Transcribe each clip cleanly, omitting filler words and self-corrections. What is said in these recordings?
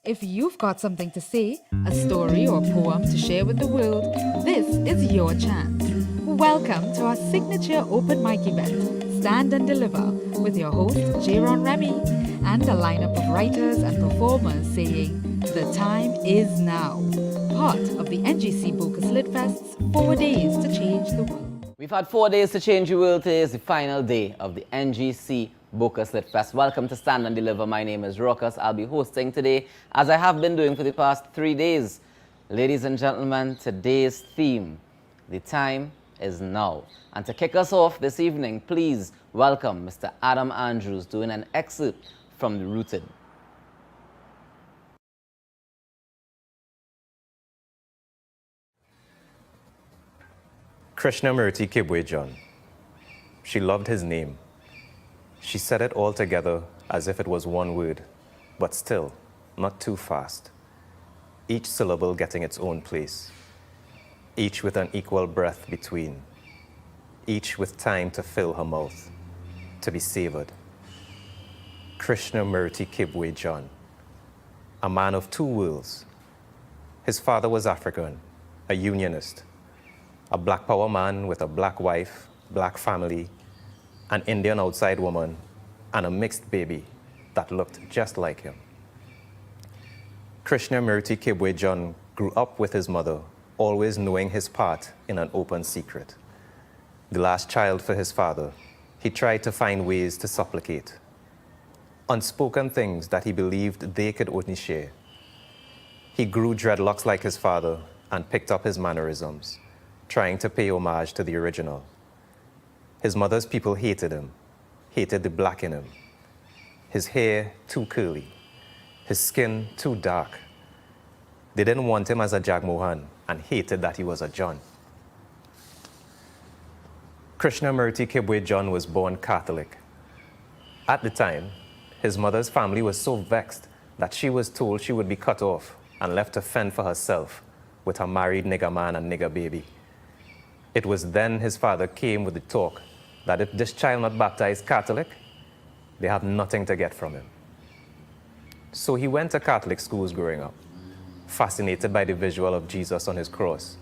If you've got something to say, a story or poem to share with the world, this is your chance. Welcome to our signature open mic event, Stand and Deliver, with your host, Jayron Remy, and a lineup of writers and performers saying, "The time is now." Part of the NGC Bocas Lit Fest's 4 days to change the world. We've had 4 days to change the world. Today is the final day of the NGC Bocas Lit Fest. Welcome to Stand and Deliver. My name is Rokas. I'll be hosting today, as I have been doing for the past 3 days. Ladies and gentlemen, today's theme, the time is now. And to kick us off this evening, please welcome Mr. Adam Andrews doing an excerpt from The Rooted. Krishnamurti Kibwe-John. She loved his name. She said it all together as if it was one word, but still, not too fast. Each syllable getting its own place, each with an equal breath between, each with time to fill her mouth, to be savored. Krishnamurti Kibwe-John, a man of two worlds. His father was African, a unionist, a black power man with a black wife, black family, an Indian outside woman, and a mixed baby that looked just like him. Krishnamurti Kibwe-John grew up with his mother, always knowing his part in an open secret. The last child for his father, he tried to find ways to supplicate. Unspoken things that he believed they could only share. He grew dreadlocks like his father and picked up his mannerisms, trying to pay homage to the original. His mother's people hated him, hated the black in him. His hair too curly, his skin too dark. They didn't want him as a Jagmohan and hated that he was a John. Krishnamurti Kibwe-John was born Catholic. At the time, his mother's family was so vexed that she was told she would be cut off and left to fend for herself with her married nigger man and nigger baby. It was then his father came with the talk that if this child not baptized Catholic, they have nothing to get from him. So he went to Catholic schools growing up, fascinated by the visual of Jesus on his cross,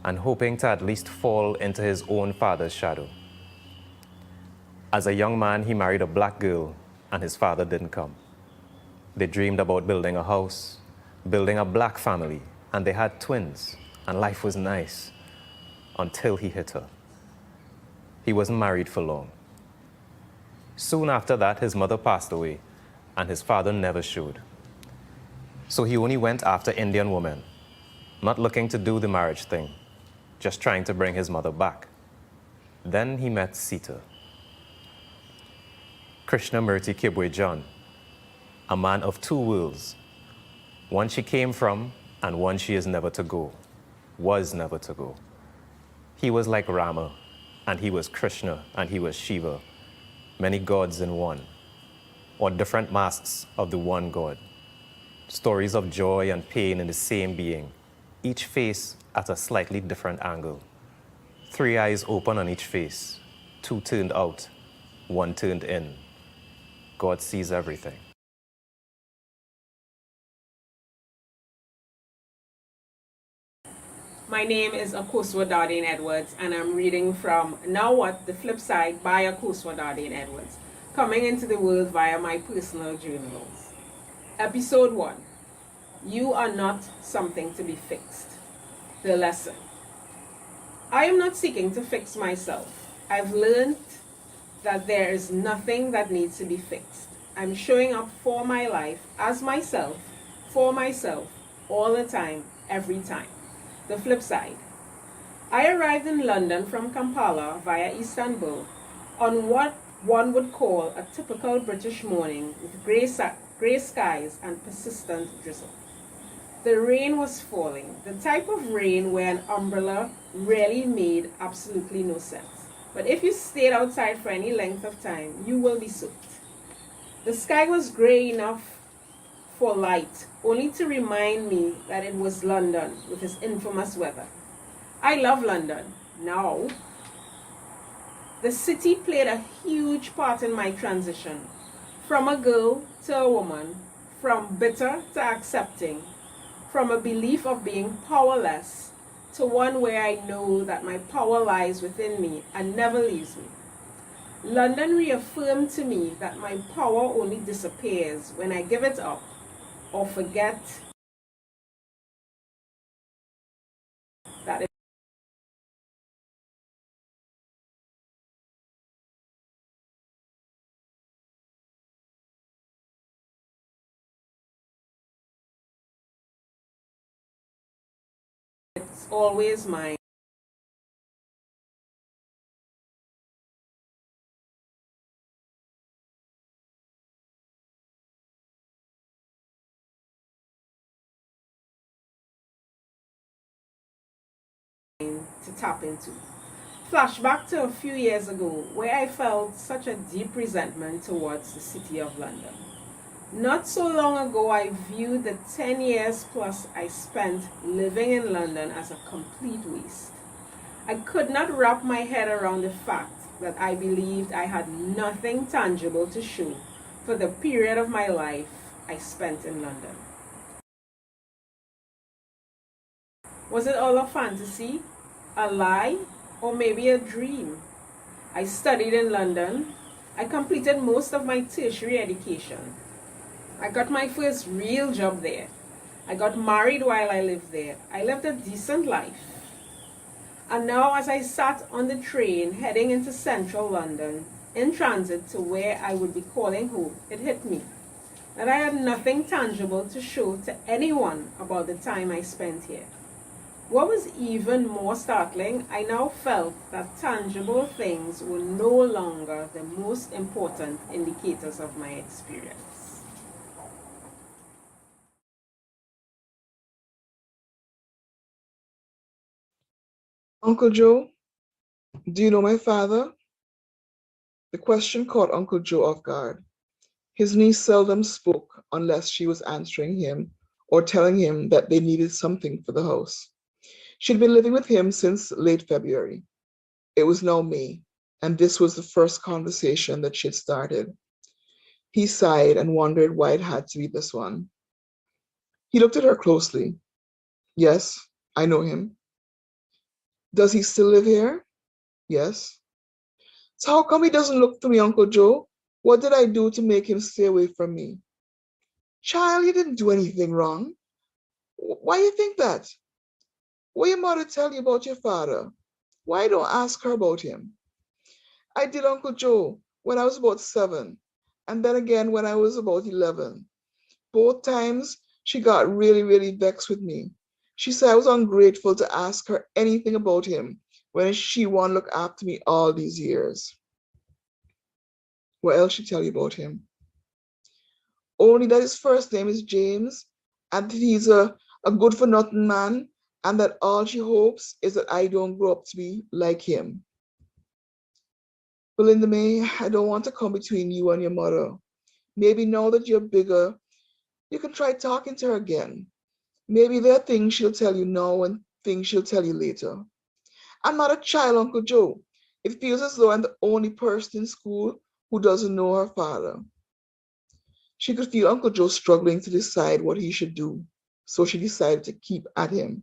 and hoping to at least fall into his own father's shadow. As a young man, he married a black girl, and his father didn't come. They dreamed about building a house, building a black family, and they had twins, and life was nice, until he hit her. He wasn't married for long. Soon after that, his mother passed away, and his father never showed. So he only went after Indian women, not looking to do the marriage thing, just trying to bring his mother back. Then he met Sita. Krishnamurti Kibwe-John, a man of two worlds, one she came from and one she is never to go, was never to go. He was like Rama, and he was Krishna, and he was Shiva, many gods in one, or different masks of the one God, stories of joy and pain in the same being, each face at a slightly different angle. 3 eyes open on each face, 2 turned out, 1 turned in. God sees everything. My name is Akosua Dardine Edwards, and I'm reading from Now What? The Flip Side by Akosua Dardine Edwards, coming into the world via my personal journals. Episode 1. You are not something to be fixed. The lesson. I am not seeking to fix myself. I've learned that there is nothing that needs to be fixed. I'm showing up for my life, as myself, for myself, all the time, every time. The flip side. I arrived in London from Kampala via Istanbul on what one would call a typical British morning with grey skies and persistent drizzle. The rain was falling, the type of rain where an umbrella really made absolutely no sense. But if you stayed outside for any length of time, you will be soaked. The sky was grey enough for light, only to remind me that it was London with its infamous weather. I love London now. The city played a huge part in my transition from a girl to a woman, from bitter to accepting, from a belief of being powerless to one where I know that my power lies within me and never leaves me. London reaffirmed to me that my power only disappears when I give it up or forget that it's always mine. To tap into. Flashback to a few years ago where I felt such a deep resentment towards the city of London. Not so long ago, I viewed the 10 years plus I spent living in London as a complete waste. I could not wrap my head around the fact that I believed I had nothing tangible to show for the period of my life I spent in London. Was it all a fantasy, a lie, or maybe a dream? I studied in London. I completed most of my tertiary education. I got my first real job there. I got married while I lived there. I lived a decent life. And now as I sat on the train heading into central London, in transit to where I would be calling home, it hit me that I had nothing tangible to show to anyone about the time I spent here. What was even more startling, I now felt that tangible things were no longer the most important indicators of my experience. Uncle Joe, do you know my father? The question caught Uncle Joe off guard. His niece seldom spoke unless she was answering him or telling him that they needed something for the house. She'd been living with him since late February. It was now May, and this was the first conversation that she'd started. He sighed and wondered why it had to be this one. He looked at her closely. Yes, I know him. Does he still live here? Yes. So how come he doesn't look for me, Uncle Joe? What did I do to make him stay away from me? Child, you didn't do anything wrong. Why you think that? What your mother tell you about your father? Why don't ask her about him? I did, Uncle Joe, when I was about 7, and then again when I was about 11. Both times she got really, really vexed with me. She said I was ungrateful to ask her anything about him when she won't look after me all these years. What else she tell you about him? Only that his first name is James, and that he's a good-for-nothing man, and that all she hopes is that I don't grow up to be like him. Belinda May, I don't want to come between you and your mother. Maybe now that you're bigger, you can try talking to her again. Maybe there are things she'll tell you now and things she'll tell you later. I'm not a child, Uncle Joe. It feels as though I'm the only person in school who doesn't know her father. She could feel Uncle Joe struggling to decide what he should do, so she decided to keep at him.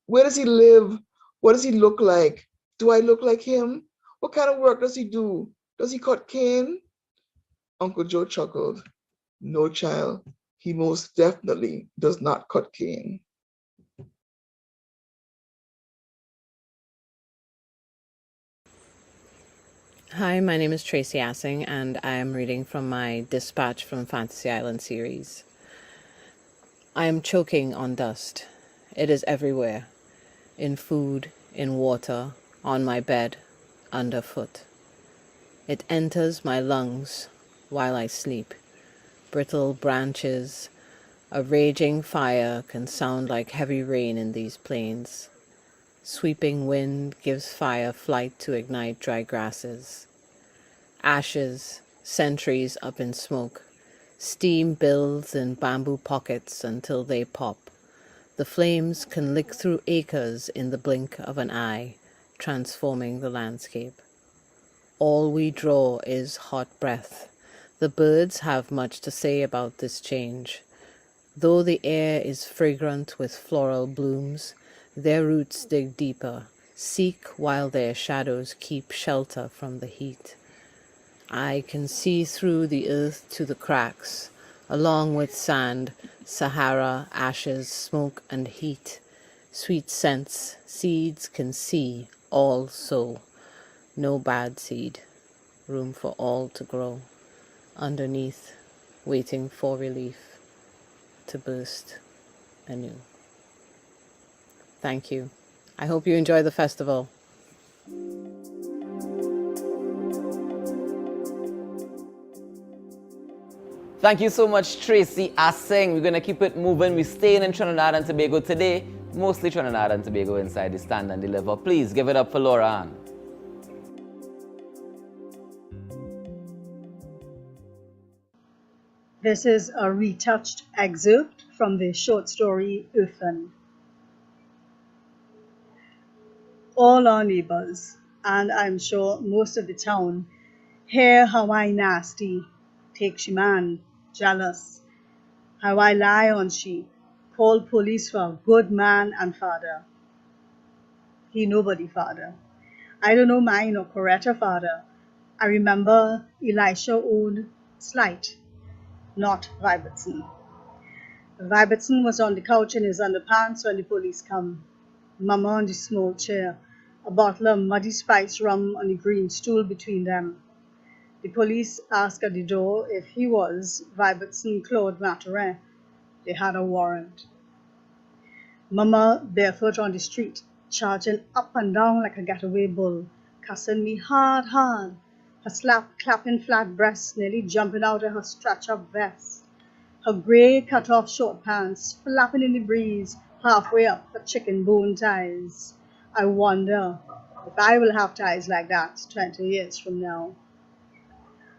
Where does he live? What does he look like? Do I look like him? What kind of work does he do? Does he cut cane? Uncle Joe chuckled. No, child, he most definitely does not cut cane. Hi, my name is Tracy Assing, and I am reading from my Dispatch from Fantasy Island series. I am choking on dust. It is everywhere. In food, in water, on my bed, underfoot. It enters my lungs while I sleep. Brittle branches, a raging fire can sound like heavy rain in these plains. Sweeping wind gives fire flight to ignite dry grasses. Ashes, centuries up in smoke. Steam builds in bamboo pockets until they pop. The flames can lick through acres in the blink of an eye, transforming the landscape. All we draw is hot breath. The birds have much to say about this change. Though the air is fragrant with floral blooms, their roots dig deeper, seek while their shadows keep shelter from the heat. I can see through the earth to the cracks, along with sand, Sahara, ashes, smoke, and heat. Sweet scents, seeds can see, all sow. No bad seed, room for all to grow. Underneath, waiting for relief to burst anew. Thank you. I hope you enjoy the festival. Thank you so much, Tracy Assing. We're going to keep it moving. We're staying in Trinidad and Tobago today, mostly Trinidad and Tobago inside the Stand and Deliver. Please give it up for Laura Ann. This is a retouched excerpt from the short story Earthen. All our neighbors, and I'm sure most of the town, hear how I nasty, take she man, jealous, how I lie on she, call police for a good man and father. He nobody father. I don't know mine or Coretta father. I remember Elisha owned Slight, not Vibertson. Vibertson was on the couch in his underpants when the police come. Mama on the small chair, a bottle of muddy spiced rum on the green stool between them. The police asked at the door if he was Vibertson Claude Maturin. They had a warrant. Mama barefoot on the street, charging up and down like a getaway bull, cussing me hard, her clapping flat breasts nearly jumping out of her stretch-up vest, her grey cut-off short pants flapping in the breeze halfway up her chicken bone ties. I wonder if I will have ties like that 20 years from now.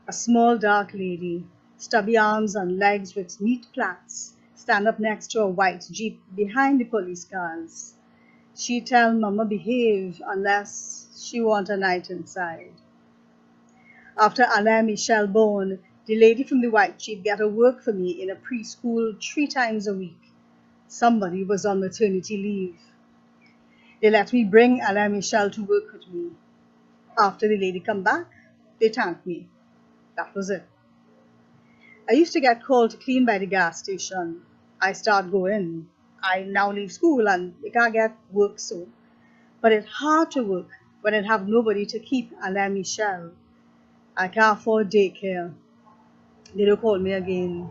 A small dark lady, stubby arms and legs with neat plaits, stand up next to a white jeep behind the police cars. She tell Mama behave unless she want a night inside. After Alain Michel born, the lady from the white jeep got to work for me in a preschool 3 times a week. Somebody was on maternity leave. They let me bring Alain Michel to work with me. After the lady come back, they thanked me. That was it. I used to get called to clean by the gas station. I start going. I now leave school and I can't get work soon. But it's hard to work when I have nobody to keep Alain Michel. I can't afford daycare. They don't call me again.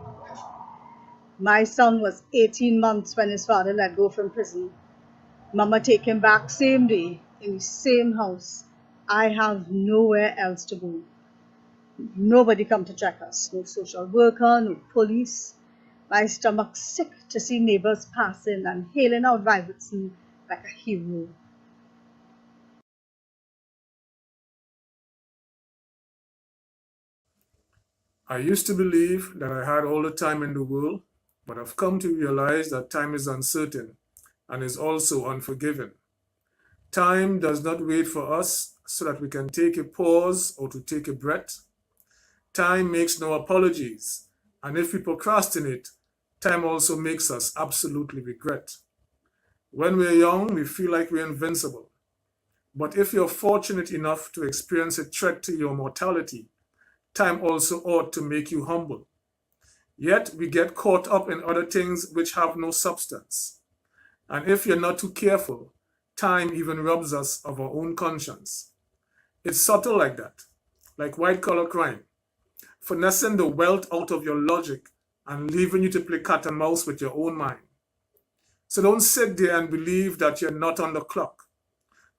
My son was 18 months when his father let go from prison. Mama take him back same day in the same house. I have nowhere else to go. Nobody come to check us. No social worker, no police. My stomach sick to see neighbors passing and hailing out Vibertson like a hero. I used to believe that I had all the time in the world, but I've come to realize that time is uncertain and is also unforgiving. Time does not wait for us so that we can take a pause or to take a breath. Time makes no apologies, and if we procrastinate, time also makes us absolutely regret. When we're young, we feel like we're invincible. But if you're fortunate enough to experience a threat to your mortality, time also ought to make you humble. Yet we get caught up in other things which have no substance. And if you're not too careful, time even robs us of our own conscience. It's subtle like that, like white-collar crime, finessing the wealth out of your logic and leaving you to play cat and mouse with your own mind. So don't sit there and believe that you're not on the clock.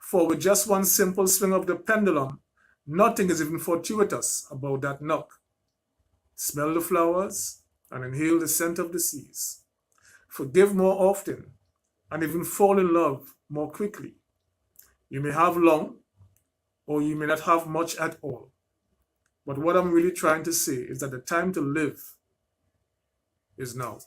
For with just one simple swing of the pendulum, nothing is even fortuitous about that knock. Smell the flowers and inhale the scent of the seas. Forgive more often and even fall in love more quickly. You may have long or you may not have much at all. But what I'm really trying to say is that the time to live is now.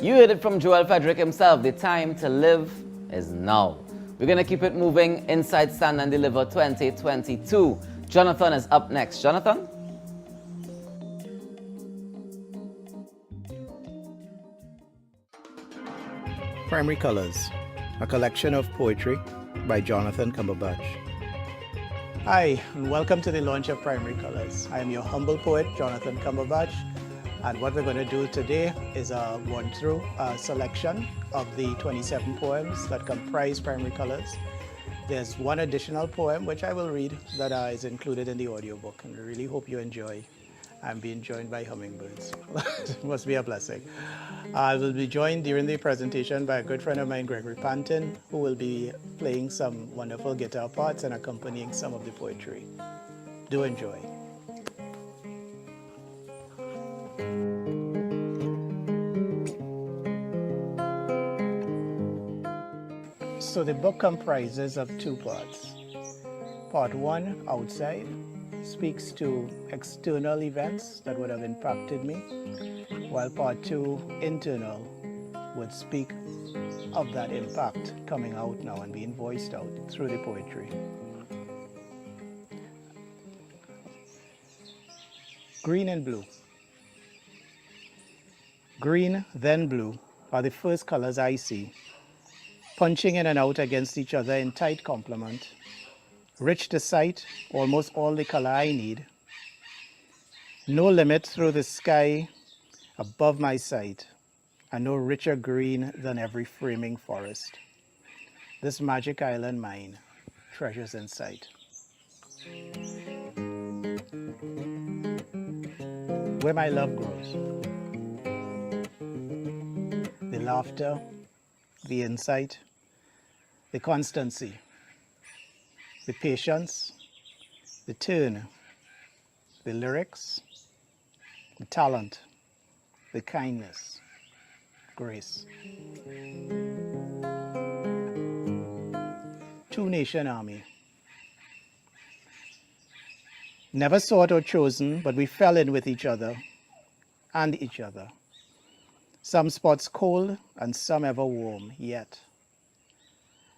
You heard it from Joel Frederick himself. The time to live is now. We're going to keep it moving inside Stand and Deliver 2022. Jonathan is up next. Jonathan? Primary Colors, a collection of poetry by Jonathan Cumberbatch. Hi, and welcome to the launch of Primary Colors. I am your humble poet, Jonathan Cumberbatch, and what we're going to do today is a one-through selection of the 27 poems that comprise Primary Colors. There's one additional poem which I will read that is included in the audiobook, and I really hope you enjoy. I'm being joined by hummingbirds. It must be a blessing. I will be joined during the presentation by a good friend of mine, Gregory Panton, who will be playing some wonderful guitar parts and accompanying some of the poetry. Do enjoy. So the book comprises of two parts. Part one, outside, speaks to external events that would have impacted me, while part two, internal, would speak of that impact coming out now and being voiced out through the poetry. Green and blue. Green, then blue, are the first colors I see, punching in and out against each other in tight complement. Rich to sight, almost all the color I need. No limit through the sky above my sight, and no richer green than every framing forest. This magic island mine, treasures in sight. Where my love grows. The laughter, the insight, the constancy, the patience, the turn, the lyrics, the talent, the kindness, grace. Two Nation Army. Never sought or chosen, but we fell in with each other and each other. Some spots cold and some ever warm, yet.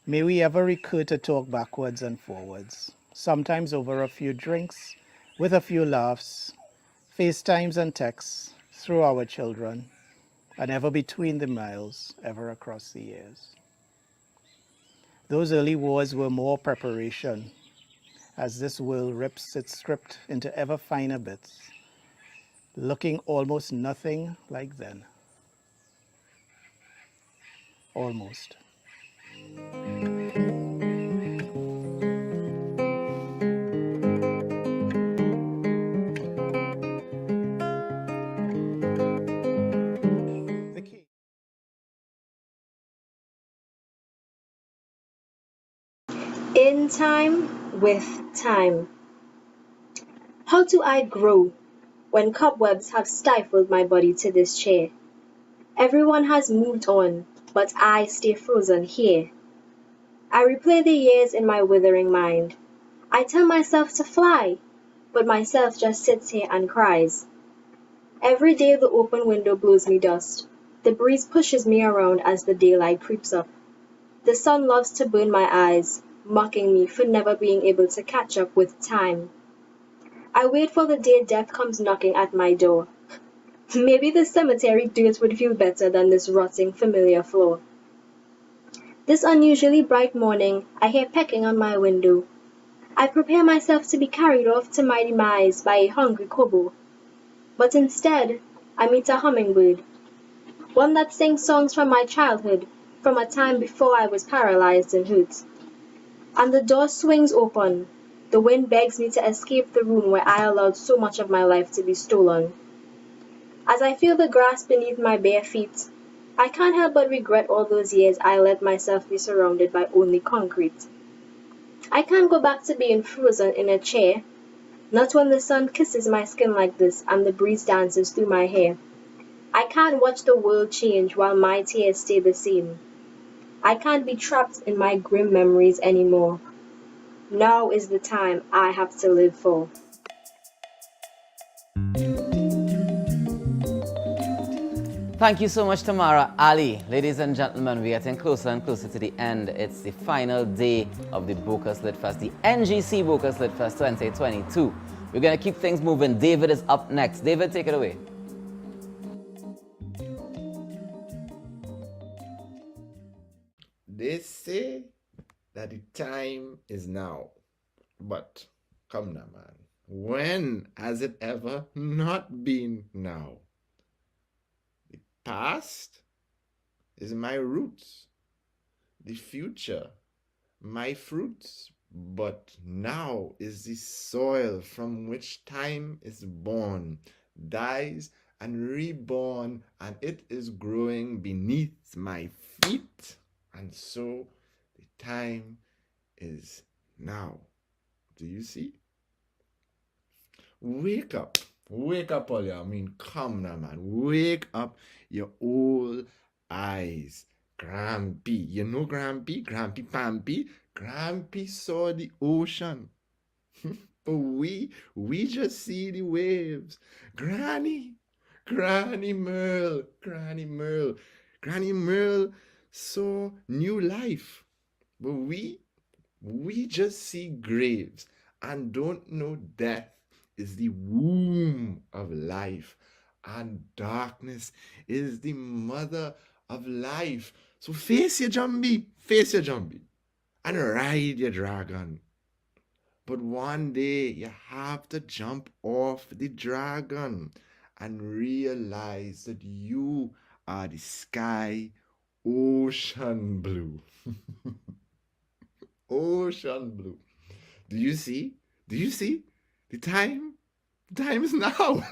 May we ever recur to talk backwards and forwards, sometimes over a few drinks, with a few laughs, FaceTimes and texts, through our children, and ever between the miles, ever across the years. Those early wars were more preparation, as this world rips it stripped into ever finer bits, looking almost nothing like then. Almost. The key. In time, with time. How do I grow when cobwebs have stifled my body to this chair? Everyone has moved on, but I stay frozen here. I replay the years in my withering mind. I tell myself to fly, but myself just sits here and cries. Every day the open window blows me dust. The breeze pushes me around as the daylight creeps up. The sun loves to burn my eyes, mocking me for never being able to catch up with time. I wait for the day death comes knocking at my door. Maybe the cemetery dirt would feel better than this rotting familiar floor. This unusually bright morning, I hear pecking on my window. I prepare myself to be carried off to my demise by a hungry kobo. But instead, I meet a hummingbird, one that sings songs from my childhood, from a time before I was paralyzed and hurt. And the door swings open. The wind begs me to escape the room where I allowed so much of my life to be stolen. As I feel the grass beneath my bare feet, I can't help but regret all those years I let myself be surrounded by only concrete. I can't go back to being frozen in a chair, not when the sun kisses my skin like this and the breeze dances through my hair. I can't watch the world change while my tears stay the same. I can't be trapped in my grim memories anymore. Now is the time I have to live for. Thank you so much, Tamara Ali. Ladies and gentlemen, we are getting closer and closer to the end. It's the final day of the Bocas Lit Fest, the NGC Bocas Lit Fest 2022. We're going to keep things moving. David is up next. David, take it away. They say that the time is now. But come now, man. When has it ever not been now? The past is my roots. The future, my fruits. But now is the soil from which time is born, dies, and reborn, and it is growing beneath my feet. And so the time is now. Do you see? Wake up all y'all. I mean, come now, man. Wake up your old eyes. Grampy, you know Grampy? Grampy Pampy? Grampy saw the ocean. But we just see the waves. Granny Merle saw new life. But we just see graves and don't know death is the womb of life and darkness is the mother of life. So face your Jumbie, and ride your dragon. But one day you have to jump off the dragon and realize that you are the sky ocean blue. Ocean blue. Do you see? The time is now.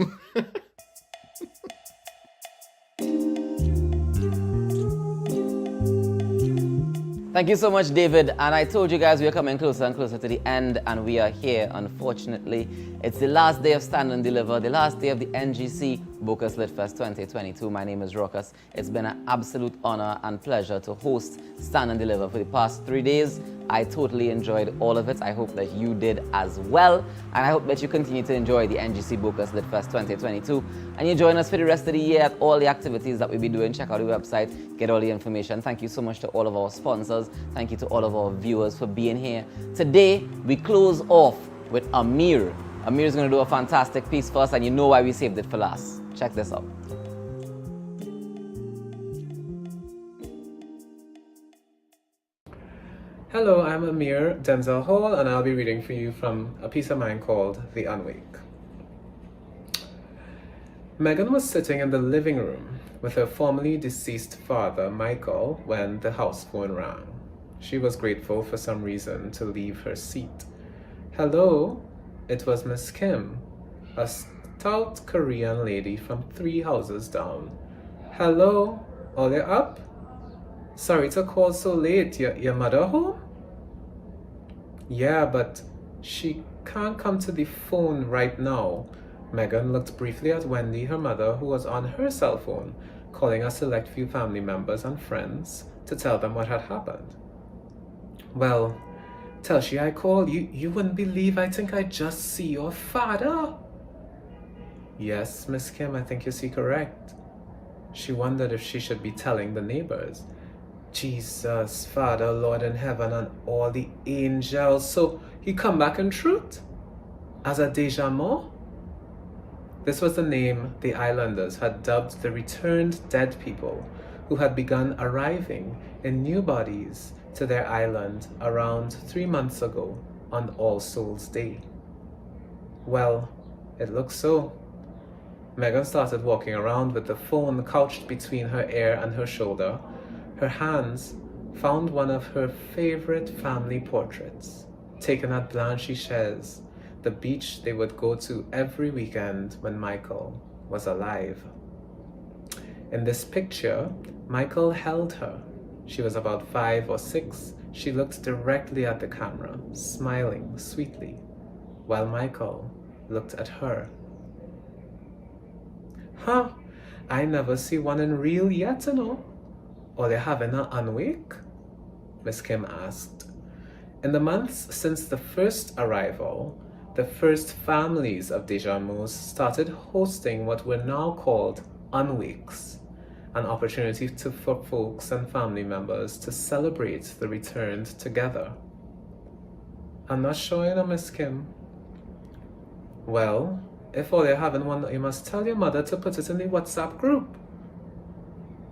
Thank you so much, David. And I told you guys we are coming closer and closer to the end, and we are here, unfortunately. It's the last day of Stand and Deliver, the last day of the NGC Bocas Lit Fest 2022. My name is Rokas. It's been an absolute honor and pleasure to host Stand and Deliver for the past 3 days. I totally enjoyed all of it. I hope that you did as well. And I hope that you continue to enjoy the NGC Bocas Lit Fest 2022. And you join us for the rest of the year at all the activities that we'll be doing. Check out the website, get all the information. Thank you so much to all of our sponsors. Thank you to all of our viewers for being here. Today, we close off with Amir. Amir is going to do a fantastic piece for us, and you know why we saved it for last. Check this out. Hello, I'm Amir Denzel Hall, and I'll be reading for you from a piece of mine called The Unwake. Megan was sitting in the living room with her formerly deceased father, Michael, when the house phone rang. She was grateful for some reason to leave her seat. Hello, it was Miss Kim, a stout Korean lady from 3 houses down. Hello, are you up? Sorry to call so late. Your mother home? Yeah, but she can't come to the phone right now. Megan looked briefly at Wendy, her mother, who was on her cell phone, calling a select few family members and friends to tell them what had happened. Well, tell she I called. You wouldn't believe I think I just see your father. Yes, Miss Kim, I think you see correct. She wondered if she should be telling the neighbors. Jesus, Father, Lord in heaven, and all the angels. So he come back in truth? As a déjà mort? This was the name the islanders had dubbed the returned dead people who had begun arriving in new bodies to their island around 3 months ago on All Souls Day. Well, it looks so. Megan started walking around with the phone couched between her ear and her shoulder. Her hands found one of her favorite family portraits, taken at Blanchisseuse, the beach they would go to every weekend when Michael was alive. In this picture, Michael held her. She was about 5 or 6. She looked directly at the camera, smiling sweetly, while Michael looked at her. Huh, I never see one in real yet, you know. Or they having an unwake? Miss Kim asked. In the months since the first arrival, the first families of Dejamos started hosting what were now called unwakes, an opportunity for folks and family members to celebrate the return together. I'm not sure, you know, Miss Kim. Well, if all you're having one, you must tell your mother to put it in the WhatsApp group.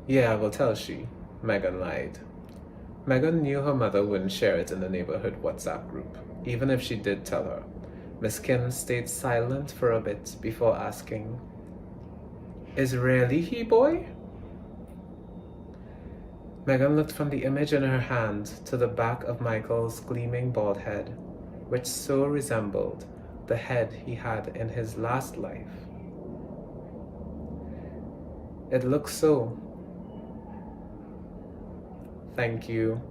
Yeah, I will tell she. Megan lied. Megan knew her mother wouldn't share it in the neighborhood WhatsApp group, even if she did tell her. Miss Kim stayed silent for a bit before asking, "Is really he boy?" Megan looked from the image in her hand to the back of Michael's gleaming bald head, which so resembled the head he had in his last life. It looks so. Thank you.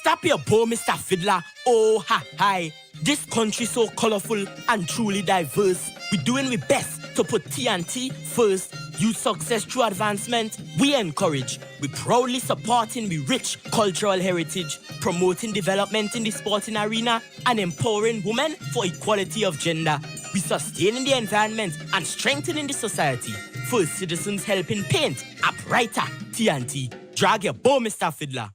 Stop your bow, Mr. Fiddler. Oh, ha, hi. This country so colorful and truly diverse. We doing our best to put TNT first. Youth success through advancement, we encourage. We proudly supporting the rich cultural heritage, promoting development in the sporting arena, and empowering women for equality of gender. We sustaining the environment and strengthening the society. First citizens helping paint a brighter TNT. Drag your bow, Mr. Fiddler.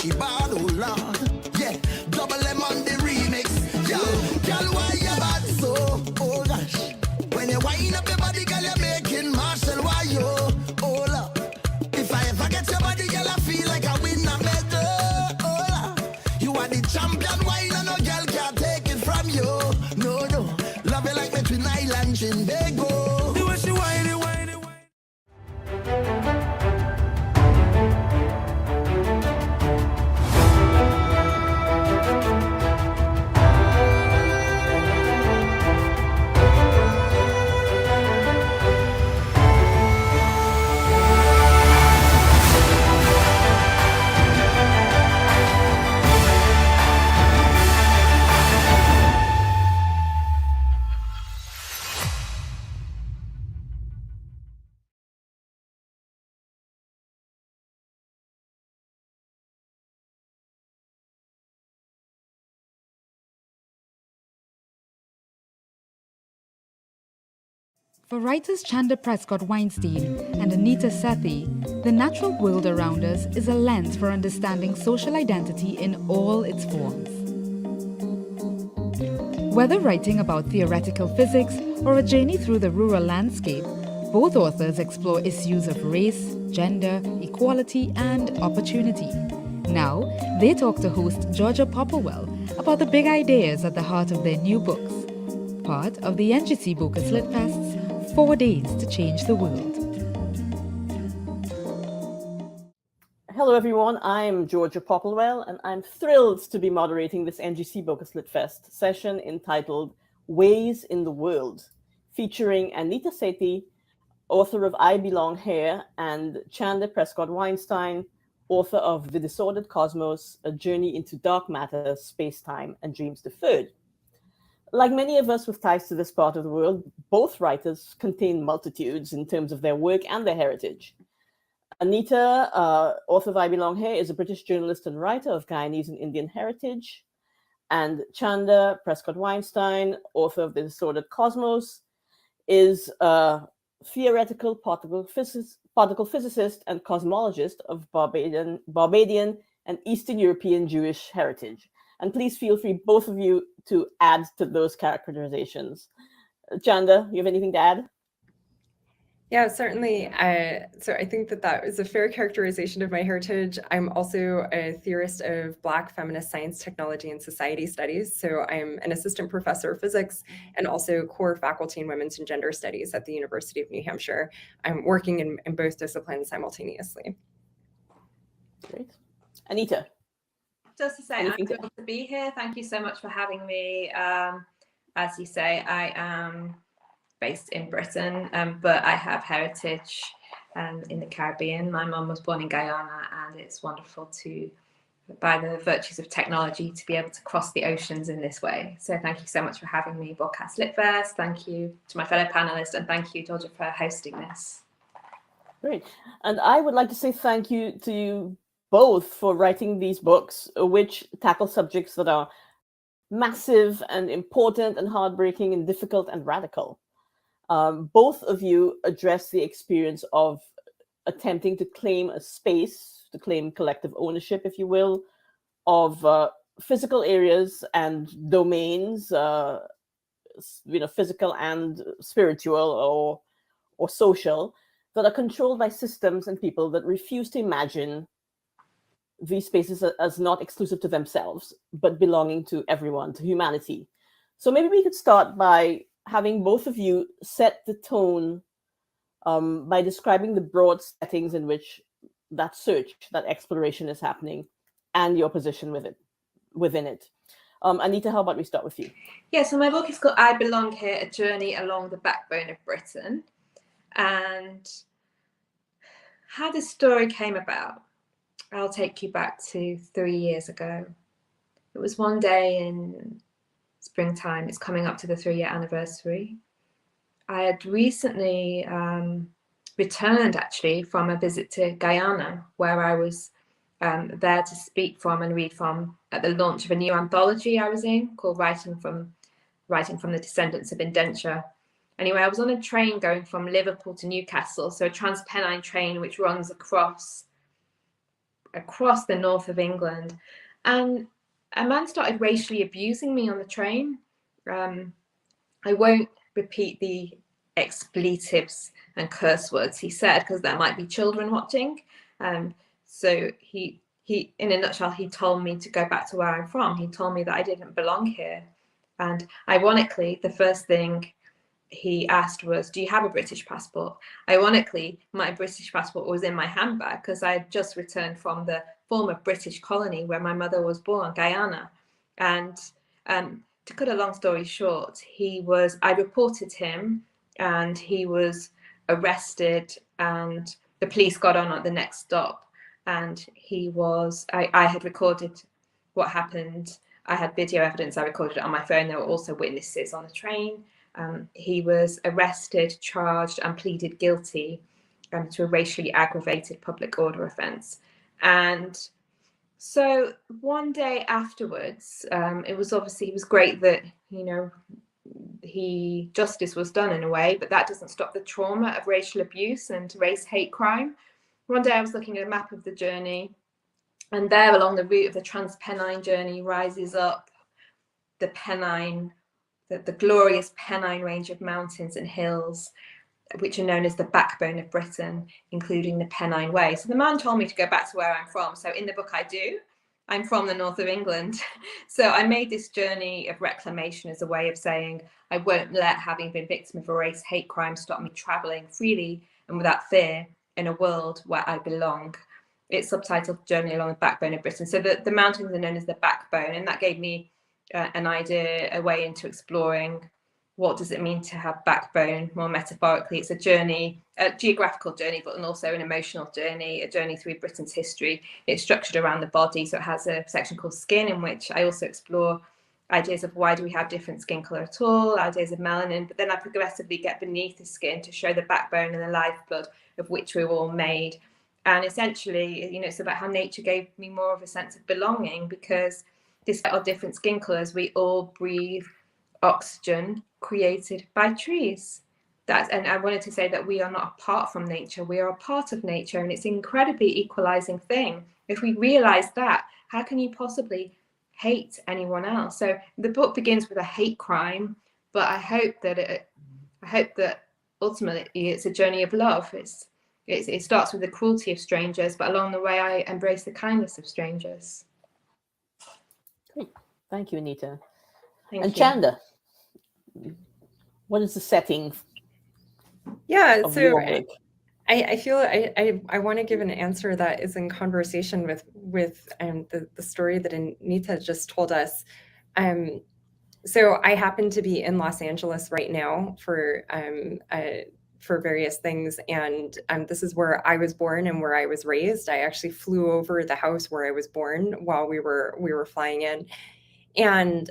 She bad, oh Lord. Yeah, double M on the remix. Yo, girl, why you bad so? Oh gosh. When you wind up your body, girl, you're making Marshall, why you? Love you like me Twin Island Trinbago. The way she whiny, whiny, whiny. For writers Chanda Prescott-Weinstein and Anita Sethi, the natural world around us is a lens for understanding social identity in all its forms. Whether writing about theoretical physics or a journey through the rural landscape, both authors explore issues of race, gender, equality, and opportunity. Now, they talk to host Georgia Popplewell about the big ideas at the heart of their new books, part of the NGC Bocas Lit Fest's 4 Days to Change the World. Hello everyone, I'm Georgia Popplewell and I'm thrilled to be moderating this NGC Bocas Lit Fest session entitled Ways in the World, featuring Anita Sethi, author of I Belong Here, and Chanda Prescott-Weinstein, author of The Disordered Cosmos, A Journey into Dark Matter, Space-Time, and Dreams Deferred. Like many of us with ties to this part of the world, both writers contain multitudes in terms of their work and their heritage. Anita, author of I Belong Here, is a British journalist and writer of Guyanese and Indian heritage. And Chanda Prescott-Weinstein, author of The Disordered Cosmos, is a theoretical particle physicist and cosmologist of Barbadian and Eastern European Jewish heritage. And please feel free, both of you, to add to those characterizations. Chanda, you have anything to add? Yeah, certainly. So I think that is a fair characterization of my heritage. I'm also a theorist of Black feminist science, technology, and society studies. So I'm an assistant professor of physics and also core faculty in women's and gender studies at the University of New Hampshire. I'm working in both disciplines simultaneously. Great. Anita? Just to say, I'm thrilled to be here. Thank you so much for having me. As you say, I am based in Britain, but I have heritage in the Caribbean. My mum was born in Guyana, and it's wonderful to, by the virtues of technology, to be able to cross the oceans in this way. So thank you so much for having me, Bocas Lit Fest. Thank you to my fellow panelists, and thank you, Georgia, for hosting this. Great. And I would like to say thank you to you both for writing these books, which tackle subjects that are massive and important and heartbreaking and difficult and radical. Both of you address the experience of attempting to claim a space, to claim collective ownership, if you will, of physical areas and domains, physical and spiritual or social, that are controlled by systems and people that refuse to imagine these spaces as not exclusive to themselves, but belonging to everyone, to humanity. So maybe we could start by having both of you set the tone by describing the broad settings in which that search, that exploration is happening, and your position within it. Anita, how about we start with you? Yeah, so my book is called I Belong Here, A Journey Along the Backbone of Britain. And how this story came about, I'll take you back to 3 years ago. It was one day in springtime. It's coming up to the 3-year anniversary. I had recently returned actually from a visit to Guyana, where I was there to speak from and read from at the launch of a new anthology I was in called Writing from the Descendants of Indenture. Anyway, I was on a train going from Liverpool to Newcastle, so a Transpennine train which runs across the north of England, and a man started racially abusing me on the train. I won't repeat the expletives and curse words he said because there might be children watching. So he in a nutshell, he told me to go back to where I'm from. He told me that I didn't belong here, And ironically, the first thing he asked was, do you have a British passport? Ironically, my British passport was in my handbag because I had just returned from the former British colony where my mother was born, Guyana. And to cut a long story short, I reported him and he was arrested, and the police got on at the next stop. And I had recorded what happened. I had video evidence. I recorded it on my phone. There were also witnesses on the train. He was arrested, charged, and pleaded guilty to a racially aggravated public order offence. And so one day afterwards, it was great that, justice was done in a way, but that doesn't stop the trauma of racial abuse and race hate crime. One day I was looking at a map of the journey, and there along the route of the Trans-Pennine journey rises up the Pennine, the glorious Pennine range of mountains and hills, which are known as the backbone of Britain, including the Pennine Way. So the man told me to go back to where I'm from. So in the book I do. I'm from the north of England. So I made this journey of reclamation as a way of saying, I won't let having been victim of a race hate crime stop me traveling freely and without fear in a world where I belong. It's subtitled Journey Along the Backbone of Britain. So the mountains are known as the backbone, and that gave me an idea, a way into exploring what does it mean to have backbone more metaphorically. It's a journey, a geographical journey, but also an emotional journey, a journey through Britain's history. It's structured around the body, so it has a section called Skin, in which I also explore ideas of why do we have different skin colour at all, ideas of melanin, but then I progressively get beneath the skin to show the backbone and the lifeblood of which we're all made. And essentially, it's about how nature gave me more of a sense of belonging, because despite our different skin colours, we all breathe oxygen created by trees. And I wanted to say that we are not apart from nature, we are a part of nature, and it's an incredibly equalizing thing. If we realize that, how can you possibly hate anyone else? So the book begins with a hate crime, but I hope that ultimately it's a journey of love. It starts with the cruelty of strangers, but along the way I embrace the kindness of strangers. Great. Thank you, Anita. Thank and you. Chanda, what is the setting? Yeah, of so your work? I feel I want to give an answer that is in conversation with the story that Anita just told us. So I happen to be in Los Angeles right now for various things, and this is where I was born and where I was raised. I actually flew over the house where I was born while we were flying in, and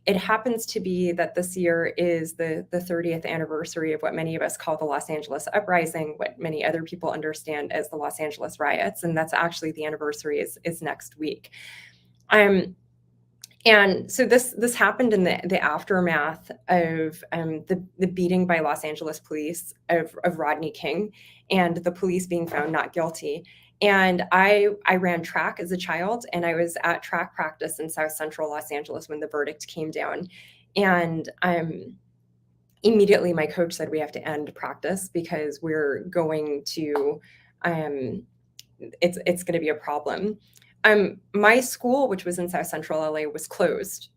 it happens to be that this year is the 30th anniversary of what many of us call the Los Angeles Uprising, what many other people understand as the Los Angeles riots, and that's actually the anniversary is next week. And so this happened in the aftermath of the beating by Los Angeles police of Rodney King, and the police being found not guilty. And I ran track as a child, and I was at track practice in South Central Los Angeles when the verdict came down. And immediately my coach said, we have to end practice because we're going to, it's going to be a problem. My school, which was in South Central LA, was closed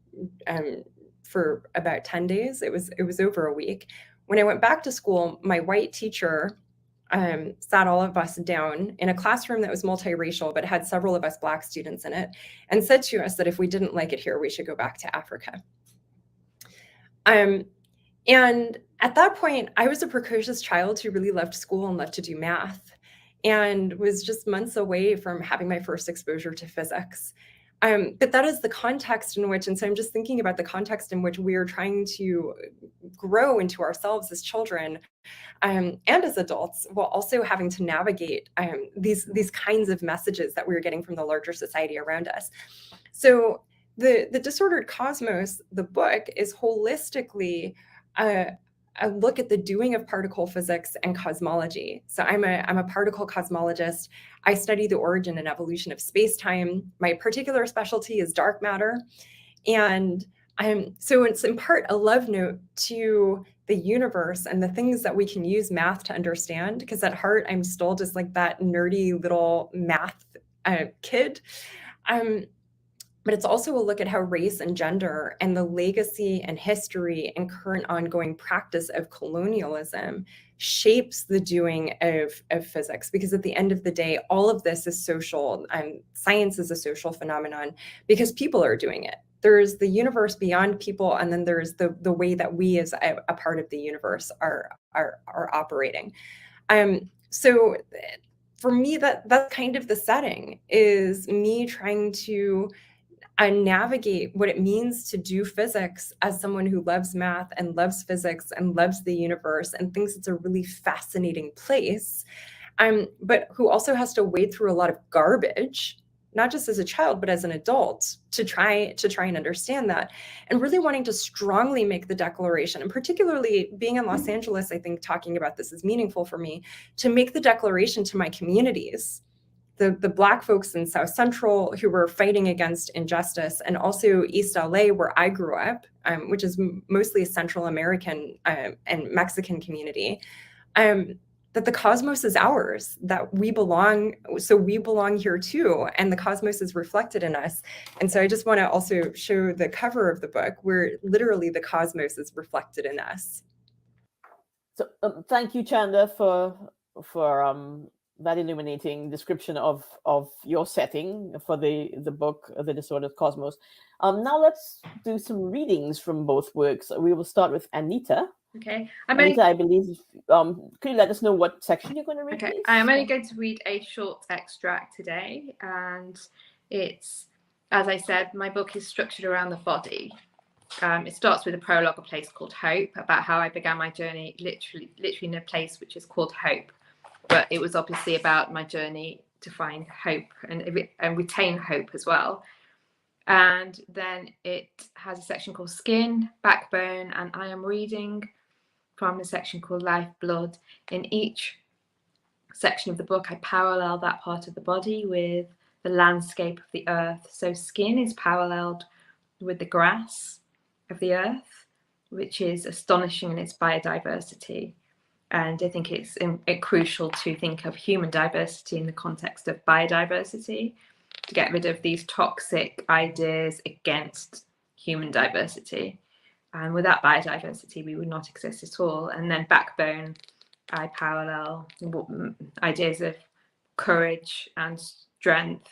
for about 10 days. It was over a week. When I went back to school, my white teacher sat all of us down in a classroom that was multiracial, but had several of us Black students in it, and said to us that if we didn't like it here, we should go back to Africa. And at that point, I was a precocious child who really loved school and loved to do math, and was just months away from having my first exposure to physics. But that is the context in which, and so I'm just thinking about the context in which we are trying to grow into ourselves as children and as adults, while also having to navigate these kinds of messages that we're getting from the larger society around us. So the Disordered Cosmos, the book, is holistically a look at the doing of particle physics and cosmology. So I'm a particle cosmologist. I study the origin and evolution of space-time. My particular specialty is dark matter. And so it's in part a love note to the universe and the things that we can use math to understand, because at heart, I'm still just like that nerdy little math kid. but it's also a look at how race and gender and the legacy and history and current ongoing practice of colonialism shapes the doing of physics. Because at the end of the day, all of this is social, and science is a social phenomenon because people are doing it. There's the universe beyond people, and then there's the way that we as a part of the universe are operating. So for me, that's kind of the setting, is me trying to navigate what it means to do physics as someone who loves math and loves physics and loves the universe and thinks it's a really fascinating place, but who also has to wade through a lot of garbage, not just as a child, but as an adult, to try and understand that, and really wanting to strongly make the declaration. And particularly being in Los Angeles, I think talking about this is meaningful for me, to make the declaration to my communities, the Black folks in South Central who were fighting against injustice, and also East LA, where I grew up, which is mostly a Central American and Mexican community, that the cosmos is ours, that we belong, so we belong here too, and the cosmos is reflected in us. And so I just want to also show the cover of the book where literally the cosmos is reflected in us. So thank you, Chanda, for that illuminating description of your setting for the book, The Disordered Cosmos. Now let's do some readings from both works. We will start with Anita. Okay. Anita, I believe, could you let us know what section you're going to read, please? I'm only going to read a short extract today, and it's, as I said, my book is structured around the body. It starts with a prologue, a place called Hope, about how I began my journey literally in a place which is called Hope. But it was obviously about my journey to find hope and retain hope as well. And then it has a section called Skin, Backbone, and I am reading from a section called Lifeblood. In each section of the book, I parallel that part of the body with the landscape of the earth. So skin is paralleled with the grass of the earth, which is astonishing in its biodiversity. And I think it's crucial to think of human diversity in the context of biodiversity, to get rid of these toxic ideas against human diversity. And without biodiversity, we would not exist at all. And then Backbone, I parallel ideas of courage and strength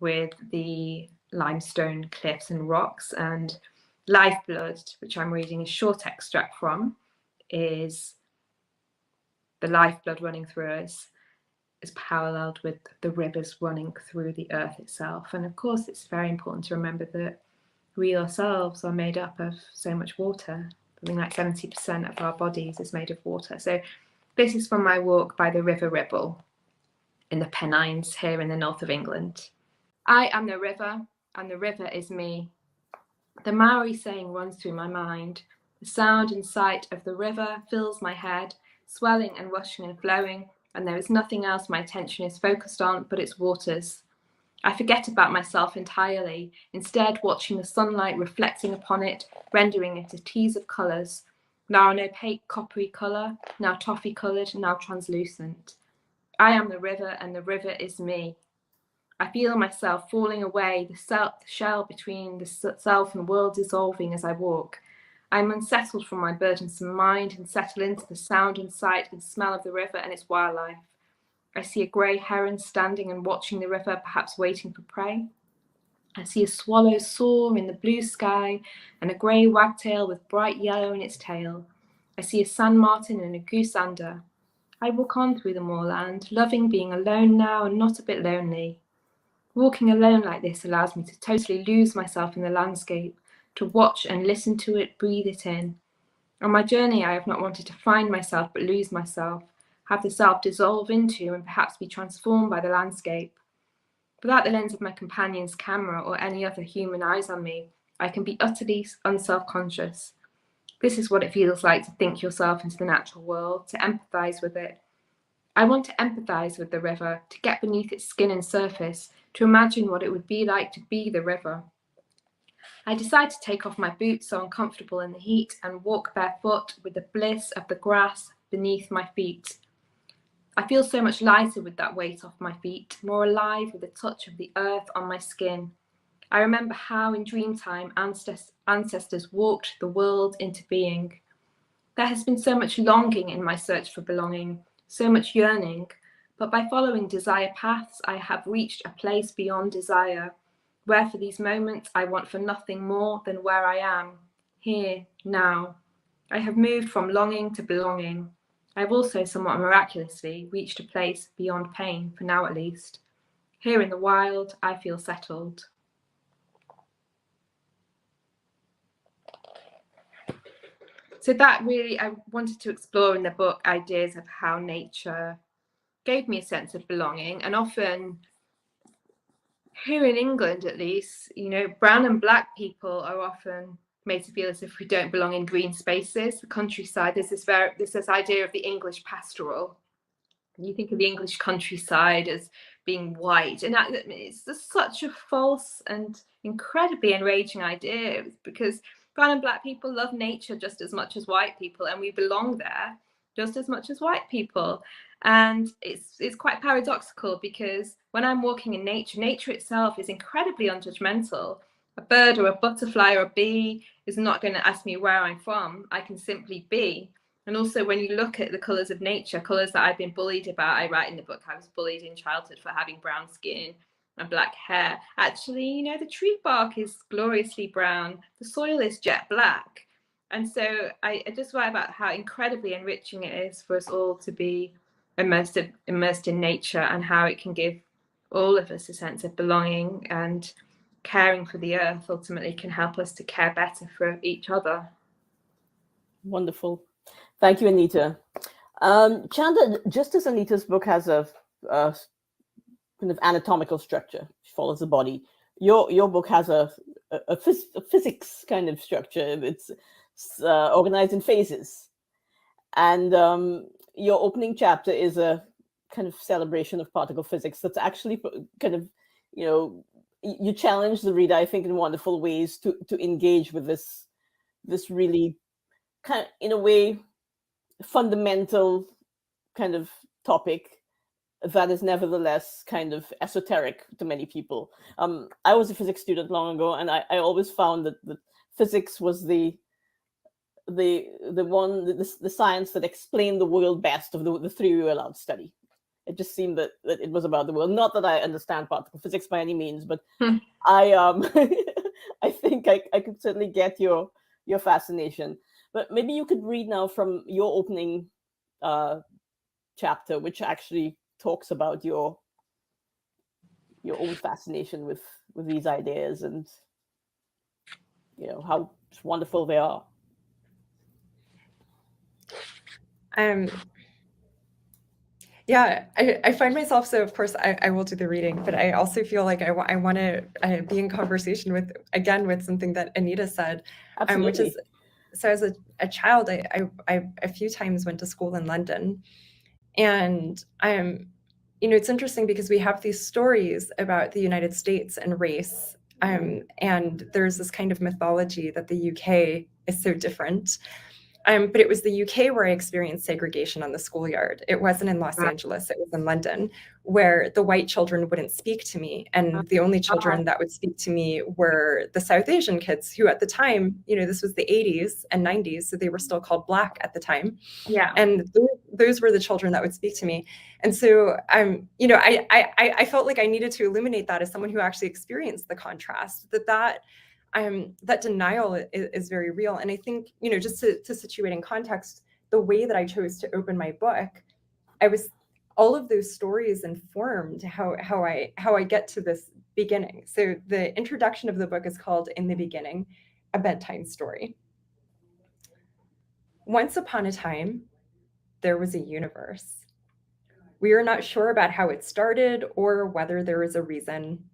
with the limestone cliffs and rocks. And Lifeblood, which I'm reading a short extract from, is the lifeblood running through us is paralleled with the rivers running through the earth itself. And of course, it's very important to remember that we ourselves are made up of so much water. Something like 70% of our bodies is made of water. So this is from my walk by the River Ribble in the Pennines here in the north of England. I am the river, and the river is me. The Maori saying runs through my mind. The sound and sight of the river fills my head, swelling and rushing and flowing, and there is nothing else my attention is focused on but its waters. I forget about myself entirely, instead watching the sunlight reflecting upon it, rendering it a tease of colours, now an opaque coppery colour, now toffee coloured, now translucent. I am the river, and the river is me. I feel myself falling away, the shell between the self and world dissolving as I walk. I am unsettled from my burdensome mind and settle into the sound and sight and smell of the river and its wildlife. I see a grey heron standing and watching the river, perhaps waiting for prey. I see a swallow soar in the blue sky and a grey wagtail with bright yellow in its tail. I see a sand martin and a goose under. I walk on through the moorland, loving being alone now and not a bit lonely. Walking alone like this allows me to totally lose myself in the landscape, to watch and listen to it, breathe it in. On my journey, I have not wanted to find myself but lose myself, have the self dissolve into and perhaps be transformed by the landscape. Without the lens of my companion's camera or any other human eyes on me, I can be utterly unself-conscious. This is what it feels like to think yourself into the natural world, to empathise with it. I want to empathise with the river, to get beneath its skin and surface, to imagine what it would be like to be the river. I decide to take off my boots so uncomfortable in the heat and walk barefoot with the bliss of the grass beneath my feet. I feel so much lighter with that weight off my feet, more alive with the touch of the earth on my skin. I remember how in dreamtime ancestors walked the world into being. There has been so much longing in my search for belonging, so much yearning, but by following desire paths, I have reached a place beyond desire, where for these moments I want for nothing more than where I am, here, now. I have moved from longing to belonging. I've also somewhat miraculously reached a place beyond pain, for now at least. Here in the wild, I feel settled. So that really, I wanted to explore in the book ideas of how nature gave me a sense of belonging. And often, here in England at least, you know, brown and black people are often made to feel as if we don't belong in green spaces. The countryside, there's this idea of the English pastoral. You think of the English countryside as being white, and it's just such a false and incredibly enraging idea, because brown and black people love nature just as much as white people, and we belong there just as much as white people. And it's quite paradoxical, because when I'm walking in nature, nature itself is incredibly unjudgmental. A bird or a butterfly or a bee is not going to ask me where I'm from. I can simply be. And also, when you look at the colours of nature, colours that I've been bullied about, I write in the book, I was bullied in childhood for having brown skin and black hair. Actually, you know, the tree bark is gloriously brown, the soil is jet black. And so I just write about how incredibly enriching it is for us all to be immersed in nature, and how it can give all of us a sense of belonging, and caring for the earth ultimately can help us to care better for each other. Wonderful. Thank you, Anita. Chanda, just as Anita's book has a kind of anatomical structure, she follows the body, your book has a physics kind of structure. It's organized in phases. And your opening chapter is a kind of celebration of particle physics that's actually kind of, you know, you challenge the reader, I think, in wonderful ways to engage with this really kind of, in a way, fundamental kind of topic that is nevertheless kind of esoteric to many people. I was a physics student long ago, and I always found that physics was the science that explained the world best of the three we were allowed to study. It just seemed that it was about the world. Not that I understand particle physics by any means, but I I think I could certainly get your fascination. But maybe you could read now from your opening chapter, which actually talks about your own fascination with these ideas, and you know how wonderful they are. Yeah, I find myself, so of course I will do the reading, but I also feel like I want to be in conversation with something that Anita said, which is, so as a child, I a few times went to school in London, and you know, it's interesting because we have these stories about the United States and race, and there's this kind of mythology that the UK is so different. But it was the UK where I experienced segregation on the schoolyard. It wasn't in Los Angeles, it was in London, where the white children wouldn't speak to me. And the only children that would speak to me were the South Asian kids, who at the time, you know, this was the 80s and 90s, so they were still called Black at the time. Yeah. And those were the children that would speak to me. And so, you know, I felt like I needed to illuminate that as someone who actually experienced the contrast, that denial is very real. And I think, you know, just to situate in context, the way that I chose to open my book, all of those stories informed how I get to this beginning. So the introduction of the book is called In the Beginning, a Bedtime Story. Once upon a time, there was a universe. We are not sure about how it started or whether there is a reason.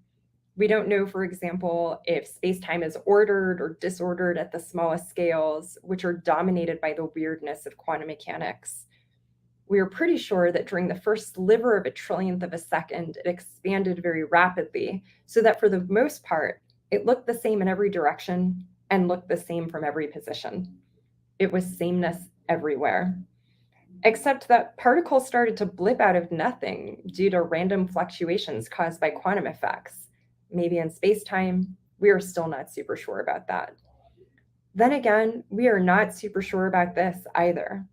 We don't know, for example, if space-time is ordered or disordered at the smallest scales, which are dominated by the weirdness of quantum mechanics. We are pretty sure that during the first sliver of a trillionth of a second, it expanded very rapidly, so that for the most part, it looked the same in every direction and looked the same from every position. It was sameness everywhere. Except that particles started to blip out of nothing due to random fluctuations caused by quantum effects. Maybe in space-time, We are still not super sure about that. Then again, we are not super sure about this either.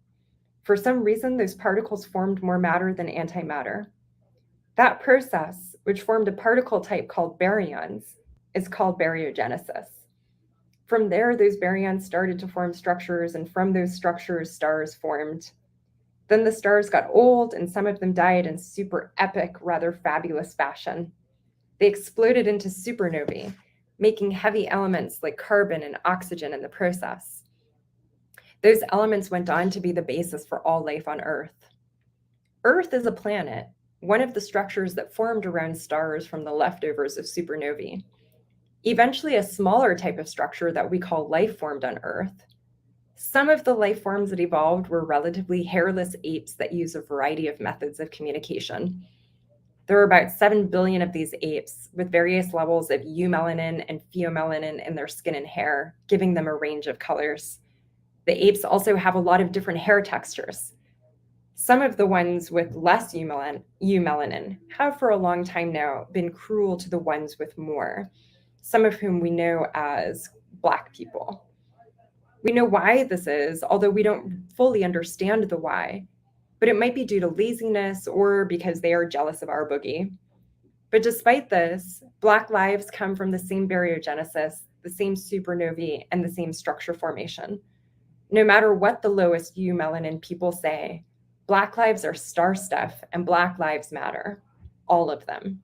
For some reason, those particles formed more matter than antimatter. That process, which formed a particle type called baryons, is called baryogenesis. From there, those baryons started to form structures, and from those structures, stars formed. Then the stars got old, and some of them died in super epic, rather fabulous fashion. They exploded into supernovae, making heavy elements like carbon and oxygen in the process. Those elements went on to be the basis for all life on Earth. Earth is a planet, one of the structures that formed around stars from the leftovers of supernovae. Eventually, a smaller type of structure that we call life formed on Earth. Some of the life forms that evolved were relatively hairless apes that use a variety of methods of communication. There are about 7 billion of these apes with various levels of eumelanin and pheomelanin in their skin and hair, giving them a range of colors. The apes also have a lot of different hair textures. Some of the ones with less eumelanin have for a long time now been cruel to the ones with more, some of whom we know as Black people. We know why this is, although we don't fully understand the why, but it might be due to laziness or because they are jealous of our boogie. But despite this, Black lives come from the same baryogenesis, the same supernovae, and the same structure formation. No matter what the lowest eumelanin people say, Black lives are star stuff and Black lives matter, all of them.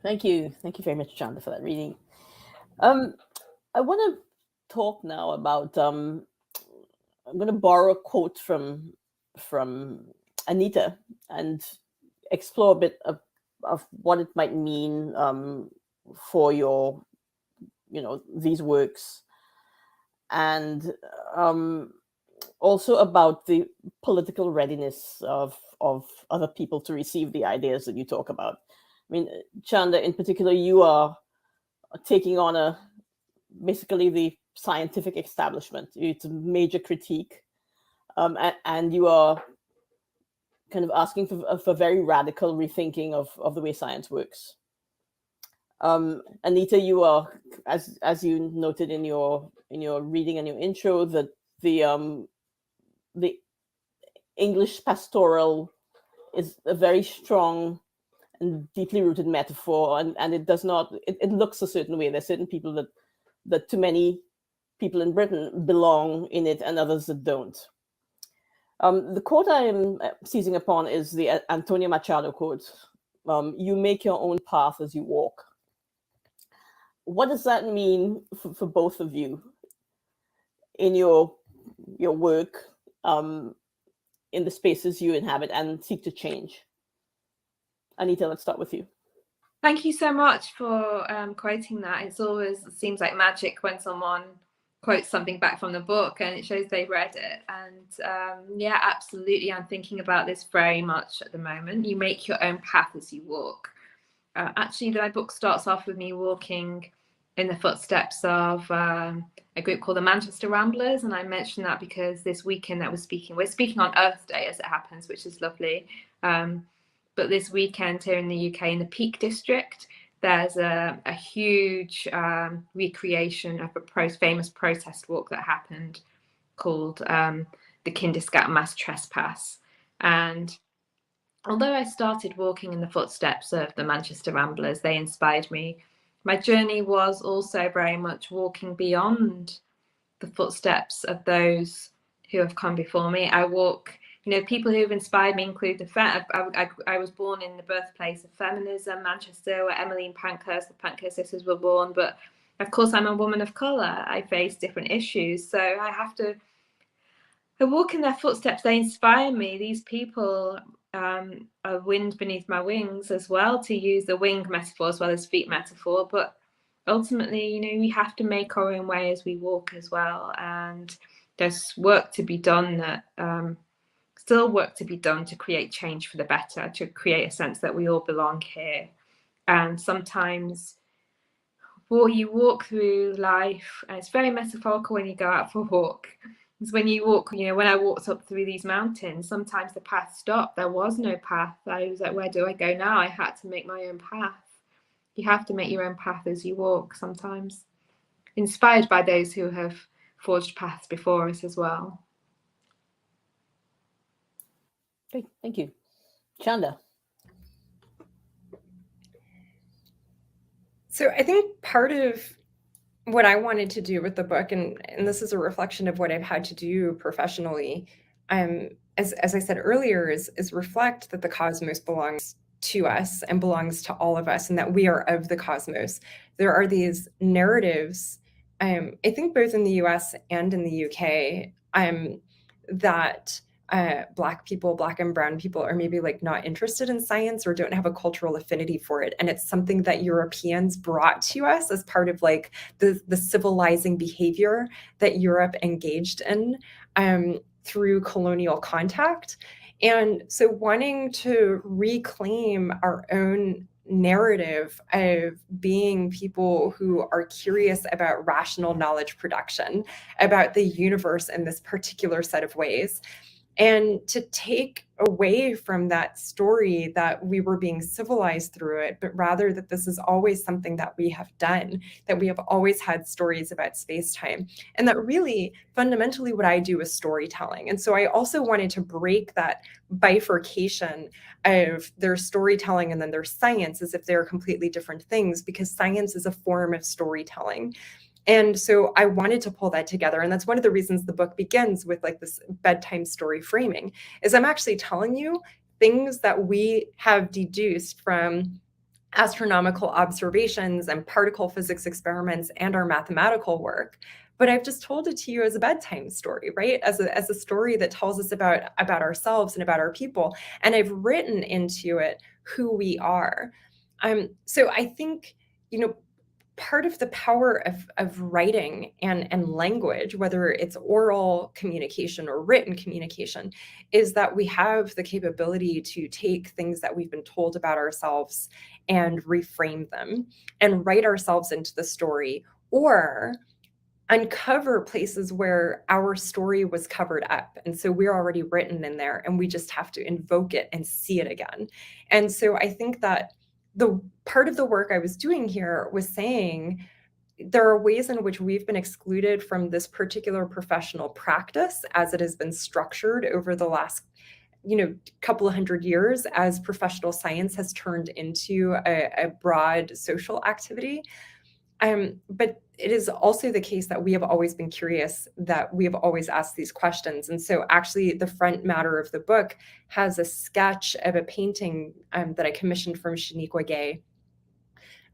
Thank you very much, Chanda, for that reading. I want to talk now about. I'm going to borrow a quote from Anita and explore a bit of what it might mean for your, these works, and also about the political readiness of other people to receive the ideas that you talk about. I mean, Chanda, in particular, you are taking on basically the scientific establishment. It's a major critique, and you are kind of asking for very radical rethinking of the way science works. Anita, you are, as you noted in your reading and your intro, that the English pastoral is a very strong and deeply rooted metaphor, and it does not. It looks a certain way. There's certain people that too many people in Britain belong in it, and others that don't. The quote I am seizing upon is the Antonio Machado quote: "You make your own path as you walk." What does that mean for both of you in your work, in the spaces you inhabit and seek to change? Anita, let's start with you. Thank you so much for quoting that. It seems like magic when someone quotes something back from the book and it shows they read it. And yeah, absolutely. I'm thinking about this very much at the moment. You make your own path as you walk. Actually, my book starts off with me walking in the footsteps of a group called the Manchester Ramblers. And I mentioned that because this weekend that we're speaking on Earth Day as it happens, which is lovely. But this weekend here in the UK, in the Peak District, there's a huge recreation of a famous protest walk that happened called the Kinderscat Mass Trespass. And although I started walking in the footsteps of the Manchester Ramblers, they inspired me. My journey was also very much walking beyond the footsteps of those who have come before me. I walk. People who have inspired me include I was born in the birthplace of feminism, Manchester, where Emmeline Pankhurst, the Pankhurst sisters, were born. But of course, I'm a woman of colour. I face different issues. So I walk in their footsteps. They inspire me. These people are wind beneath my wings as well, to use the wing metaphor as well as feet metaphor. But ultimately, we have to make our own way as we walk as well. And there's work to be done still work to be done to create change for the better, to create a sense that we all belong here. And sometimes you walk through life, and it's very metaphorical when you go out for a walk, Because when you walk, when I walked up through these mountains, sometimes the path stopped. There was no path. I was like, where do I go now? I had to make my own path. You have to make your own path as you walk sometimes. Inspired by those who have forged paths before us as well. Great, thank you. Chanda. So I think part of what I wanted to do with the book, and this is a reflection of what I've had to do professionally, as I said earlier, is reflect that the cosmos belongs to us and belongs to all of us, and that we are of the cosmos. There are these narratives, I think both in the US and in the UK, that Black people, Black and brown people are maybe like not interested in science or don't have a cultural affinity for it. And it's something that Europeans brought to us as part of like the civilizing behavior that Europe engaged in through colonial contact. And so wanting to reclaim our own narrative of being people who are curious about rational knowledge production, about the universe in this particular set of ways, and to take away from that story that we were being civilized through it, but rather that this is always something that we have done, that we have always had stories about space-time, and that really fundamentally what I do is storytelling. And so I also wanted to break that bifurcation of their storytelling and then their science as if they're completely different things, because science is a form of storytelling. And so I wanted to pull that together. And that's one of the reasons the book begins with like this bedtime story framing, is I'm actually telling you things that we have deduced from astronomical observations and particle physics experiments and our mathematical work. But I've just told it to you as a bedtime story, right? As a story that tells us about ourselves and about our people. And I've written into it who we are. So I think, part of the power of writing and language, whether it's oral communication or written communication, is that we have the capability to take things that we've been told about ourselves and reframe them and write ourselves into the story, or uncover places where our story was covered up. And so we're already written in there and we just have to invoke it and see it again. And so I think that the part of the work I was doing here was saying there are ways in which we've been excluded from this particular professional practice as it has been structured over the last couple of hundred years, as professional science has turned into a broad social activity. But it is also the case that we have always been curious, that we have always asked these questions. And so actually the front matter of the book has a sketch of a painting that I commissioned from Shaniqua Gay.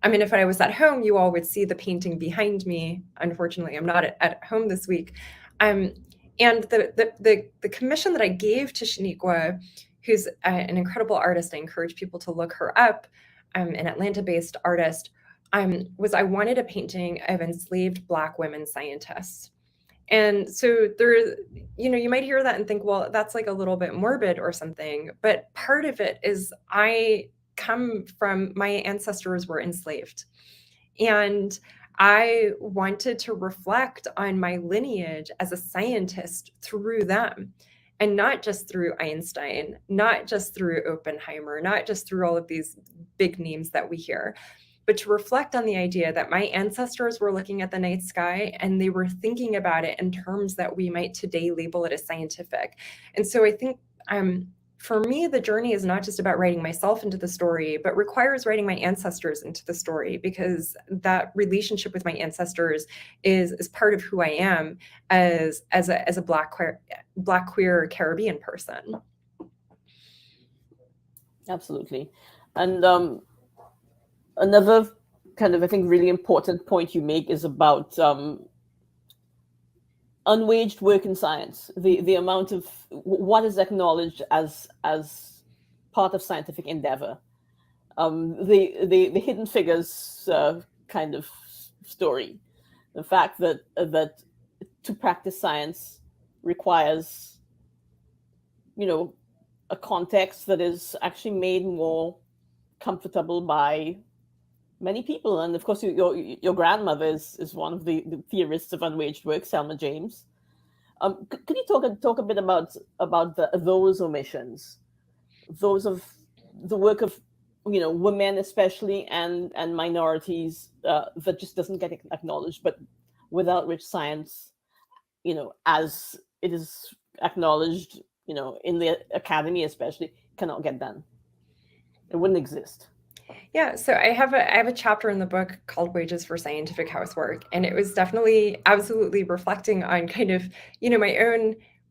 I mean, if I was at home, you all would see the painting behind me. Unfortunately, I'm not at home this week. And the commission that I gave to Shaniqua, who's an incredible artist, I encourage people to look her up, an Atlanta-based artist, was I wanted a painting of enslaved Black women scientists. And so there, you might hear that and think, well, that's like a little bit morbid or something. But part of it is I come from, my ancestors were enslaved. And I wanted to reflect on my lineage as a scientist through them. And not just through Einstein, not just through Oppenheimer, not just through all of these big names that we hear, but to reflect on the idea that my ancestors were looking at the night sky and they were thinking about it in terms that we might today label it as scientific. And so I think for me, the journey is not just about writing myself into the story, but requires writing my ancestors into the story, because that relationship with my ancestors is part of who I am as a Black queer Caribbean person. Absolutely. And another kind of, I think, really important point you make is about unwaged work in science, the amount of what is acknowledged as part of scientific endeavor, the hidden figures kind of story, the fact that to practice science requires, a context that is actually made more comfortable by many people. And of course, your grandmother is one of the theorists of unwaged work, Selma James. Could you talk a bit about those omissions, those of the work of women especially and minorities that just doesn't get acknowledged, but without which science, as it is acknowledged, in the academy especially, cannot get done. It wouldn't exist. Yeah, so I have a chapter in the book called Wages for Scientific Housework, and it was definitely absolutely reflecting on kind of,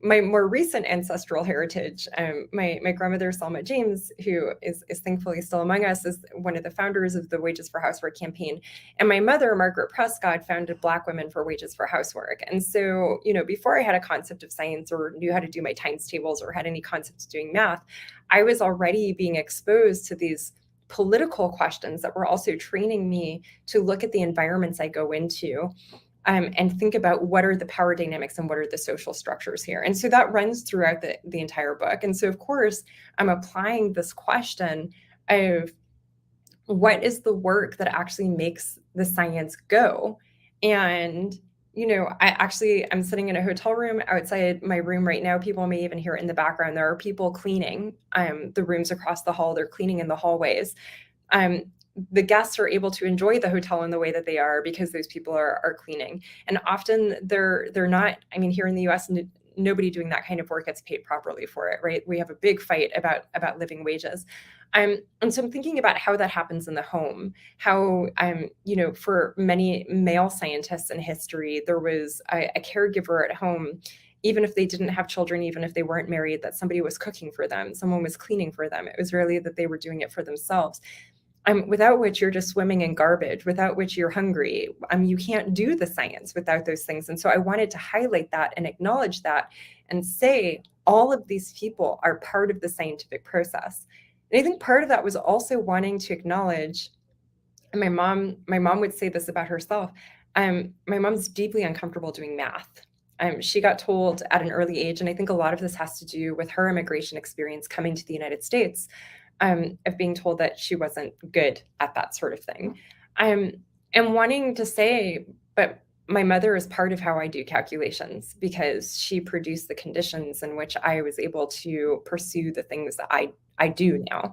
my more recent ancestral heritage. My grandmother, Salma James, who is thankfully still among us, is one of the founders of the Wages for Housework campaign. And my mother, Margaret Prescott, founded Black Women for Wages for Housework. And so, before I had a concept of science or knew how to do my times tables or had any concept of doing math, I was already being exposed to these political questions that were also training me to look at the environments I go into and think about what are the power dynamics and what are the social structures here. And so that runs throughout the entire book. And so, of course, I'm applying this question of what is the work that actually makes the science go? And I'm sitting in a hotel room outside my room right now. People may even hear it in the background. There are people cleaning the rooms across the hall. They're cleaning in the hallways. The guests are able to enjoy the hotel in the way that they are because those people are cleaning. And often they're not, here in the US, nobody doing that kind of work gets paid properly for it, right? We have a big fight about living wages. And so I'm thinking about how that happens in the home, how, for many male scientists in history, there was a caregiver at home, even if they didn't have children, even if they weren't married, that somebody was cooking for them, someone was cleaning for them. It was rarely that they were doing it for themselves. Without which you're just swimming in garbage, without which you're hungry. You can't do the science without those things. And so I wanted to highlight that and acknowledge that and say all of these people are part of the scientific process. And I think part of that was also wanting to acknowledge, and my mom would say this about herself, my mom's deeply uncomfortable doing math. She got told at an early age, and I think a lot of this has to do with her immigration experience coming to the United States, of being told that she wasn't good at that sort of thing. And wanting to say, but my mother is part of how I do calculations because she produced the conditions in which I was able to pursue the things that I do now.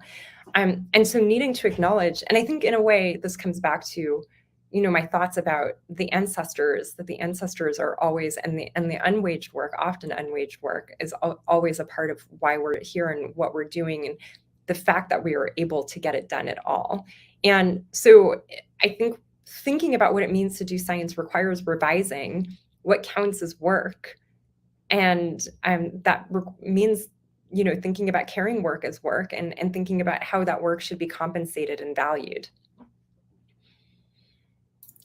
And so needing to acknowledge, and I think in a way, this comes back to, my thoughts about the ancestors, that the ancestors are always, and the unwaged work, often unwaged work, is always a part of why we're here and what we're doing, and the fact that we were able to get it done at all. And so I think thinking about what it means to do science requires revising what counts as work. And that means, thinking about caring work as work and thinking about how that work should be compensated and valued.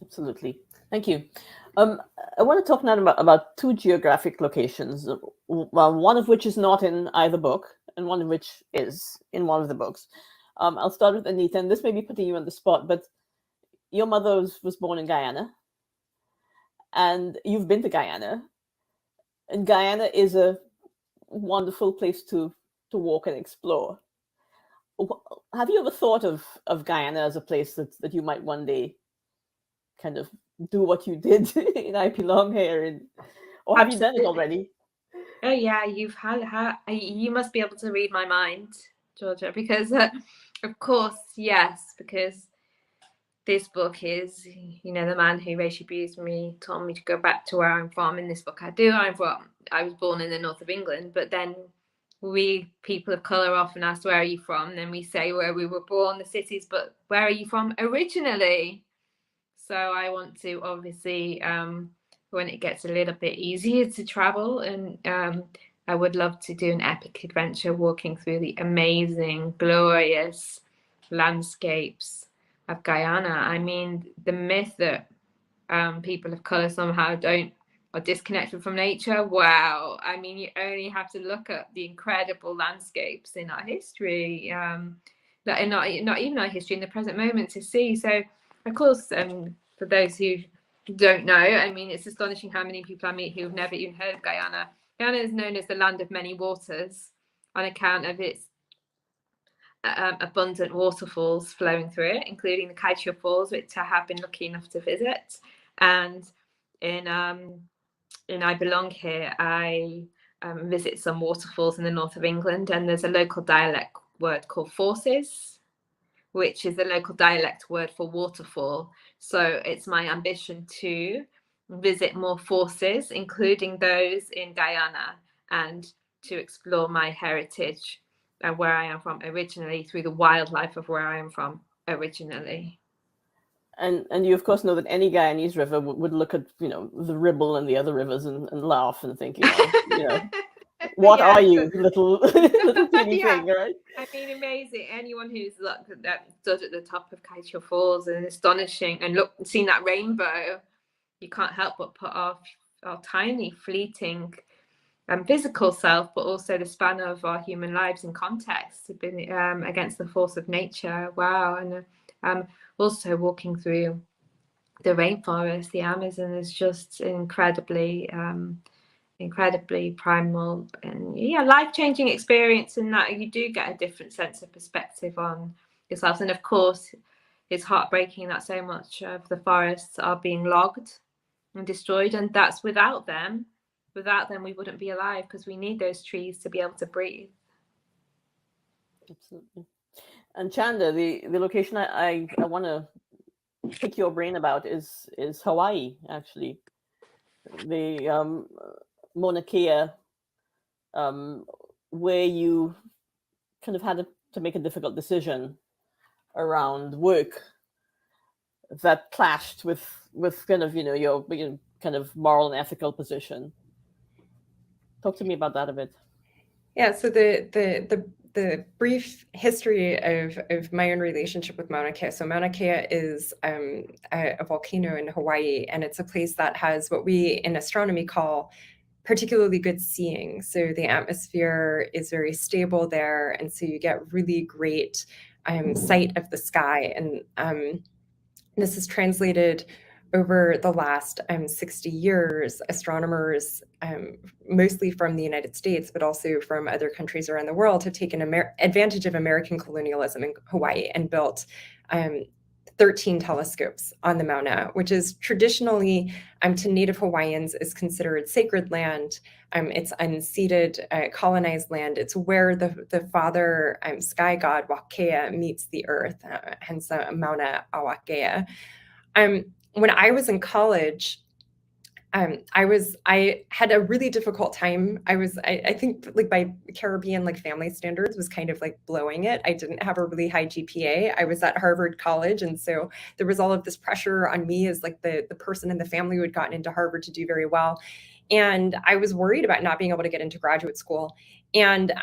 Absolutely. Thank you. I want to talk now about two geographic locations, one of which is not in either book, and one of which is in one of the books. I'll start with Anita, and this may be putting you on the spot, but your mother was born in Guyana, and you've been to Guyana, and Guyana is a wonderful place to walk and explore. Have you ever thought of Guyana as a place that you might one day kind of do what you did in I Belong Here, or have you done it already? Oh yeah, you must be able to read my mind, Georgia, because of course, yes, because this book is, the man who racially abused me told me to go back to where I'm from. In this book, I was born in the north of England, but then we people of colour often ask, where are you from? And then we say where we were born, the cities, but where are you from originally? So I want to obviously, when it gets a little bit easier to travel, and I would love to do an epic adventure walking through the amazing, glorious landscapes of Guyana. I mean, the myth that people of colour somehow are disconnected from nature. Wow. I mean, you only have to look at the incredible landscapes in our history, not even our history, in the present moment to see. So, of course, for those who don't know, I mean, it's astonishing how many people I meet who've never even heard of Guyana. Guyana is known as the land of many waters on account of its abundant waterfalls flowing through it, including the Kaieteur Falls, which I have been lucky enough to visit. And in in I Belong Here, I visit some waterfalls in the north of England, and there's a local dialect word called forces, which is the local dialect word for waterfall. So it's my ambition to visit more forces, including those in Guyana, and to explore my heritage and where I am from originally through the wildlife of where I am from originally. And you of course know that any Guyanese river would look at, you know, the Ribble and the other rivers and laugh and think, you know, what are you, little teeny thing, right? I mean, amazing. Anyone who's looked at that, stood at the top of Kaicho Falls and astonishing, and seen that rainbow, you can't help but put our tiny, fleeting, physical self, but also the span of our human lives in context, against the force of nature. Wow. And also walking through the rainforest, the Amazon, is just incredibly primal and life-changing experience, in that you do get a different sense of perspective on yourselves. And of course, it's heartbreaking that so much of the forests are being logged and destroyed, and that's without them we wouldn't be alive, because we need those trees to be able to breathe. Absolutely. And Chanda, the location I want to pick your brain about is Hawaii, actually. The Mauna Kea, where you kind of had to make a difficult decision around work that clashed with kind of, you know, your kind of moral and ethical position. Talk to me about that a bit. Yeah, so the brief history of my own relationship with Mauna Kea. So Mauna Kea is a volcano in Hawaii, and it's a place that has what we in astronomy call particularly good seeing. So the atmosphere is very stable there, and so you get really great sight of the sky. And this is translated over the last 60 years. Astronomers, mostly from the United States, but also from other countries around the world, have taken advantage of American colonialism in Hawaii and built 13 telescopes on the Mauna, which is traditionally, to Native Hawaiians, is considered sacred land. It's unceded, colonized land. It's where the father sky god Wakea meets the earth, hence Mauna Awakea. When I was in college, I had a really difficult time. I think, like, by Caribbean, like, family standards, was kind of like blowing it. I didn't have a really high GPA. I was at Harvard College, and so there was all of this pressure on me as like the person in the family who had gotten into Harvard to do very well. And I was worried about not being able to get into graduate school. And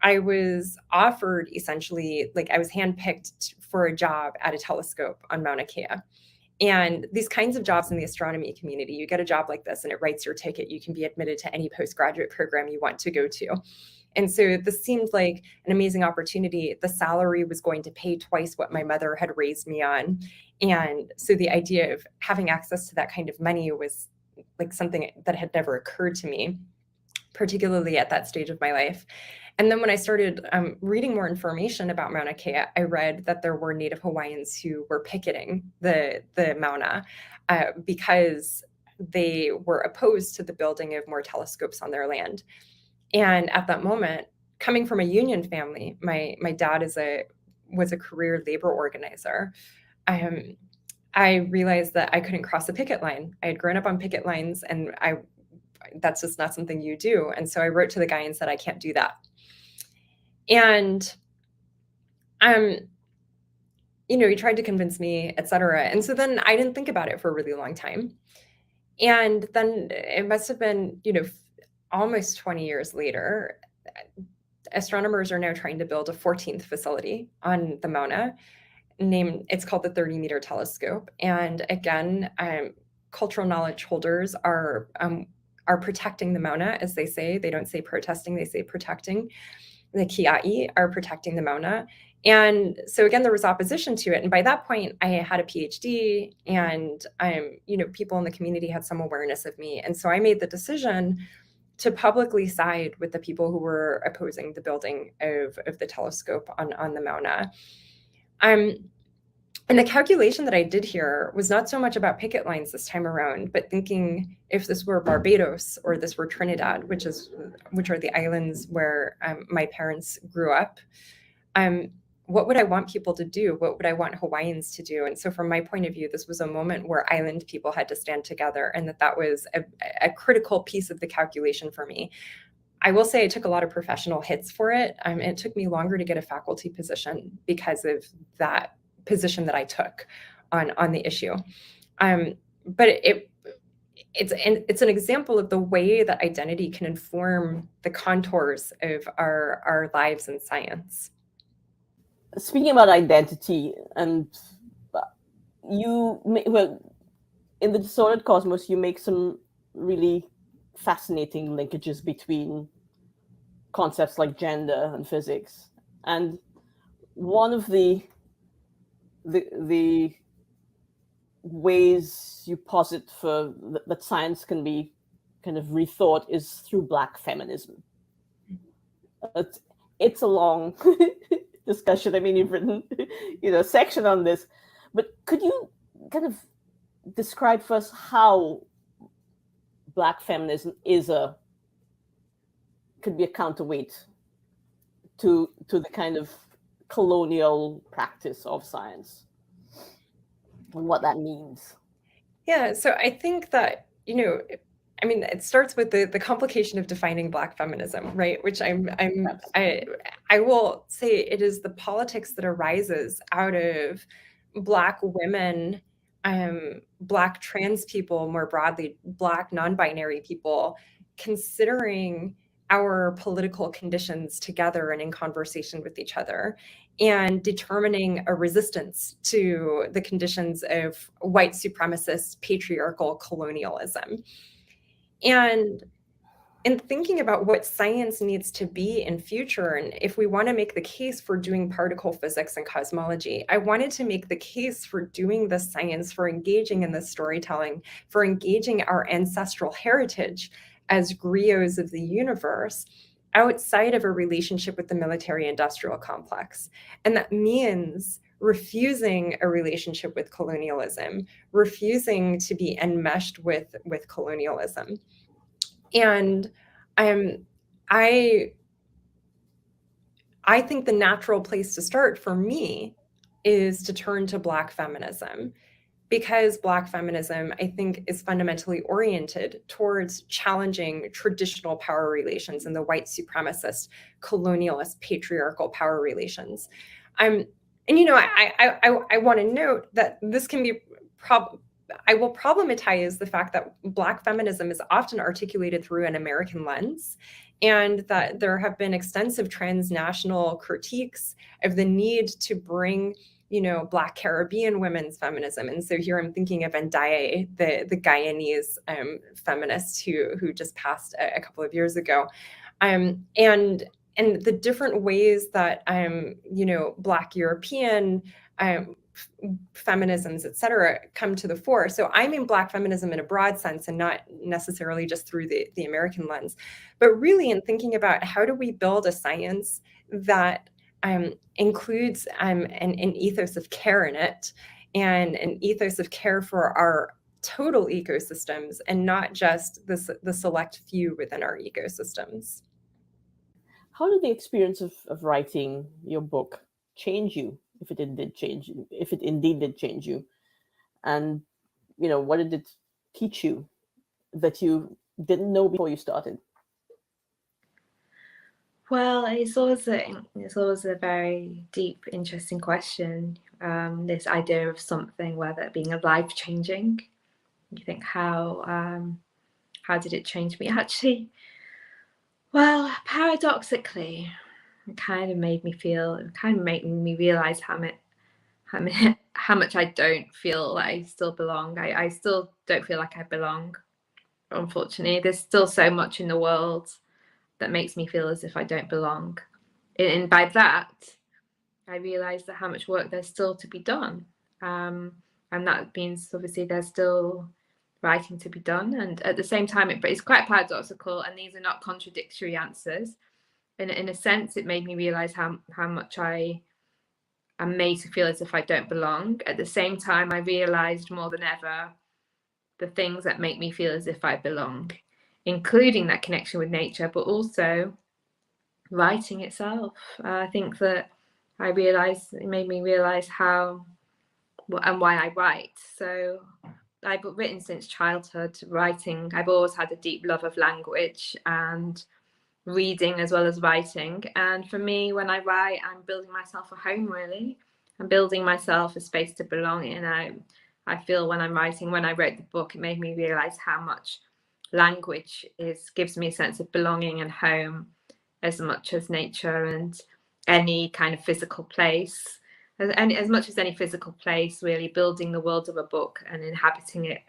I was offered, essentially, like, I was handpicked for a job at a telescope on Mauna Kea. And these kinds of jobs in the astronomy community, you get a job like this and it writes your ticket. You can be admitted to any postgraduate program you want to go to. And so this seemed like an amazing opportunity. The salary was going to pay twice what my mother had raised me on. And so the idea of having access to that kind of money was like something that had never occurred to me, particularly at that stage of my life. And then when I started reading more information about Mauna Kea, I read that there were Native Hawaiians who were picketing the Mauna because they were opposed to the building of more telescopes on their land. And at that moment, coming from a union family, my dad was a career labor organizer. I realized that I couldn't cross a picket line. I had grown up on picket lines, and that's just not something you do. And so I wrote to the guy and said, I can't do that. And, he tried to convince me, et cetera. And so then I didn't think about it for a really long time. And then it must have been, almost 20 years later, astronomers are now trying to build a 14th facility on the Mauna. It's called the 30-meter telescope. And again, cultural knowledge holders are protecting the Mauna, as they say. They don't say protesting, they say protecting. The Kia'i are protecting the Mauna. And so again, there was opposition to it. And by that point, I had a PhD, and people in the community had some awareness of me. And so I made the decision to publicly side with the people who were opposing the building of the telescope on the Mauna. And the calculation that I did here was not so much about picket lines this time around, but thinking if this were Barbados or this were Trinidad, which are the islands where my parents grew up, what would I want people to do? What would I want Hawaiians to do? And so from my point of view, this was a moment where island people had to stand together, and that was a critical piece of the calculation for me. I will say I took a lot of professional hits for it. And it took me longer to get a faculty position because of that position that I took on the issue. But it's an example of the way that identity can inform the contours of our lives in science. Speaking about identity, and in the Disordered Cosmos, you make some really fascinating linkages between concepts like gender and physics. And one of the ways you posit for that science can be kind of rethought is through Black feminism. It's a long discussion. I mean, you've written, a section on this, but could you kind of describe for us how Black feminism could be a counterweight to the kind of colonial practice of science and what that means? Yeah, so I think that, it starts with the complication of defining Black feminism, right? Which I will say it is the politics that arises out of Black women, Black trans people, more broadly, Black non-binary people, considering our political conditions together and in conversation with each other, and determining a resistance to the conditions of white supremacist patriarchal colonialism. And in thinking about what science needs to be in future, and if we want to make the case for doing particle physics and cosmology, I wanted to make the case for doing the science, for engaging in the storytelling, for engaging our ancestral heritage as griots of the universe outside of a relationship with the military-industrial complex. And that means refusing a relationship with colonialism, refusing to be enmeshed with colonialism. And I think the natural place to start for me is to turn to Black feminism, because Black feminism, I think, is fundamentally oriented towards challenging traditional power relations and the white supremacist, colonialist, patriarchal power relations. I want to note that this can be I will problematize the fact that Black feminism is often articulated through an American lens, and that there have been extensive transnational critiques of the need to bring Black Caribbean women's feminism. And so here I'm thinking of Ndaye, the Guyanese feminist who just passed a couple of years ago. And the different ways that, Black European feminisms, et cetera, come to the fore. So I mean Black feminism in a broad sense and not necessarily just through the American lens, but really in thinking about how do we build a science that includes an ethos of care in it, and an ethos of care for our total ecosystems and not just the select few within our ecosystems. How did the experience of writing your book change you, if it indeed did change you? And, what did it teach you that you didn't know before you started? Well, it's always a very deep, interesting question. This idea of something, whether it being life-changing, you think how did it change me? Actually, well, paradoxically, it kind of made me realize how much I don't feel like I still belong. I still don't feel like I belong. Unfortunately, there's still so much in the world that makes me feel as if I don't belong. And by that, I realized that how much work there's still to be done. And that means obviously there's still writing to be done. And at the same time, it's quite paradoxical, and these are not contradictory answers. In a sense, it made me realize how much I I'm made to feel as if I don't belong. At the same time, I realized more than ever the things that make me feel as if I belong, including that connection with nature, but also writing itself. I think that it made me realize how and why I write. So I've written since childhood. Writing, I've always had a deep love of language and reading as well as writing. And for me, when I write, I'm building myself a home, really. I'm building myself a space to belong in. I feel when I'm writing, when I wrote the book, it made me realize how much language gives me a sense of belonging and home, as much as nature and any kind of physical place. And as much as any physical place, really building the world of a book and inhabiting it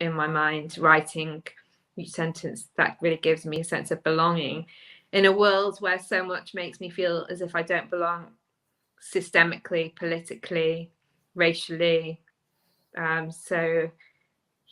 in my mind, writing each sentence, that really gives me a sense of belonging in a world where so much makes me feel as if I don't belong systemically, politically, racially. So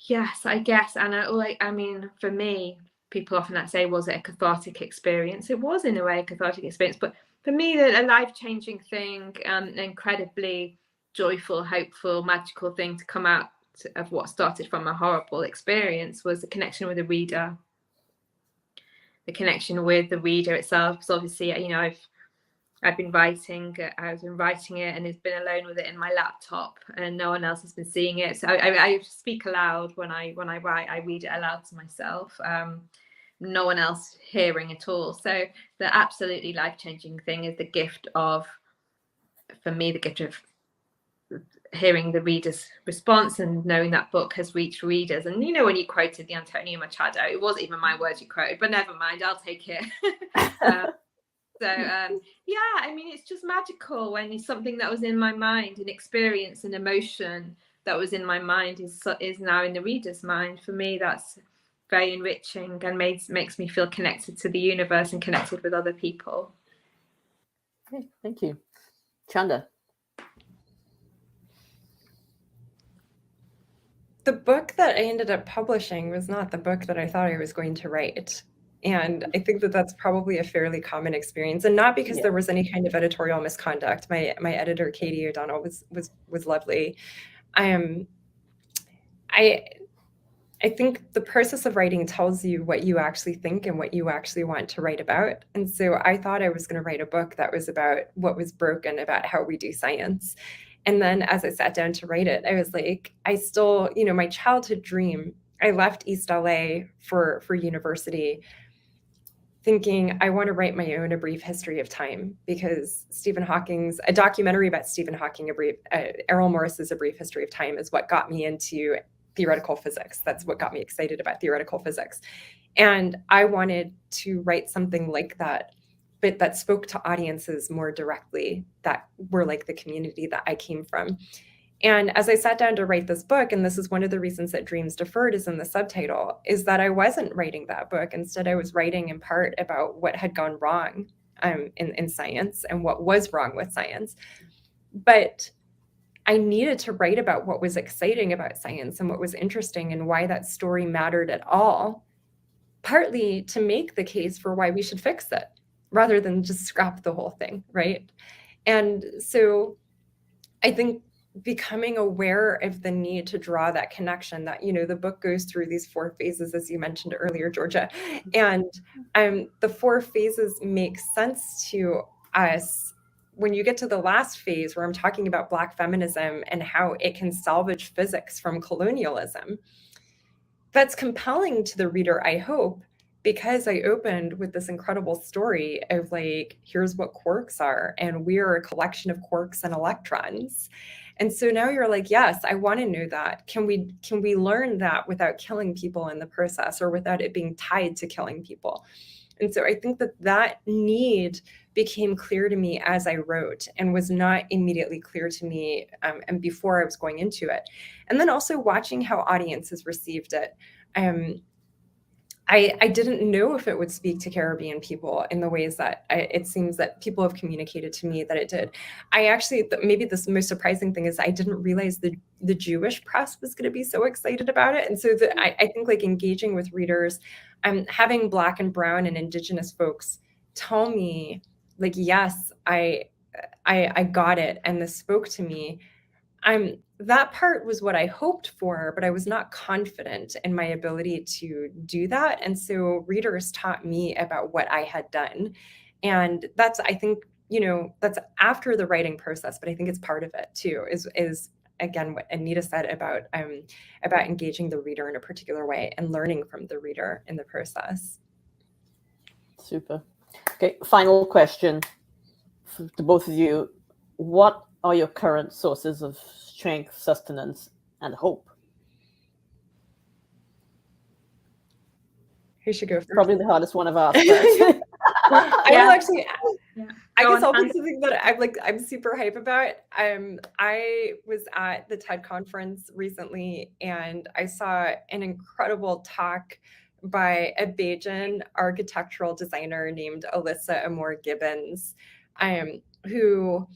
yes, I guess. And I mean, for me, people often say, was it a cathartic experience? It was in a way a cathartic experience, but for me, a life-changing thing, an incredibly joyful, hopeful, magical thing to come out of what started from a horrible experience was the connection with the reader. The connection with the reader itself, because obviously, I've been writing, I've been writing it and it's been alone with it in my laptop and no one else has been seeing it. So I speak aloud when I write, I read it aloud to myself. No one else hearing at all. So the absolutely life-changing thing is the gift of hearing the reader's response and knowing that book has reached readers. And when you quoted the Antonio Machado, it wasn't even my words you quoted, but never mind, I'll take it. Yeah, I mean, it's just magical when something that was in my mind, an experience, an emotion that was in my mind is now in the reader's mind. For me, that's very enriching and makes me feel connected to the universe and connected with other people. Okay, thank you. Chanda. The book that I ended up publishing was not the book that I thought I was going to write. And I think that that's probably a fairly common experience, and not because there was any kind of editorial misconduct. My editor, Katie O'Donnell, was lovely. I think the process of writing tells you what you actually think and what you actually want to write about. And so I thought I was going to write a book that was about what was broken about how we do science. And then as I sat down to write it, I was like, I still, my childhood dream, I left East LA for university thinking I want to write my own A Brief History of Time, because Stephen Hawking's, a documentary about Stephen Hawking, Errol Morris's A Brief History of Time is what got me into theoretical physics. That's what got me excited about theoretical physics. And I wanted to write something like that, but that spoke to audiences more directly, that were like the community that I came from. And as I sat down to write this book, and this is one of the reasons that Dreams Deferred is in the subtitle, is that I wasn't writing that book. Instead, I was writing in part about what had gone wrong in science and what was wrong with science. But I needed to write about what was exciting about science and what was interesting and why that story mattered at all, partly to make the case for why we should fix it rather than just scrap the whole thing, right? And so I think becoming aware of the need to draw that connection, that, the book goes through these 4 phases, as you mentioned earlier, Georgia, and the 4 phases make sense to us when you get to the last phase, where I'm talking about Black feminism and how it can salvage physics from colonialism. That's compelling to the reader, I hope, because I opened with this incredible story of here's what quarks are, and we're a collection of quarks and electrons. And so now you're like, yes, I want to know that. Can we learn that without killing people in the process, or without it being tied to killing people? And so I think that need became clear to me as I wrote, and was not immediately clear to me and before I was going into it. And then also watching how audiences received it. I didn't know if it would speak to Caribbean people in the ways that it seems that people have communicated to me that it did. I actually, maybe the most surprising thing is I didn't realize the Jewish press was going to be so excited about it. And so I think engaging with readers, having Black and Brown and Indigenous folks tell me yes, I got it and this spoke to me. That part was what I hoped for, but I was not confident in my ability to do that. And so readers taught me about what I had done. And that's, I think, that's after the writing process, but I think it's part of it too, is again, what Anita said about engaging the reader in a particular way and learning from the reader in the process. Super. Okay, final question to both of you. What are your current sources of strength, sustenance, and hope? Who should go first? Probably the hardest one I've asked. I will actually. I guess I'll pick something that I'm super hype about. I was at the TED conference recently, and I saw an incredible talk by a Bajan architectural designer named Alyssa Amore Gibbons, who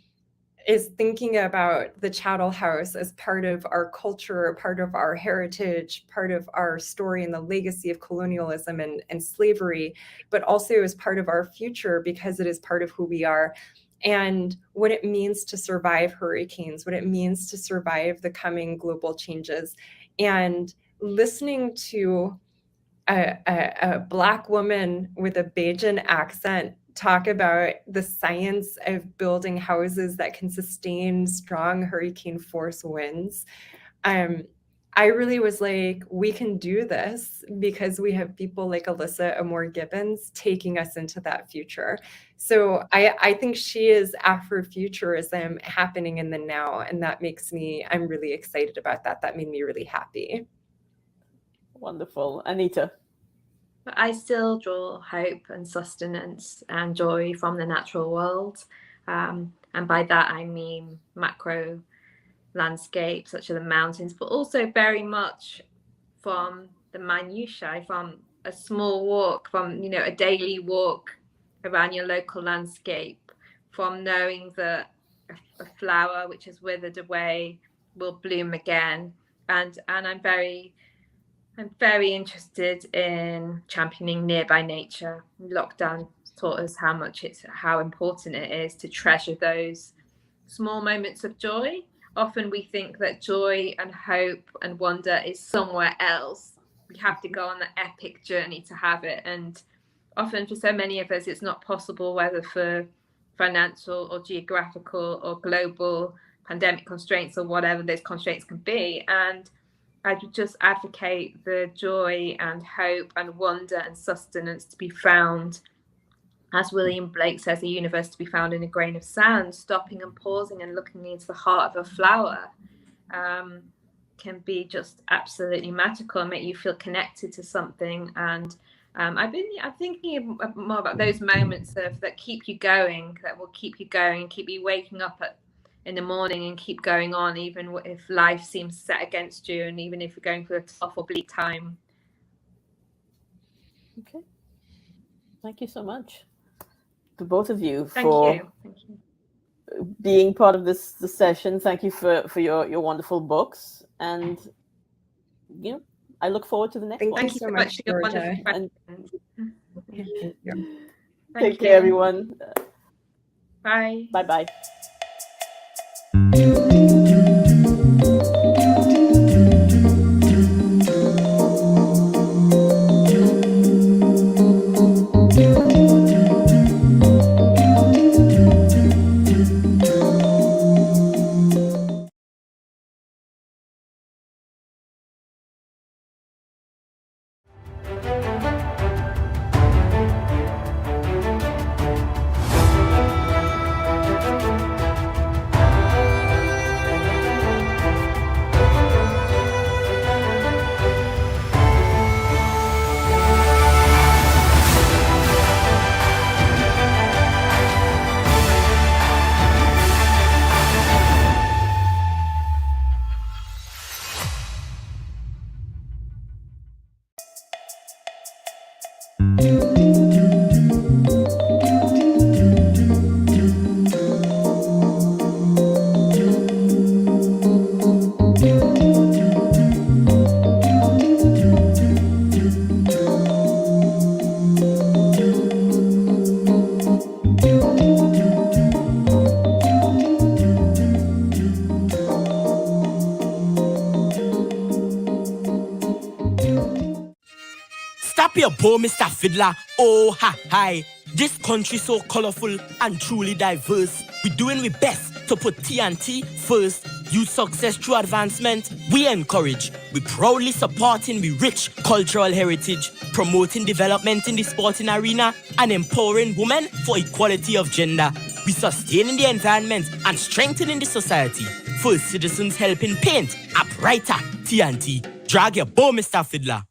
is thinking about the Chattel House as part of our culture, part of our heritage, part of our story and the legacy of colonialism and slavery, but also as part of our future because it is part of who we are, and what it means to survive hurricanes, what it means to survive the coming global changes. And listening to a Black woman with a Bajan accent talk about the science of building houses that can sustain strong hurricane force winds. I really was like, we can do this because we have people like Alyssa Amore Gibbons taking us into that future. So I think she is Afrofuturism happening in the now. And that makes me, I'm really excited about that. That made me really happy. Wonderful. Anita? I still draw hope and sustenance and joy from the natural world. And by that, I mean macro landscapes such as the mountains, but also very much from the minutiae, from a small walk, from, a daily walk around your local landscape, from knowing that a flower which has withered away will bloom again. And I'm very interested in championing nearby nature. Lockdown taught us how important it is to treasure those small moments of joy. Often we think that joy and hope and wonder is somewhere else. We have to go on the epic journey to have it. And often for so many of us, it's not possible, whether for financial or geographical or global pandemic constraints or whatever those constraints can be. And I would just advocate the joy and hope and wonder and sustenance to be found, as William Blake says, the universe to be found in a grain of sand. Stopping and pausing and looking into the heart of a flower can be just absolutely magical and make you feel connected to something. And I'm thinking more about those moments that keep you going, that will keep you going and keep you waking up in the morning and keep going on, even if life seems set against you and even if you're going through a tough or bleak time. Okay. Thank you so much to both of you Thank you. being part of this session. Thank you for your wonderful books. And, I look forward to the next one. Thank you so much for your wonderful questions. Thank Take care, everyone. Bye. Bye-bye. Stop your bow, Mr. Fiddler. Oh, ha, hi. This country so colorful and truly diverse. We're doing our best to put TNT first. Youth success through advancement, we encourage. We proudly supporting we rich cultural heritage, promoting development in the sporting arena, and empowering women for equality of gender. We sustaining the environment and strengthening the society. First citizens helping paint a brighter TNT. Drag your bow, Mr. Fiddler.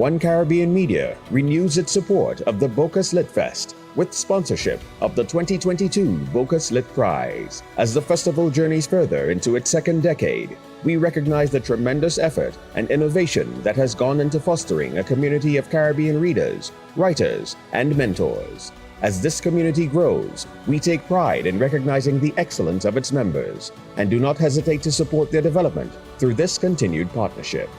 One Caribbean Media renews its support of the Bocas Lit Fest with sponsorship of the 2022 Bocas Lit Prize. As the festival journeys further into its second decade, we recognize the tremendous effort and innovation that has gone into fostering a community of Caribbean readers, writers, and mentors. As this community grows, we take pride in recognizing the excellence of its members and do not hesitate to support their development through this continued partnership.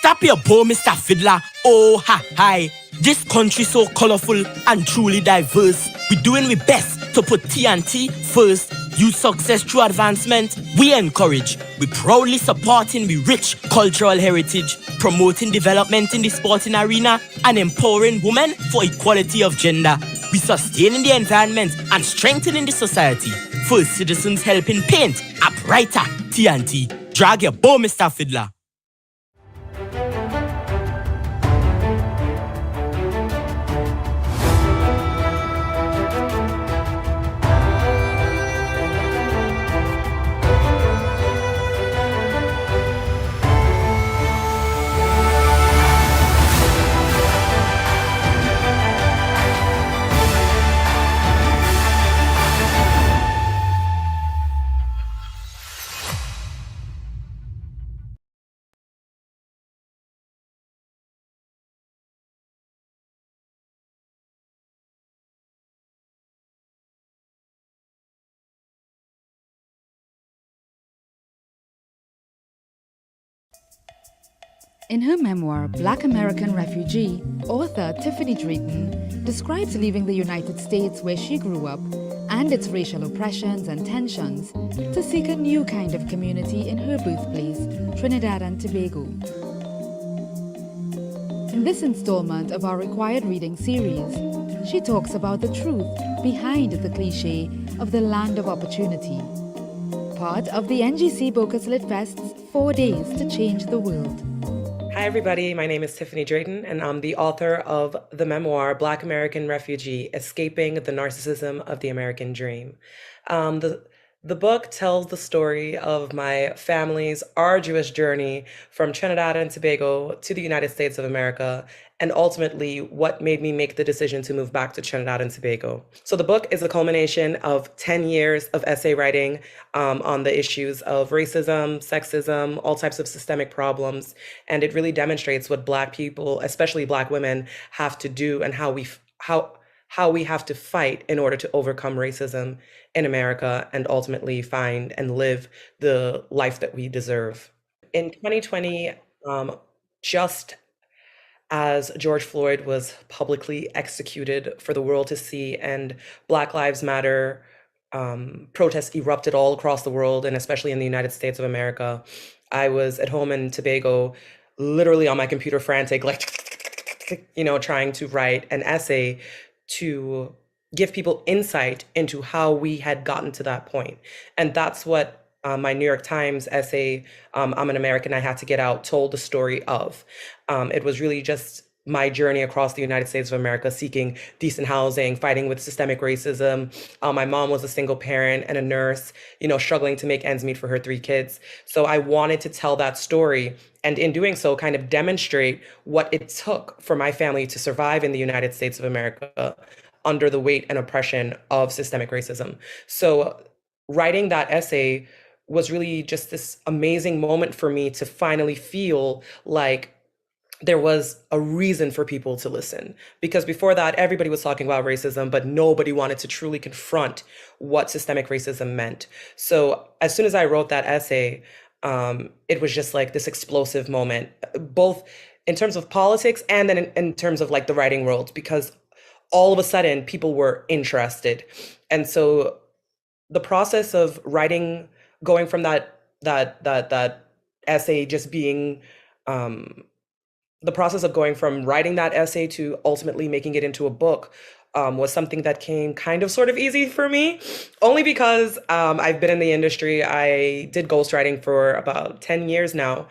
Stop your bow, Mr. Fiddler. Oh, ha, hi. This country so colorful and truly diverse. We're doing our best to put TNT first. Youth success through advancement, we encourage. We proudly supporting we rich cultural heritage, promoting development in the sporting arena, and empowering women for equality of gender. We sustaining the environment and strengthening the society. First citizens helping paint a brighter TNT. Drag your bow, Mr. Fiddler. In her memoir, Black American Refugee, author Tiffany Drayton describes leaving the United States where she grew up and its racial oppressions and tensions to seek a new kind of community in her birthplace, Trinidad and Tobago. In this installment of our required reading series, she talks about the truth behind the cliche of the land of opportunity, part of the NGC Bocas Lit Fest's 4 days to change the world. Hi, everybody. My name is Tiffany Drayton, and I'm the author of the memoir Black American Refugee, Escaping the Narcissism of the American Dream. The book tells the story of my family's arduous journey from Trinidad and Tobago to the United States of America, and ultimately what made me make the decision to move back to Trinidad and Tobago. So the book is a culmination of 10 years of essay writing on the issues of racism, sexism, all types of systemic problems, and it really demonstrates what Black people, especially Black women, have to do and how we have to fight in order to overcome racism in America and ultimately find and live the life that we deserve. In 2020, just as George Floyd was publicly executed for the world to see and Black Lives Matter protests erupted all across the world and especially in the United States of America, I was at home in Tobago, literally on my computer frantic, like, trying to write an essay to give people insight into how we had gotten to that point. And that's what my New York Times essay, I'm an American, I Had to Get Out, told the story of. It was really just my journey across the United States of America, seeking decent housing, fighting with systemic racism. My mom was a single parent and a nurse, struggling to make ends meet for her 3 kids. So I wanted to tell that story, and in doing so, kind of demonstrate what it took for my family to survive in the United States of America under the weight and oppression of systemic racism. So writing that essay was really just this amazing moment for me to finally feel like there was a reason for people to listen. Because before that, everybody was talking about racism, but nobody wanted to truly confront what systemic racism meant. So as soon as I wrote that essay, it was just like this explosive moment, both in terms of politics and then in terms of like the writing world, because all of a sudden people were interested. And so the process of writing, going from that essay just being, the process of going from writing that essay to ultimately making it into a book was something that came kind of sort of easy for me, only because I've been in the industry. I did ghostwriting for about 10 years now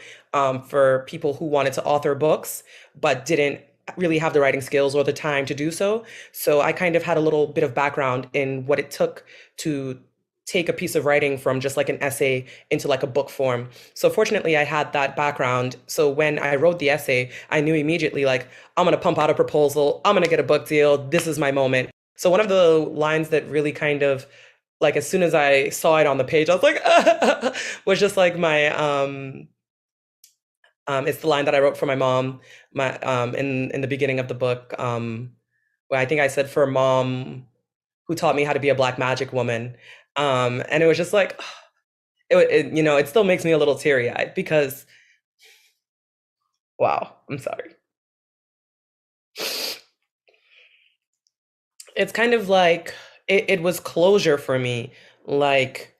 for people who wanted to author books, but didn't really have the writing skills or the time to do so. So I kind of had a little bit of background in what it took to take a piece of writing from just like an essay into like a book form. So fortunately I had that background. So when I wrote the essay, I knew immediately, like, I'm gonna pump out a proposal, I'm gonna get a book deal, this is my moment. So one of the lines that really kind of, like, as soon as I saw it on the page, I was like, was just like my, it's the line that I wrote for my mom, in the beginning of the book, where I think I said, for mom who taught me how to be a Black magic woman. And it was just like, it still makes me a little teary-eyed because, wow, I'm sorry. It's kind of like, it was closure for me. Like,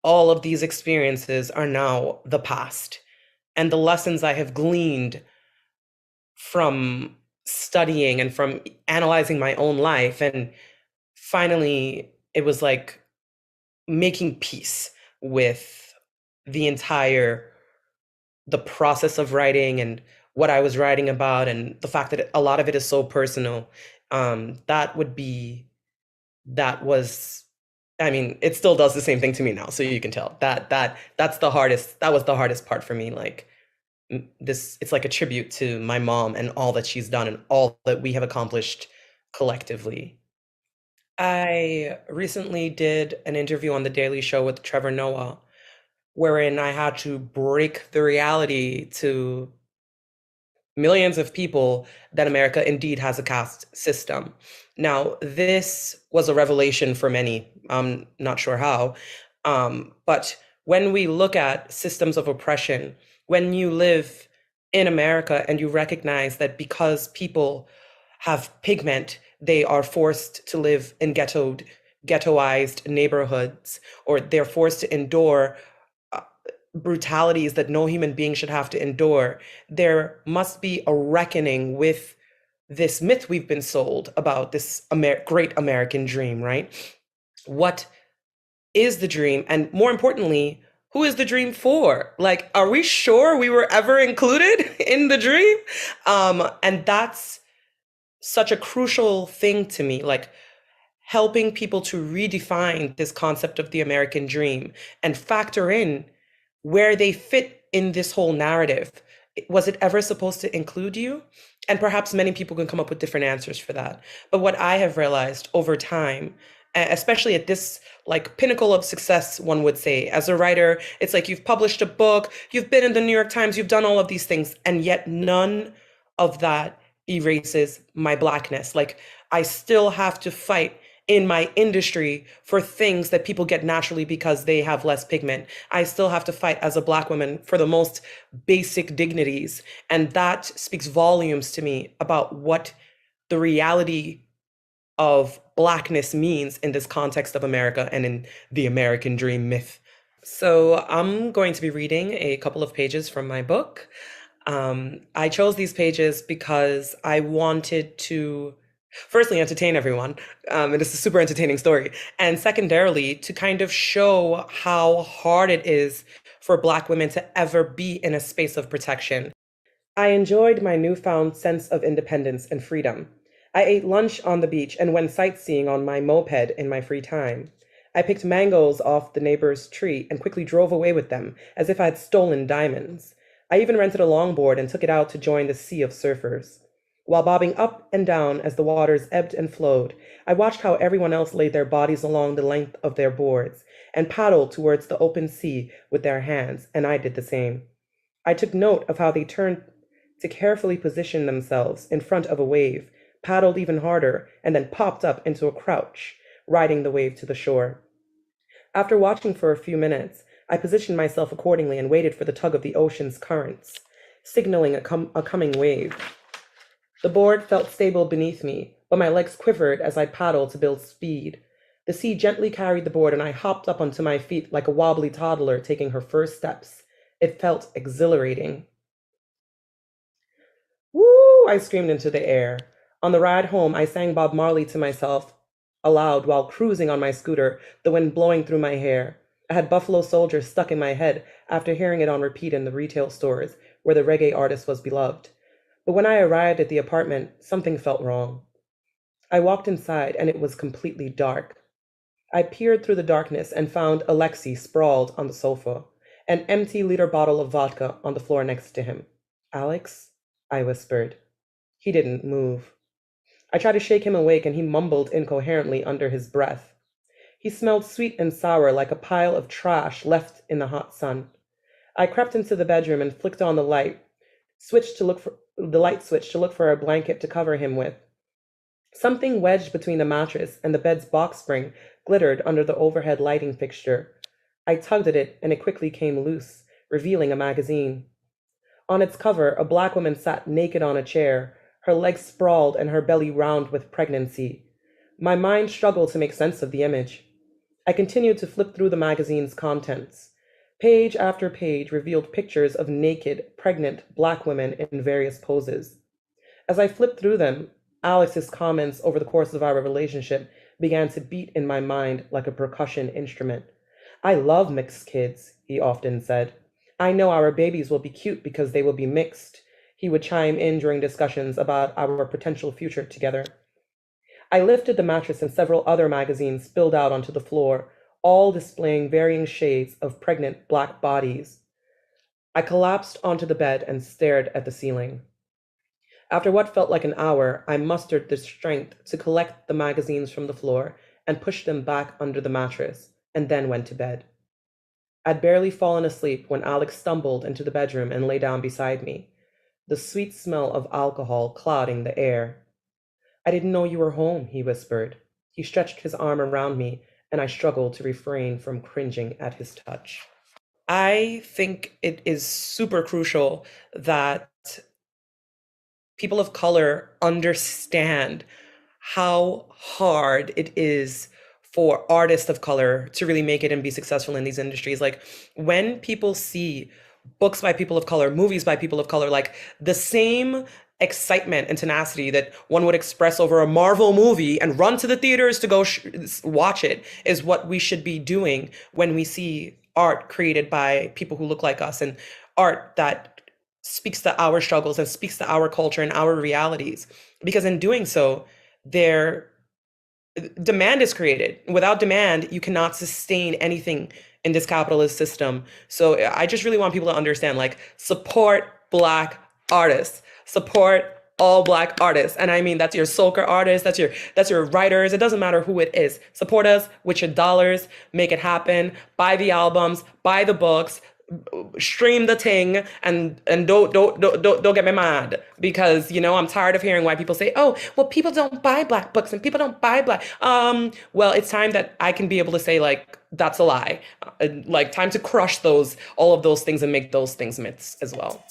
all of these experiences are now the past. And the lessons I have gleaned from studying and from analyzing my own life. And finally, it was like making peace with the process of writing and what I was writing about, and the fact that a lot of it is so personal. That was, I mean, it still does the same thing to me now, so you can tell that was the hardest part for me. Like, it's like a tribute to my mom and all that she's done and all that we have accomplished collectively. I recently did an interview on The Daily Show with Trevor Noah, wherein I had to break the reality to millions of people that America indeed has a caste system. Now, this was a revelation for many. I'm not sure how. But when we look at systems of oppression, when you live in America and you recognize that because people have pigment, they are forced to live in ghettoized neighborhoods, or they're forced to endure brutalities that no human being should have to endure, there must be a reckoning with this myth we've been sold about this great American dream, right? What is the dream? And more importantly, who is the dream for? Like, are we sure we were ever included in the dream? And that's such a crucial thing to me, like helping people to redefine this concept of the American dream and factor in where they fit in this whole narrative. Was it ever supposed to include you? And perhaps many people can come up with different answers for that. But what I have realized over time, especially at this like pinnacle of success, one would say, as a writer, it's like you've published a book, you've been in the New York Times, you've done all of these things, and yet none of that erases my Blackness. Like, I still have to fight in my industry for things that people get naturally because they have less pigment. I still have to fight as a Black woman for the most basic dignities. And that speaks volumes to me about what the reality of Blackness means in this context of America and in the American dream myth. So I'm going to be reading a couple of pages from my book. I chose these pages because I wanted to firstly entertain everyone, and it's a super entertaining story, and secondarily to kind of show how hard it is for Black women to ever be in a space of protection. I enjoyed my newfound sense of independence and freedom. I ate lunch on the beach and went sightseeing on my moped in my free time. I picked mangoes off the neighbor's tree and quickly drove away with them as if I had stolen diamonds. I even rented a longboard and took it out to join the sea of surfers. While bobbing up and down as the waters ebbed and flowed, I watched how everyone else laid their bodies along the length of their boards and paddled towards the open sea with their hands, and I did the same. I took note of how they turned to carefully position themselves in front of a wave, paddled even harder, and then popped up into a crouch, riding the wave to the shore. After watching for a few minutes, I positioned myself accordingly and waited for the tug of the ocean's currents, signaling a coming wave. The board felt stable beneath me, but my legs quivered as I paddled to build speed. The sea gently carried the board, and I hopped up onto my feet like a wobbly toddler taking her first steps. It felt exhilarating. Woo! I screamed into the air. On the ride home, I sang Bob Marley to myself aloud while cruising on my scooter, the wind blowing through my hair. I had Buffalo Soldier stuck in my head after hearing it on repeat in the retail stores where the reggae artist was beloved. But when I arrived at the apartment, something felt wrong. I walked inside and it was completely dark. I peered through the darkness and found Alexei sprawled on the sofa, an empty liter bottle of vodka on the floor next to him. "Alex?" I whispered. He didn't move. I tried to shake him awake and he mumbled incoherently under his breath. He smelled sweet and sour like a pile of trash left in the hot sun. I crept into the bedroom and flicked on the light switch to look for a blanket to cover him with. Something wedged between the mattress and the bed's box spring glittered under the overhead lighting fixture. I tugged at it and it quickly came loose, revealing a magazine. On its cover, a Black woman sat naked on a chair, her legs sprawled and her belly round with pregnancy. My mind struggled to make sense of the image. I continued to flip through the magazine's contents. Page after page revealed pictures of naked, pregnant Black women in various poses. As I flipped through them, Alex's comments over the course of our relationship began to beat in my mind like a percussion instrument. I love mixed kids, he often said. I know our babies will be cute because they will be mixed. He would chime in during discussions about our potential future together. I lifted the mattress and several other magazines spilled out onto the floor, all displaying varying shades of pregnant black bodies. I collapsed onto the bed and stared at the ceiling. After what felt like an hour, I mustered the strength to collect the magazines from the floor and push them back under the mattress, and then went to bed. I'd barely fallen asleep when Alex stumbled into the bedroom and lay down beside me, the sweet smell of alcohol clouding the air. I didn't know you were home, he whispered. He stretched his arm around me, and I struggled to refrain from cringing at his touch. I think it is super crucial that people of color understand how hard it is for artists of color to really make it and be successful in these industries. Like when people see books by people of color, movies by people of color, like the same excitement and tenacity that one would express over a Marvel movie and run to the theaters to go watch it is what we should be doing when we see art created by people who look like us and art that speaks to our struggles and speaks to our culture and our realities. Because in doing so, demand is created. Without demand, you cannot sustain anything in this capitalist system. So I just really want people to understand, like, support Black artists, support all Black artists. And I mean, that's your soca artists, that's your writers. It doesn't matter who it is. Support us with your dollars, make it happen, buy the albums, buy the books, stream the thing, and don't get me mad, because I'm tired of hearing why people say, oh well, people don't buy Black books and people don't buy Black. Well, it's time that I can be able to say, like, that's a lie. Like, time to crush all of those things and make those things myths as well.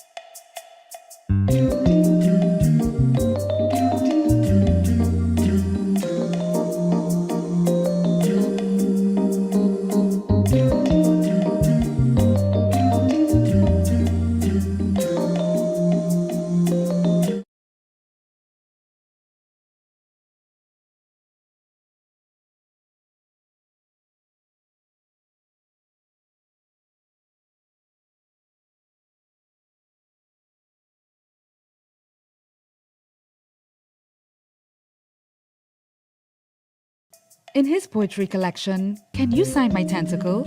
In his poetry collection, Can You Sign My Tentacle?,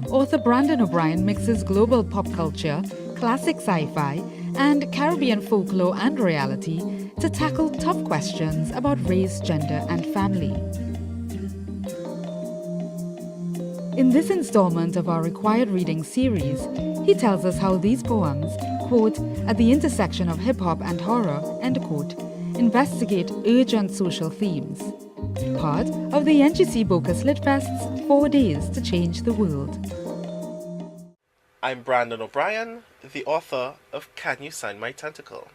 author Brandon O'Brien mixes global pop culture, classic sci-fi, and Caribbean folklore and reality to tackle tough questions about race, gender, and family. In this installment of our required reading series, he tells us how these poems, quote, at the intersection of hip-hop and horror, end quote, investigate urgent social themes. Part of the NGC Bocas Lit Fest's 4 Days to Change the World. I'm Brandon O'Brien, the author of Can You Sign My Tentacle?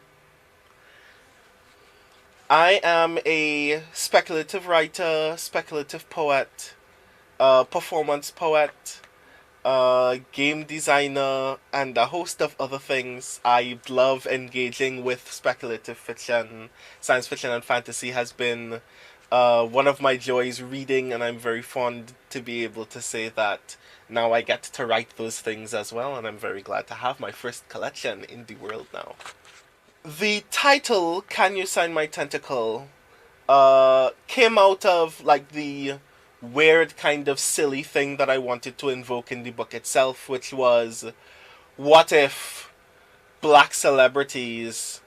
I am a speculative writer, speculative poet, performance poet, game designer, and a host of other things. I love engaging with speculative fiction. Science fiction and fantasy has been one of my joys reading, and I'm very fond to be able to say that now I get to write those things as well, and I'm very glad to have my first collection in the world now. The title, Can You Sign My Tentacle, came out of like the weird kind of silly thing that I wanted to invoke in the book itself, which was, what if Black celebrities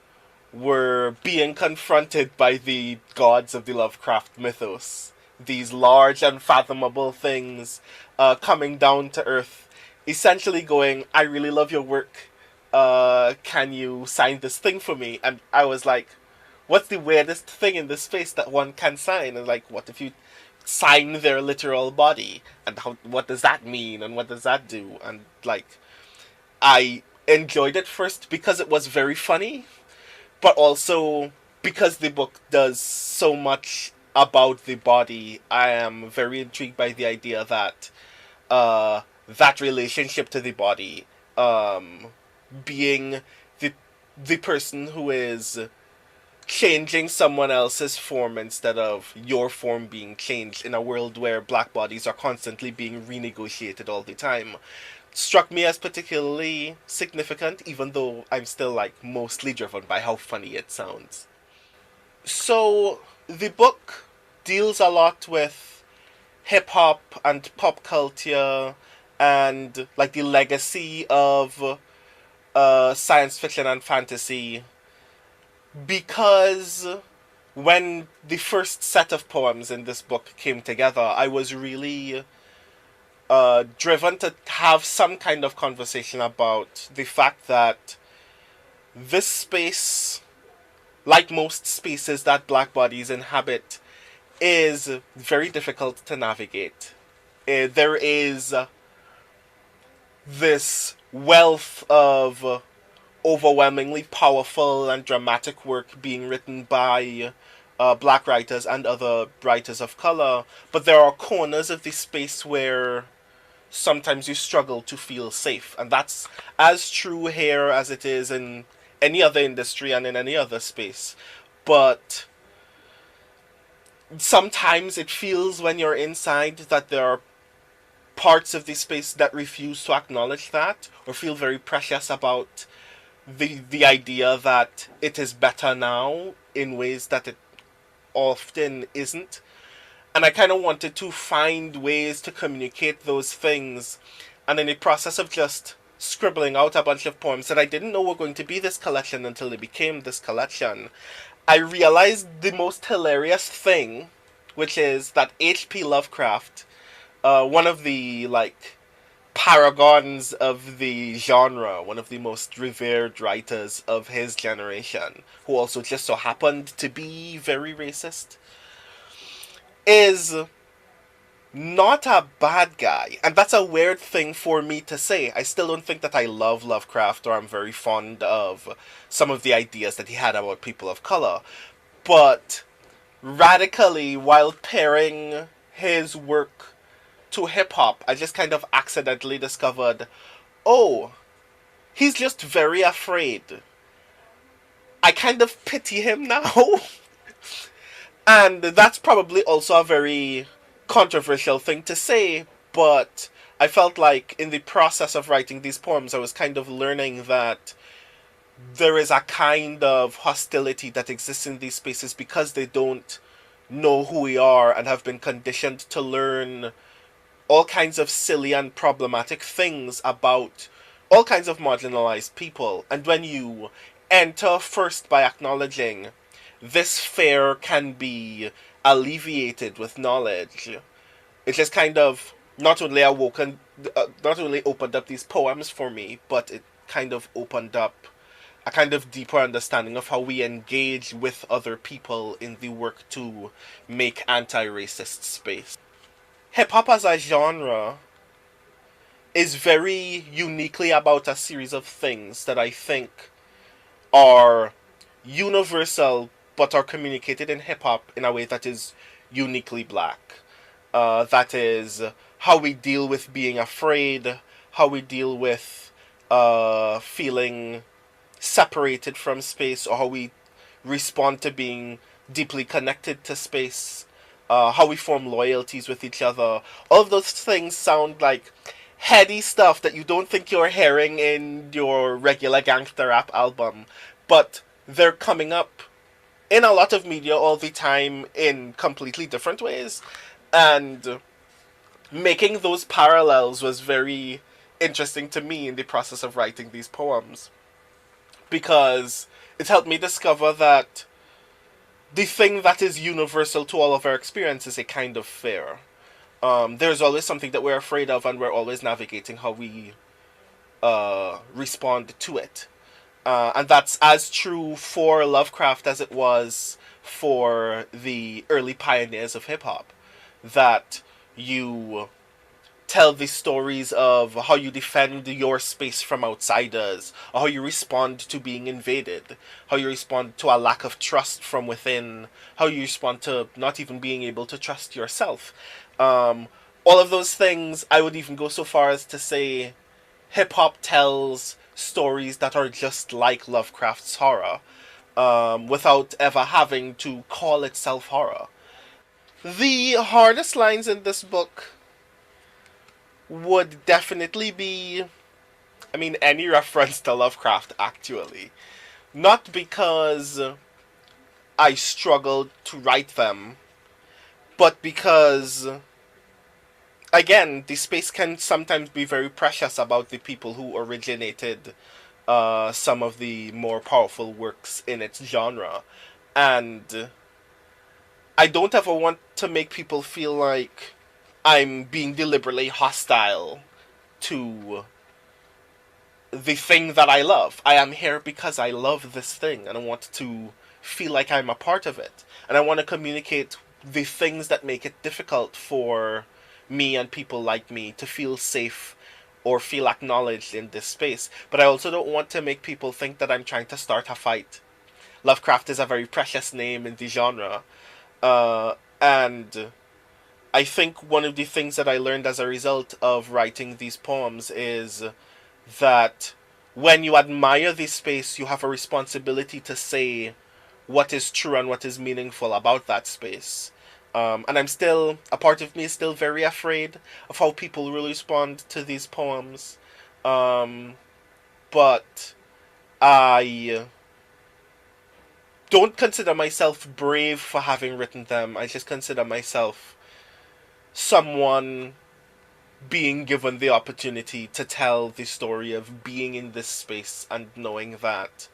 were being confronted by the gods of the Lovecraft mythos? These large, unfathomable things coming down to earth, essentially going, I really love your work. Can you sign this thing for me? And I was like, what's the weirdest thing in this space that one can sign? And like, what if you sign their literal body? And what does that mean? And what does that do? And like, I enjoyed it first because it was very funny, but also because the book does so much about the body. I am very intrigued by the idea that that relationship to the body, being the person who is changing someone else's form instead of your form being changed in a world where black bodies are constantly being renegotiated all the time struck me as particularly significant, even though I'm still like mostly driven by how funny it sounds. So the book deals a lot with hip hop and pop culture and like the legacy of science fiction and fantasy, because when the first set of poems in this book came together, I was really driven to have some kind of conversation about the fact that this space, like most spaces that black bodies inhabit, is very difficult to navigate. There is this wealth of overwhelmingly powerful and dramatic work being written by black writers and other writers of color, but there are corners of the space where sometimes you struggle to feel safe, and that's as true here as it is in any other industry and in any other space. But sometimes it feels when you're inside that there are parts of the space that refuse to acknowledge that or feel very precious about the idea that it is better now in ways that it often isn't. And I kind of wanted to find ways to communicate those things. And in the process of just scribbling out a bunch of poems that I didn't know were going to be this collection until they became this collection, I realized the most hilarious thing, which is that H.P. Lovecraft, one of the like paragons of the genre, one of the most revered writers of his generation, who also just so happened to be very racist, is not a bad guy. And that's a weird thing for me to say. I still don't think that I love Lovecraft or I'm very fond of some of the ideas that he had about people of color. But radically, while pairing his work to hip-hop, I just kind of accidentally discovered, oh, he's just very afraid. I kind of pity him now. And that's probably also a very controversial thing to say, but I felt like in the process of writing these poems, I was kind of learning that there is a kind of hostility that exists in these spaces because they don't know who we are and have been conditioned to learn all kinds of silly and problematic things about all kinds of marginalized people. And when you enter first by acknowledging this fear can be alleviated with knowledge, it just kind of not only opened up these poems for me, but it kind of opened up a kind of deeper understanding of how we engage with other people in the work to make anti-racist space. Hip-hop as a genre is very uniquely about a series of things that I think are universal but are communicated in hip-hop in a way that is uniquely black. That is how we deal with being afraid, how we deal with feeling separated from space, or how we respond to being deeply connected to space, how we form loyalties with each other. All of those things sound like heady stuff that you don't think you're hearing in your regular gangster rap album, but they're coming up in a lot of media all the time in completely different ways, and making those parallels was very interesting to me in the process of writing these poems, because it helped me discover that the thing that is universal to all of our experience is a kind of fear. There's always something that we're afraid of, and we're always navigating how we respond to it. And that's as true for Lovecraft as it was for the early pioneers of hip-hop. That you tell the stories of how you defend your space from outsiders, or how you respond to being invaded, how you respond to a lack of trust from within, how you respond to not even being able to trust yourself. All of those things, I would even go so far as to say hip-hop tells stories that are just like Lovecraft's horror. without ever having to call itself horror. The hardest lines in this book would definitely be, I mean, any reference to Lovecraft, actually. Not because I struggled to write them, but because, again, the space can sometimes be very precious about the people who originated some of the more powerful works in its genre. And I don't ever want to make people feel like I'm being deliberately hostile to the thing that I love. I am here because I love this thing and I want to feel like I'm a part of it. And I want to communicate the things that make it difficult for me and people like me to feel safe or feel acknowledged in this space. But I also don't want to make people think that I'm trying to start a fight. Lovecraft is a very precious name in the genre. And I think one of the things that I learned as a result of writing these poems is that when you admire this space, you have a responsibility to say what is true and what is meaningful about that space. And I'm still, a part of me is still very afraid of how people will respond to these poems. But I don't consider myself brave for having written them. I just consider myself someone being given the opportunity to tell the story of being in this space and knowing that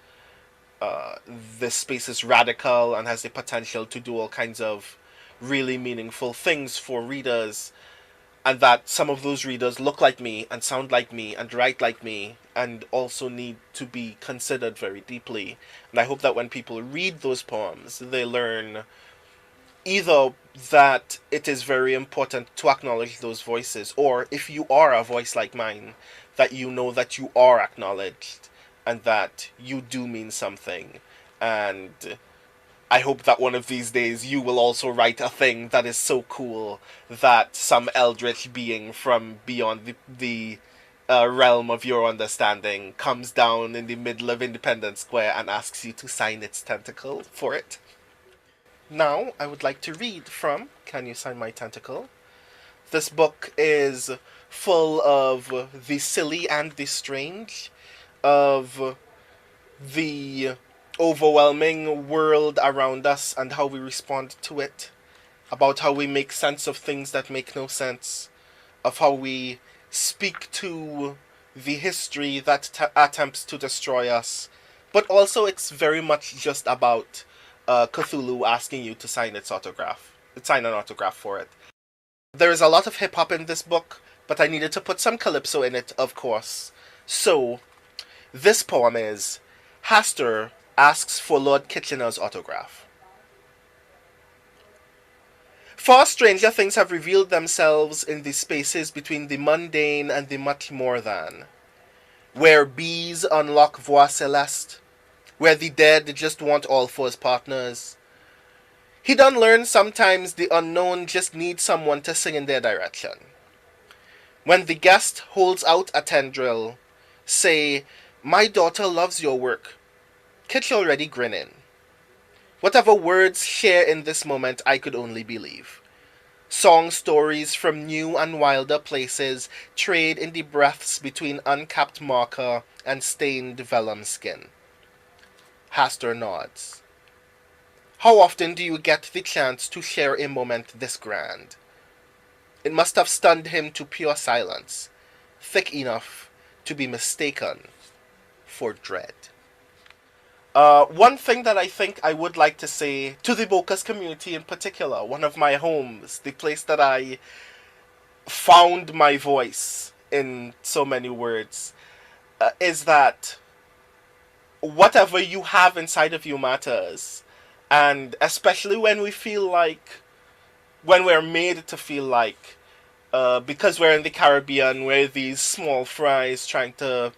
this space is radical and has the potential to do all kinds of really meaningful things for readers, and that some of those readers look like me and sound like me and write like me and also need to be considered very deeply. And I hope that when people read those poems, they learn either that it is very important to acknowledge those voices, or if you are a voice like mine, that you know that you are acknowledged and that you do mean something. And I hope that one of these days you will also write a thing that is so cool that some eldritch being from beyond the realm of your understanding comes down in the middle of Independence Square and asks you to sign its tentacle for it. Now, I would like to read from Can You Sign My Tentacle? This book is full of the silly and the strange, of the overwhelming world around us and how we respond to it, about how we make sense of things that make no sense, of how we speak to the history that attempts to destroy us, but also it's very much just about Cthulhu asking you to sign sign an autograph for it. There is a lot of hip-hop in this book, but I needed to put some calypso in it, of course. So, this poem is Hastur asks for Lord Kitchener's autograph. Far stranger things have revealed themselves in the spaces between the mundane and the much more than, where bees unlock voix celeste, where the dead just want all fours partners. He done learn sometimes the unknown just needs someone to sing in their direction. When the guest holds out a tendril, say, "My daughter loves your work," Kitch already grinning. Whatever words share in this moment, I could only believe. Song stories from new and wilder places trade in the breaths between uncapped marker and stained vellum skin. Hastur nods. How often do you get the chance to share a moment this grand? It must have stunned him to pure silence, thick enough to be mistaken for dread. One thing that I think I would like to say to the Bocas community in particular, one of my homes, the place that I found my voice in so many words, is that whatever you have inside of you matters. And especially when we feel like, when we're made to feel like, because we're in the Caribbean, we're these small fries trying to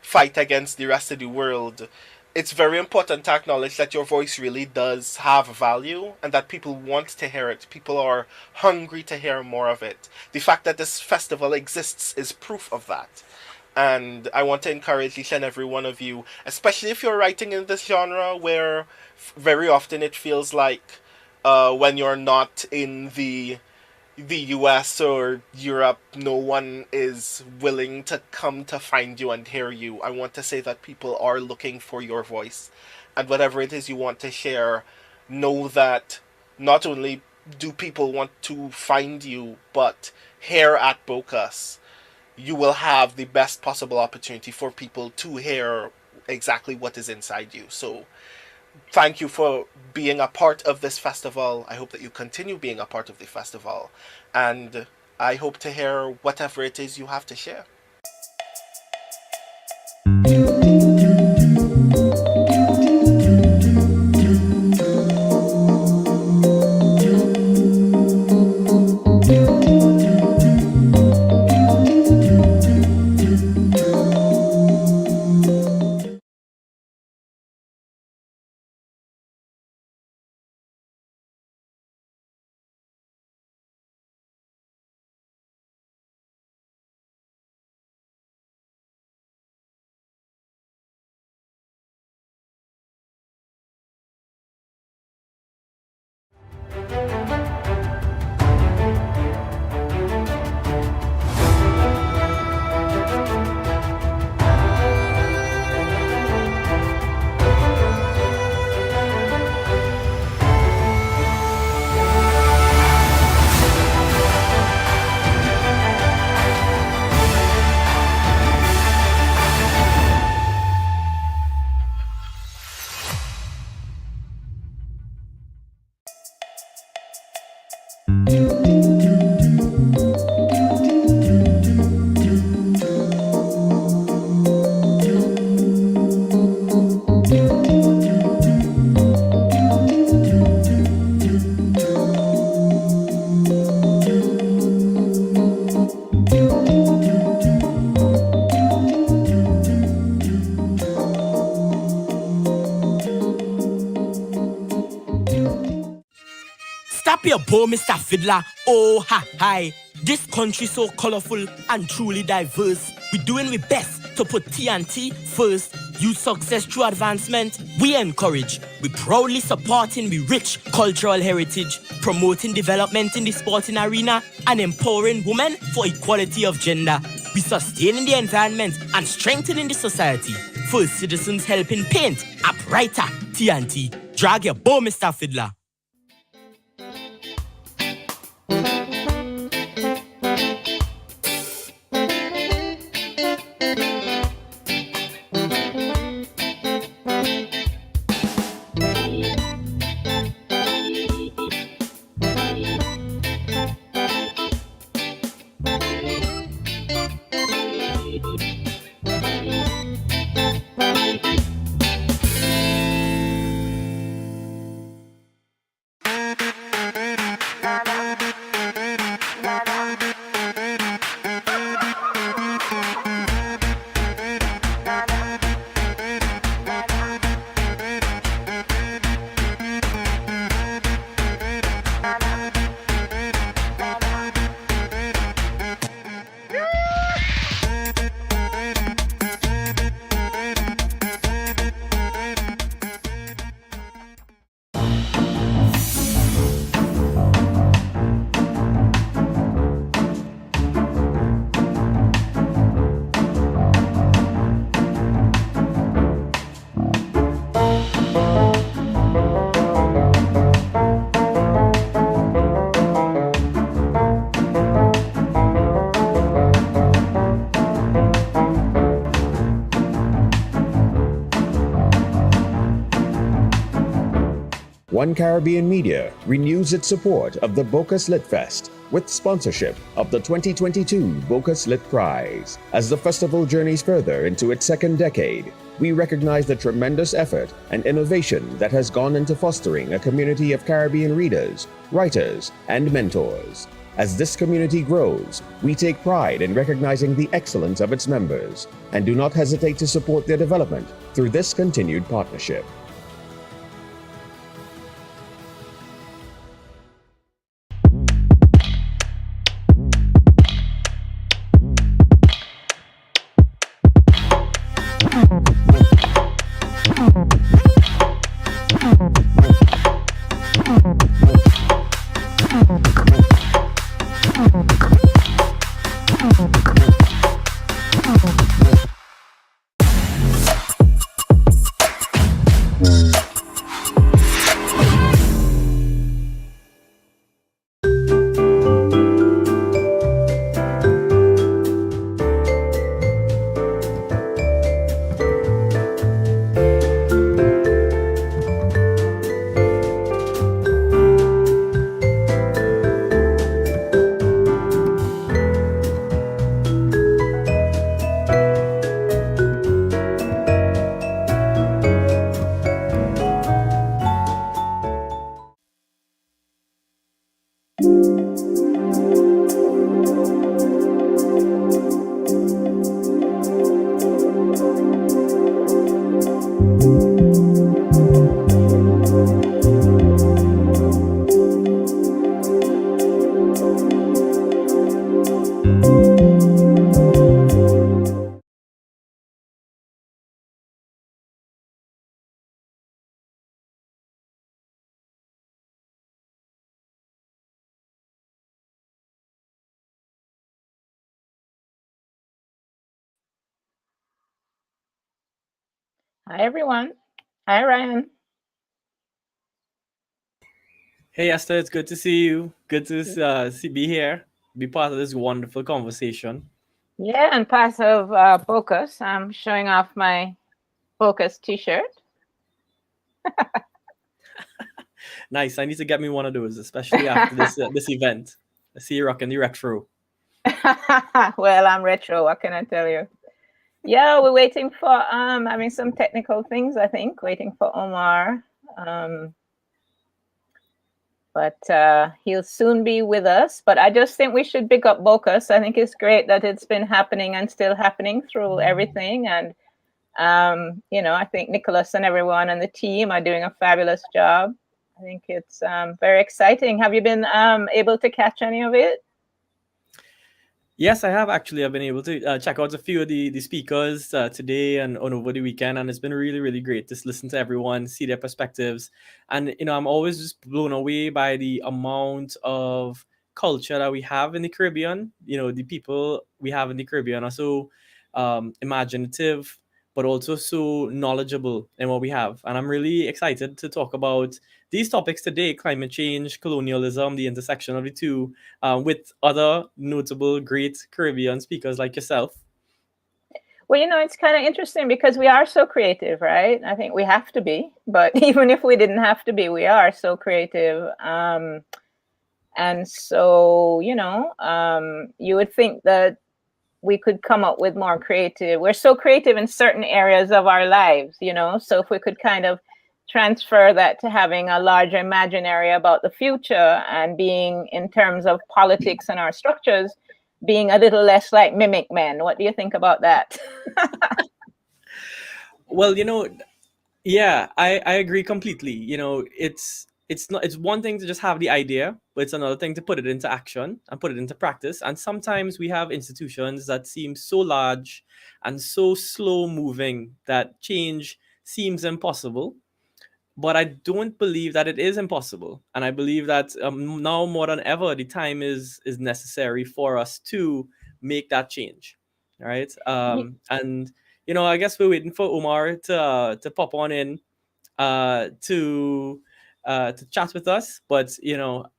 fight against the rest of the world, it's very important to acknowledge that your voice really does have value and that people want to hear it. People are hungry to hear more of it. The fact that this festival exists is proof of that. And I want to encourage each and every one of you, especially if you're writing in this genre where very often it feels like when you're not in the US or Europe, no one is willing to come to find you and hear you. I want to say that people are looking for your voice. And whatever it is you want to share, know that not only do people want to find you, but here at BOCUS, you will have the best possible opportunity for people to hear exactly what is inside you. So thank you for being a part of this festival. I hope that you continue being a part of the festival. And I hope to hear whatever it is you have to share. Stop your bow, Mr. Fiddler. Oh, ha, hi. This country so colorful and truly diverse. We're doing our best to put TNT first. Youth success through advancement, we encourage. We proudly supporting the rich cultural heritage, promoting development in the sporting arena, and empowering women for equality of gender. We sustaining the environment and strengthening the society. First citizens helping paint a brighter TNT. Drag your bow, Mr. Fiddler. One Caribbean Media renews its support of the BOCUS Lit Fest with sponsorship of the 2022 BOCUS Lit Prize. As the festival journeys further into its second decade, we recognize the tremendous effort and innovation that has gone into fostering a community of Caribbean readers, writers, and mentors. As this community grows, we take pride in recognizing the excellence of its members and do not hesitate to support their development through this continued partnership. Hi, everyone. Hi, Ryan. Hey, Esther, it's good to see you. Good to be here, be part of this wonderful conversation. Yeah, and part of Focus. I'm showing off my Focus t-shirt. Nice. I need to get me one of those, especially after this event. I see you rocking the retro. Well, I'm retro. What can I tell you? Yeah, we're waiting for having some technical things, I think, waiting for Omar. But he'll soon be with us. But I just think we should pick up Bocus. I think it's great that it's been happening and still happening through everything. And, I think Nicholas and everyone and the team are doing a fabulous job. I think it's very exciting. Have you been able to catch any of it? Yes, I have actually. I've been able to check out a few of the speakers today and on over the weekend, and it's been really, really great to listen to everyone, see their perspectives, and I'm always just blown away by the amount of culture that we have in the Caribbean. The people we have in the Caribbean are so imaginative, but also so knowledgeable in what we have, and I'm really excited to talk about these topics today: climate change, colonialism, the intersection of the two, with other notable great Caribbean speakers like yourself. Well, it's kind of interesting because we are so creative, right? I think we have to be, but even if we didn't have to be, we are so creative. And so, you would think that we could come up with more creative. We're so creative in certain areas of our lives, so if we could kind of transfer that to having a larger imaginary about the future and being, in terms of politics and our structures, being a little less like mimic men. What do you think about that? Well, yeah, I agree completely. It's one thing to just have the idea, but it's another thing to put it into action and put it into practice. And sometimes we have institutions that seem so large and so slow moving that change seems impossible. But I don't believe that it is impossible, and I believe that now more than ever, the time is necessary for us to make that change, right? And I guess we're waiting for Omar to pop on in to chat with us. But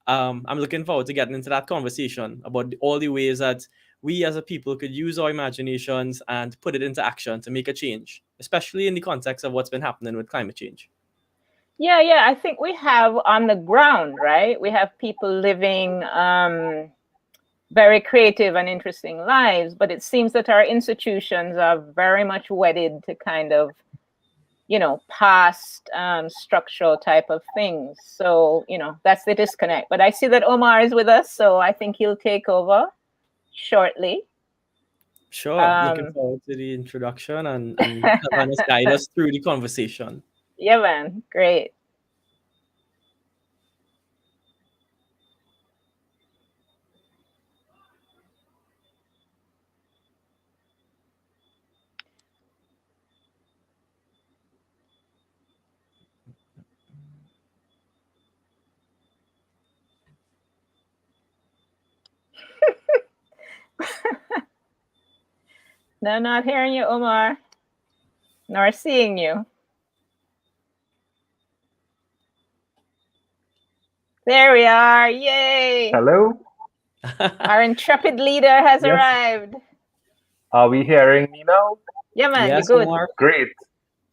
I'm looking forward to getting into that conversation about all the ways that we as a people could use our imaginations and put it into action to make a change, especially in the context of what's been happening with climate change. Yeah, I think we have on the ground, right? We have people living very creative and interesting lives, but it seems that our institutions are very much wedded to kind of, past structural type of things. So, that's the disconnect. But I see that Omar is with us, so I think he'll take over shortly. Sure. Looking forward to the introduction and having us guide us through the conversation. Yeah, man. Great. No, not hearing you, Omar, nor seeing you. There we are. Yay. Hello. Our intrepid leader has Yes. arrived. Are we hearing me now? Yeah, man, Yes, you're good. Mark. Great.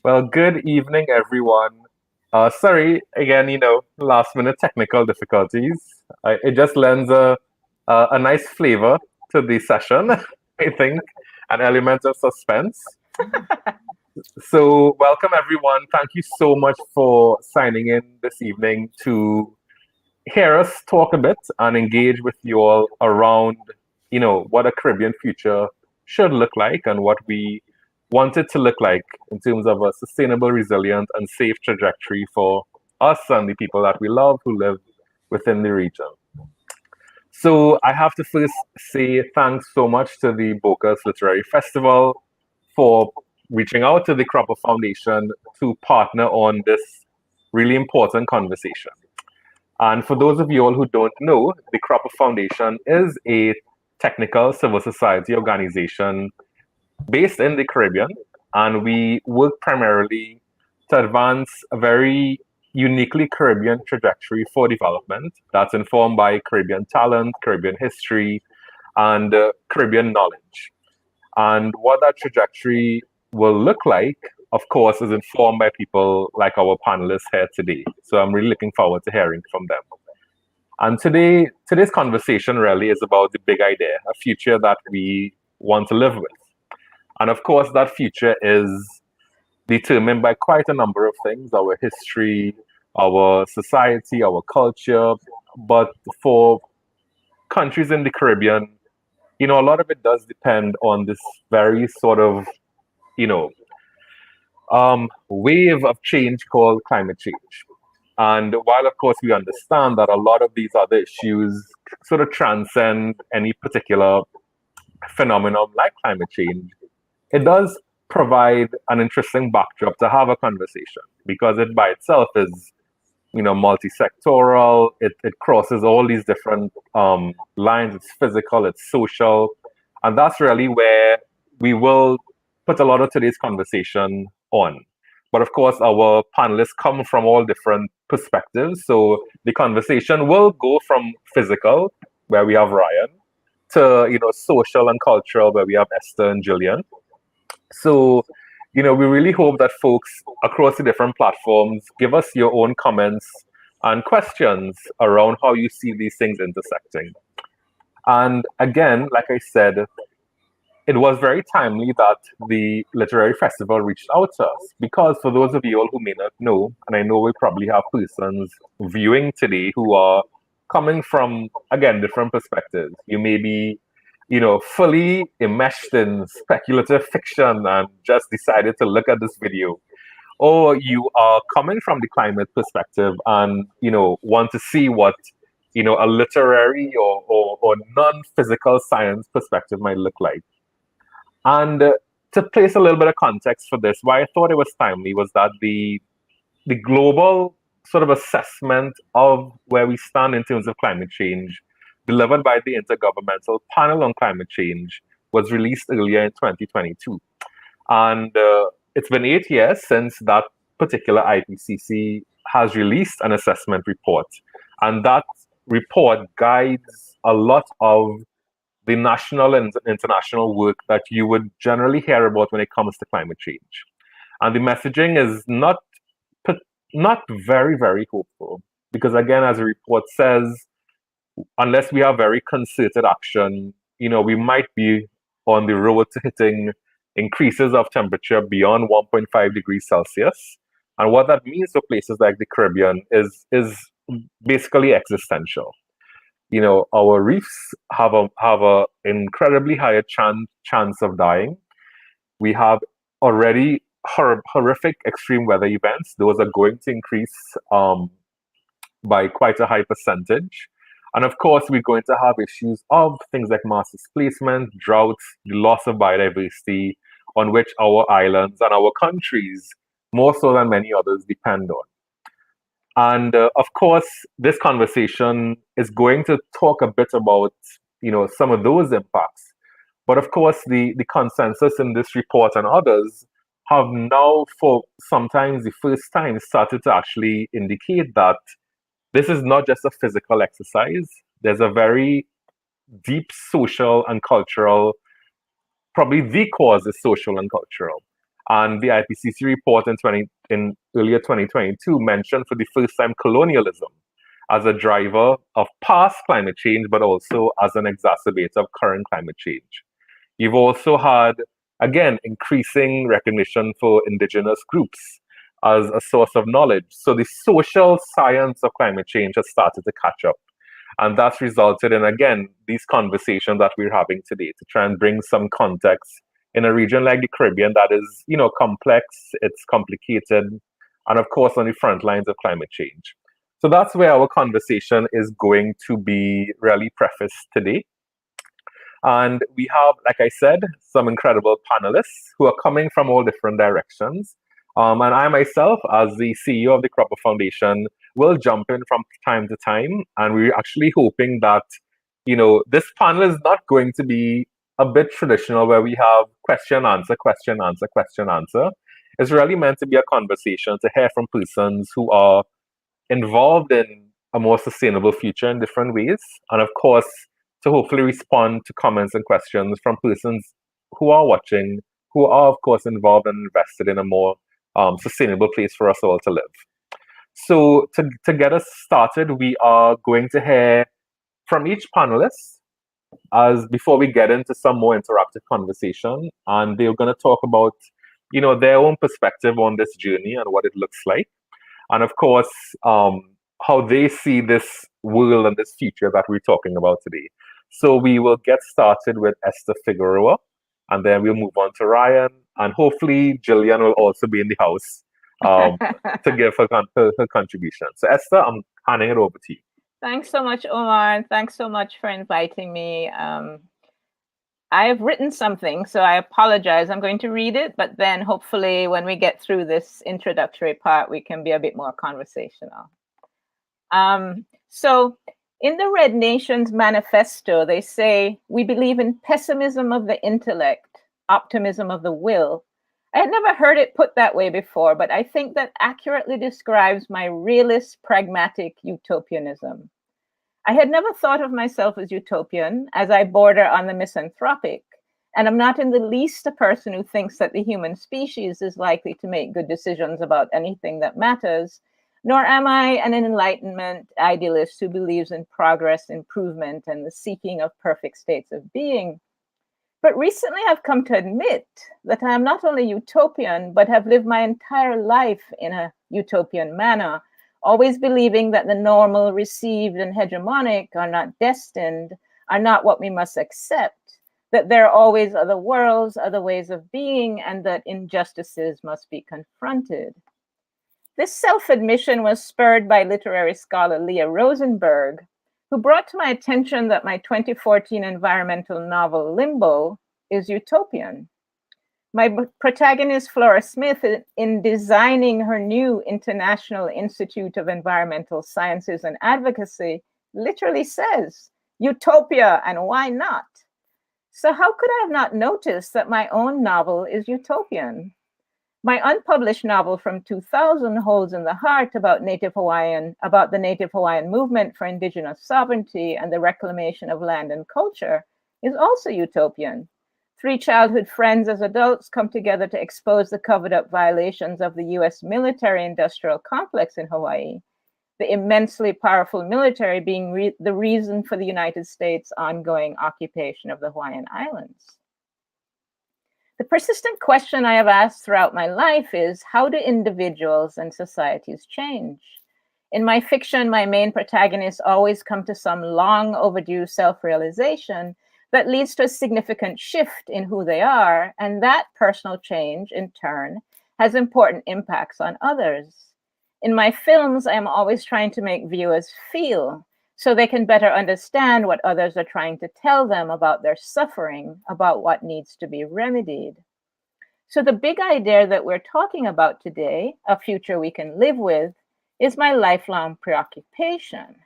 Well, good evening, everyone. Sorry, again, last minute technical difficulties. It just lends a nice flavor to the session, I think, an element of suspense. So, welcome, everyone. Thank you so much for signing in this evening to hear us talk a bit and engage with you all around, what a Caribbean future should look like and what we want it to look like in terms of a sustainable, resilient, and safe trajectory for us and the people that we love who live within the region. So I have to first say thanks so much to the Bocas Literary Festival for reaching out to the Cropper Foundation to partner on this really important conversation. And for those of you all who don't know, the Cropper Foundation is a technical civil society organization based in the Caribbean, and we work primarily to advance a very uniquely Caribbean trajectory for development that's informed by Caribbean talent, Caribbean history, and Caribbean knowledge. And what that trajectory will look like, of course, is informed by people like our panelists here today. So I'm really looking forward to hearing from them. And today's conversation really is about the big idea, a future that we want to live with. And of course, that future is determined by quite a number of things, our history, our society, our culture. But for countries in the Caribbean, a lot of it does depend on this very sort of, wave of change called climate change. And while, of course, we understand that a lot of these other issues sort of transcend any particular phenomenon like climate change, it does provide an interesting backdrop to have a conversation because it by itself is, multi-sectoral. It crosses all these different lines. It's physical, it's social. And that's really where we will put a lot of today's conversation on. But of course, our panelists come from all different perspectives. So the conversation will go from physical, where we have Ryan, to, social and cultural, where we have Esther and Jillian. So, we really hope that folks across the different platforms give us your own comments and questions around how you see these things intersecting. And again, like I said, it was very timely that the Literary Festival reached out to us because for those of you all who may not know, and I know we probably have persons viewing today who are coming from, again, different perspectives. You may be fully enmeshed in speculative fiction and just decided to look at this video. Or you are coming from the climate perspective and, want to see what, a literary or non-physical science perspective might look like. And to place a little bit of context for this, why I thought it was timely was that the global sort of assessment of where we stand in terms of climate change delivered by the Intergovernmental Panel on Climate Change was released earlier in 2022. And it's been 8 years since that particular IPCC has released an assessment report. And that report guides a lot of the national and international work that you would generally hear about when it comes to climate change. And the messaging is not very, very hopeful. Because again, as the report says, unless we have very concerted action, we might be on the road to hitting increases of temperature beyond 1.5 degrees Celsius. And what that means for places like the Caribbean is basically existential. Our reefs have a incredibly higher chance of dying. We have already horrific extreme weather events. Those are going to increase by quite a high percentage. And of course, we're going to have issues of things like mass displacement, droughts, the loss of biodiversity, on which our islands and our countries, more so than many others, depend on. And of course, this conversation is going to talk a bit about, some of those impacts. But of course, the consensus in this report and others have now, for sometimes the first time, started to actually indicate that this is not just a physical exercise. There's a very deep social and cultural, probably the cause is social and cultural. And the IPCC report in earlier 2022 mentioned for the first time colonialism as a driver of past climate change, but also as an exacerbator of current climate change. You've also had, again, increasing recognition for indigenous groups as a source of knowledge. So the social science of climate change has started to catch up. And that's resulted in, again, these conversations that we're having today to try and bring some context in a region like the Caribbean that is, complex, it's complicated, and of course on the front lines of climate change. So that's where our conversation is going to be really prefaced today. And we have, like I said, some incredible panelists who are coming from all different directions. And I myself, as the CEO of the Cropper Foundation, will jump in from time to time. And we're actually hoping that, this panel is not going to be a bit traditional where we have question, answer, question, answer, question, answer. It's really meant to be a conversation to hear from persons who are involved in a more sustainable future in different ways. And of course, to hopefully respond to comments and questions from persons who are watching, who are, of course, involved and invested in a more sustainable place for us all to live. So to get us started, we are going to hear from each panelist as before we get into some more interactive conversation, and they're going to talk about, their own perspective on this journey and what it looks like. And of course, how they see this world and this future that we're talking about today. So we will get started with Esther Figueroa, and then we'll move on to Ryan, and hopefully Jillian will also be in the house to give her contribution. So Esther, I'm handing it over to you. Thanks so much, Omar, and thanks so much for inviting me. I have written something, so I apologize. I'm going to read it, but then hopefully when we get through this introductory part, we can be a bit more conversational. So in the Red Nations Manifesto, they say, we believe in pessimism of the intellect, optimism of the will. I had never heard it put that way before, but I think that accurately describes my realist, pragmatic utopianism. I had never thought of myself as utopian, as I border on the misanthropic, and I'm not in the least a person who thinks that the human species is likely to make good decisions about anything that matters, nor am I an enlightenment idealist who believes in progress, improvement, and the seeking of perfect states of being. But recently I've come to admit that I am not only utopian, but have lived my entire life in a utopian manner, always believing that the normal, received, and hegemonic are not destined, are not what we must accept, that there are always other worlds, other ways of being, and that injustices must be confronted. This self-admission was spurred by literary scholar Leah Rosenberg, who brought to my attention that my 2014 environmental novel Limbo is utopian. My protagonist, Flora Smith, in designing her new International Institute of Environmental Sciences and Advocacy, literally says, utopia, and why not? So how could I have not noticed that my own novel is utopian? My unpublished novel from 2000, Holes in the Heart, about the Native Hawaiian movement for indigenous sovereignty and the reclamation of land and culture, is also utopian. 3 childhood friends as adults come together to expose the covered-up violations of the US military-industrial complex in Hawaii, the immensely powerful military being the reason for the United States' ongoing occupation of the Hawaiian Islands. The persistent question I have asked throughout my life is, how do individuals and societies change? In my fiction, my main protagonists always come to some long overdue self-realization that leads to a significant shift in who they are, and that personal change, in turn, has important impacts on others. In my films, I am always trying to make viewers feel, so they can better understand what others are trying to tell them about their suffering, about what needs to be remedied. So the big idea that we're talking about today, a future we can live with, is my lifelong preoccupation.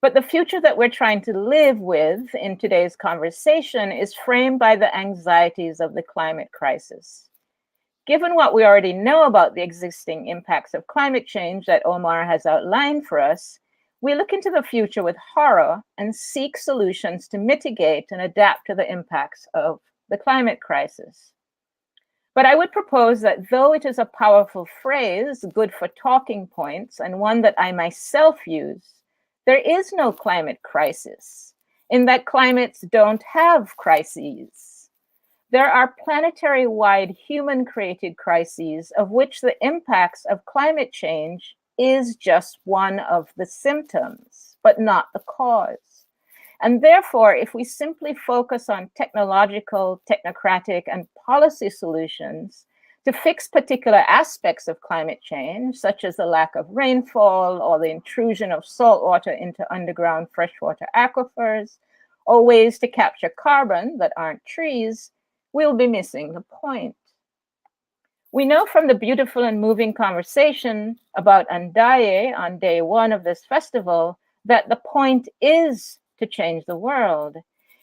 But the future that we're trying to live with in today's conversation is framed by the anxieties of the climate crisis. Given what we already know about the existing impacts of climate change that Omar has outlined for us, we look into the future with horror and seek solutions to mitigate and adapt to the impacts of the climate crisis. But I would propose that though it is a powerful phrase, good for talking points, and one that I myself use, there is no climate crisis, in that climates don't have crises. There are planetary-wide human-created crises of which the impacts of climate change is just one of the symptoms, but not the cause. And therefore, if we simply focus on technological, technocratic, and policy solutions to fix particular aspects of climate change, such as the lack of rainfall or the intrusion of salt water into underground freshwater aquifers, or ways to capture carbon that aren't trees, we'll be missing the point. We know from the beautiful and moving conversation about Andaye on day one of this festival that the point is to change the world.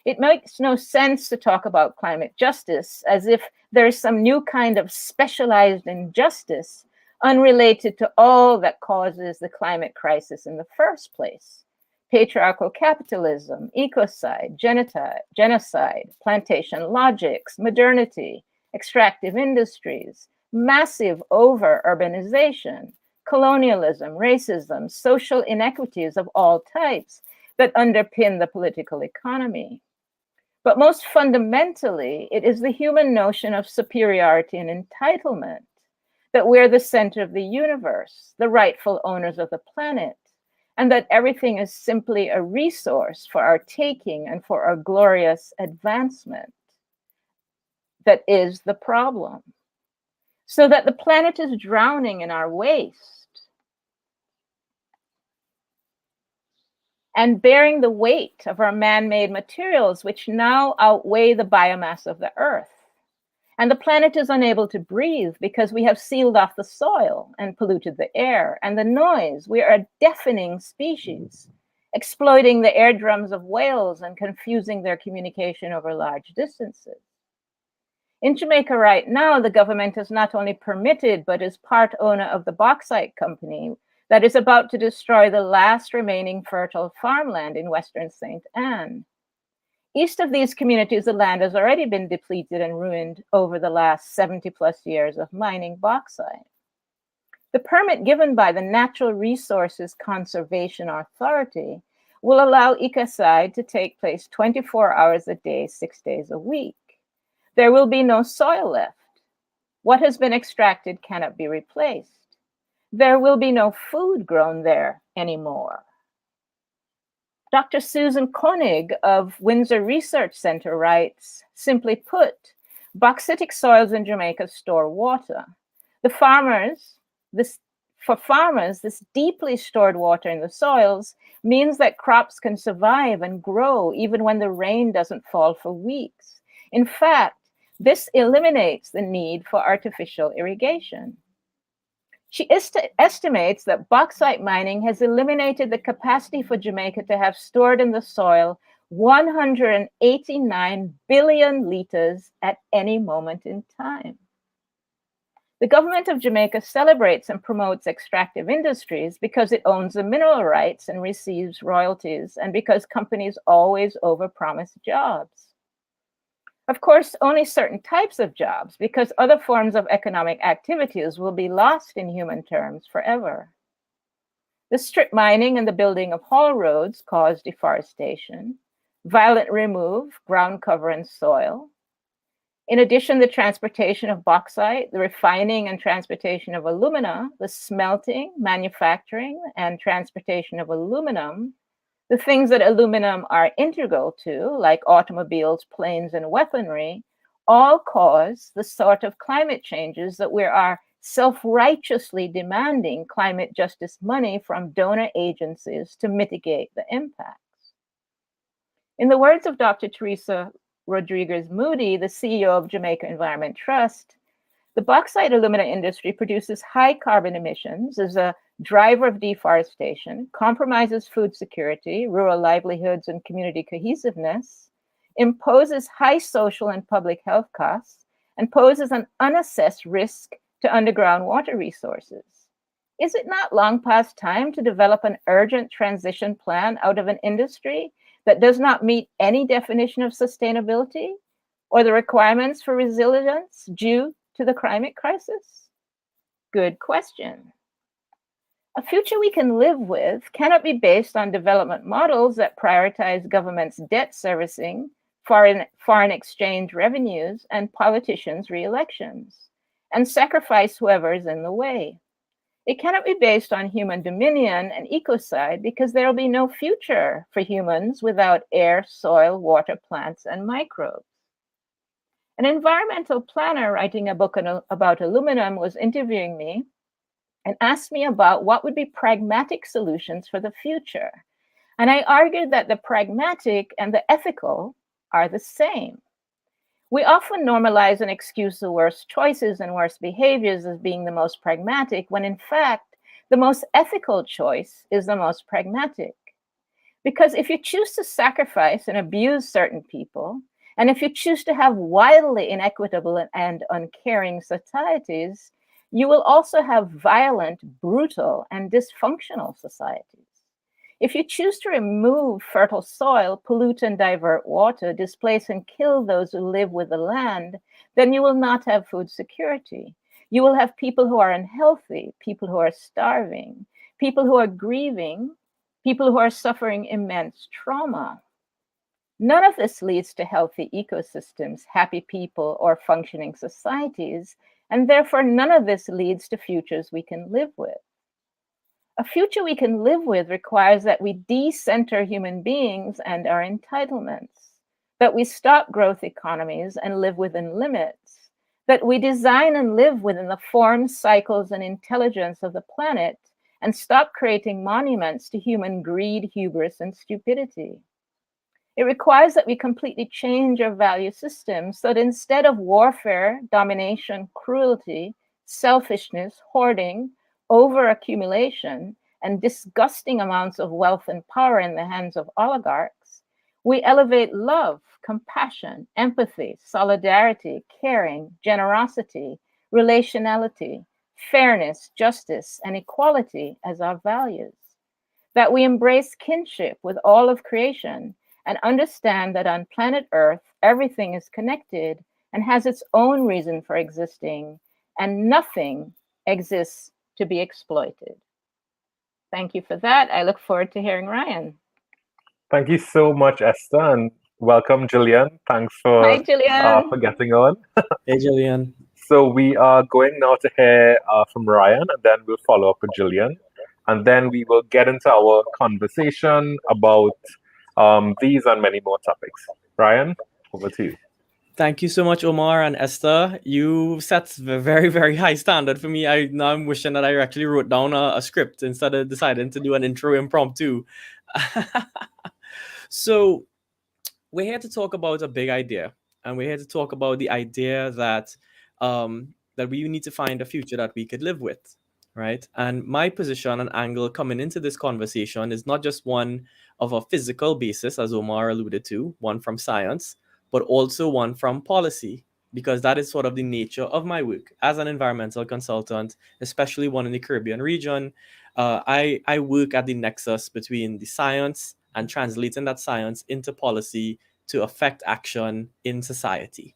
It makes no sense to talk about climate justice as if there is some new kind of specialized injustice unrelated to all that causes the climate crisis in the first place. Patriarchal capitalism, ecocide, genocide, plantation logics, modernity, extractive industries, massive over-urbanization, colonialism, racism, social inequities of all types that underpin the political economy. But most fundamentally, it is the human notion of superiority and entitlement, that we're the center of the universe, the rightful owners of the planet, and that everything is simply a resource for our taking and for our glorious advancement that is the problem. So that the planet is drowning in our waste and bearing the weight of our man-made materials, which now outweigh the biomass of the earth. And the planet is unable to breathe because we have sealed off the soil and polluted the air and the noise. We are a deafening species, exploiting the eardrums of whales and confusing their communication over large distances. In Jamaica right now, the government is not only permitted, but is part owner of the bauxite company that is about to destroy the last remaining fertile farmland in Western St. Anne. East of these communities, the land has already been depleted and ruined over the last 70 plus years of mining bauxite. The permit given by the Natural Resources Conservation Authority will allow ecocide to take place 24 hours a day, 6 days a week. There will be no soil left. What has been extracted cannot be replaced. There will be no food grown there anymore. Dr. Susan Koenig of Windsor Research Center writes, simply put, bauxitic soils in Jamaica store water. For farmers, this deeply stored water in the soils means that crops can survive and grow even when the rain doesn't fall for weeks. In fact, this eliminates the need for artificial irrigation. She estimates that bauxite mining has eliminated the capacity for Jamaica to have stored in the soil 189 billion liters at any moment in time. The government of Jamaica celebrates and promotes extractive industries because it owns the mineral rights and receives royalties, and because companies always overpromise jobs. Of course, only certain types of jobs, because other forms of economic activities will be lost in human terms forever. The strip mining and the building of haul roads cause deforestation, violent remove, ground cover, and soil. In addition, the transportation of bauxite, the refining and transportation of alumina, the smelting, manufacturing, and transportation of aluminum, the things that aluminum are integral to, like automobiles, planes, and weaponry, all cause the sort of climate changes that we are self-righteously demanding climate justice money from donor agencies to mitigate the impacts. In the words of Dr. Teresa Rodriguez Moody, the CEO of Jamaica Environment Trust, the bauxite alumina industry produces high carbon emissions, is a driver of deforestation, compromises food security, rural livelihoods, and community cohesiveness, imposes high social and public health costs, and poses an unassessed risk to underground water resources. Is it not long past time to develop an urgent transition plan out of an industry that does not meet any definition of sustainability or the requirements for resilience due to the climate crisis? Good question. A future we can live with cannot be based on development models that prioritize governments' debt servicing, foreign exchange revenues, and politicians' re-elections, and sacrifice whoever is in the way. It cannot be based on human dominion and ecocide because there will be no future for humans without air, soil, water, plants, and microbes. An environmental planner writing a book about aluminum was interviewing me and asked me about what would be pragmatic solutions for the future. And I argued that the pragmatic and the ethical are the same. We often normalize and excuse the worst choices and worst behaviors as being the most pragmatic, when in fact, the most ethical choice is the most pragmatic. Because if you choose to sacrifice and abuse certain people, and if you choose to have wildly inequitable and uncaring societies, you will also have violent, brutal, and dysfunctional societies. If you choose to remove fertile soil, pollute and divert water, displace and kill those who live with the land, then you will not have food security. You will have people who are unhealthy, people who are starving, people who are grieving, people who are suffering immense trauma. None of this leads to healthy ecosystems, happy people, or functioning societies, and therefore none of this leads to futures we can live with. A future we can live with requires that we decenter human beings and our entitlements, that we stop growth economies and live within limits, that we design and live within the forms, cycles, and intelligence of the planet, and stop creating monuments to human greed, hubris, and stupidity. It requires that we completely change our value system so that instead of warfare, domination, cruelty, selfishness, hoarding, overaccumulation, and disgusting amounts of wealth and power in the hands of oligarchs, we elevate love, compassion, empathy, solidarity, caring, generosity, relationality, fairness, justice, and equality as our values. That we embrace kinship with all of creation and understand that on planet Earth, everything is connected and has its own reason for existing, and nothing exists to be exploited. Thank you for that. I look forward to hearing Ryan. Thank you so much, Esther, and welcome, Jillian. Thanks Hi, Jillian. for getting on. Hey, Jillian. So we are going now to hear from Ryan, and then we'll follow up with Jillian, and then we will get into our conversation about these and many more topics. Ryan, over to you. Thank you so much, Omar and Esther. You set a very, very high standard for me. Now I'm wishing that I actually wrote down a script instead of deciding to do an intro impromptu. So we're here to talk about a big idea, and we're here to talk about the idea that that we need to find a future that we could live with, right? And my position and angle coming into this conversation is not just one of a physical basis, as Omar alluded to, one from science, but also one from policy, because that is sort of the nature of my work as an environmental consultant, especially one in the Caribbean region. I work at the nexus between the science and translating that science into policy to affect action in society.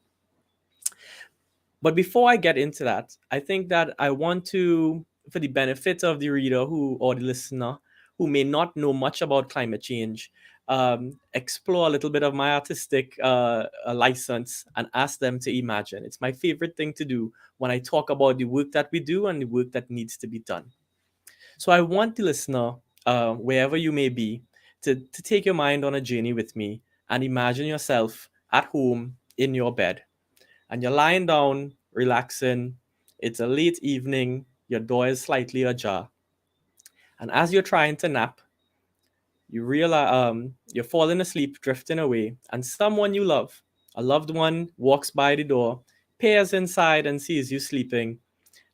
But before I get into that, I think that I want to, for the benefit of the reader or the listener who may not know much about climate change, explore a little bit of my artistic license and ask them to imagine. It's my favorite thing to do when I talk about the work that we do and the work that needs to be done. So I want the listener, wherever you may be, to take your mind on a journey with me and imagine yourself at home in your bed. And you're lying down, relaxing. It's a late evening. Your door is slightly ajar. And as you're trying to nap, you realize you're falling asleep, drifting away, and someone you love, a loved one, walks by the door, peers inside and sees you sleeping,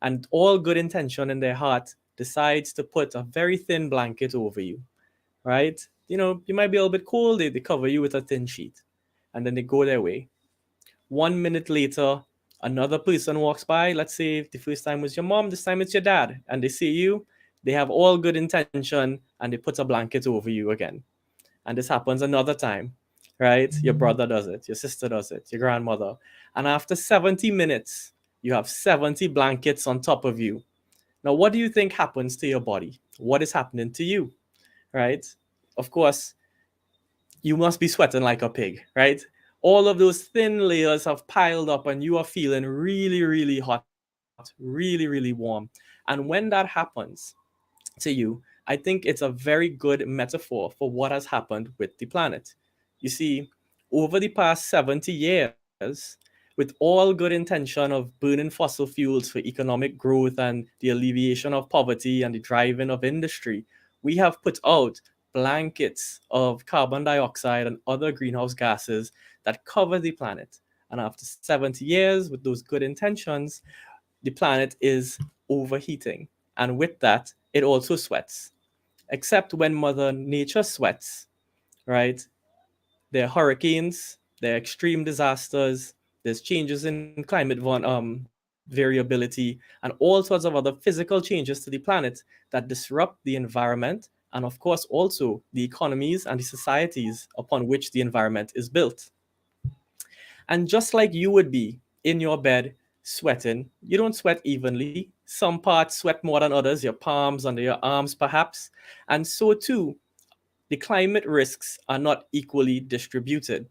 and all good intention in their heart decides to put a very thin blanket over you, right? You know, you might be a little bit cold, they cover you with a thin sheet, and then they go their way. 1 minute later, another person walks by. Let's say the first time was your mom, this time it's your dad, and they see you, They have all good intention and they put a blanket over you again. And this happens another time, right? Your brother does it, your sister does it, your grandmother. And after 70 minutes, you have 70 blankets on top of you. Now, what do you think happens to your body? What is happening to you, right? Of course, you must be sweating like a pig, right? All of those thin layers have piled up and you are feeling really, really hot, really, really warm. And when that happens to you, I think it's a very good metaphor for what has happened with the planet. You see, over the past 70 years, with all good intention of burning fossil fuels for economic growth and the alleviation of poverty and the driving of industry, we have put out blankets of carbon dioxide and other greenhouse gases that cover the planet. And after 70 years, with those good intentions, the planet is overheating. And with that, it also sweats. Except when Mother Nature sweats, right? There are hurricanes, there are extreme disasters, there's changes in climate variability, and all sorts of other physical changes to the planet that disrupt the environment and, of course, also the economies and the societies upon which the environment is built. And just like you would be in your bed sweating, you don't sweat evenly. Some parts sweat more than others, your palms, under your arms, perhaps. And so too, the climate risks are not equally distributed.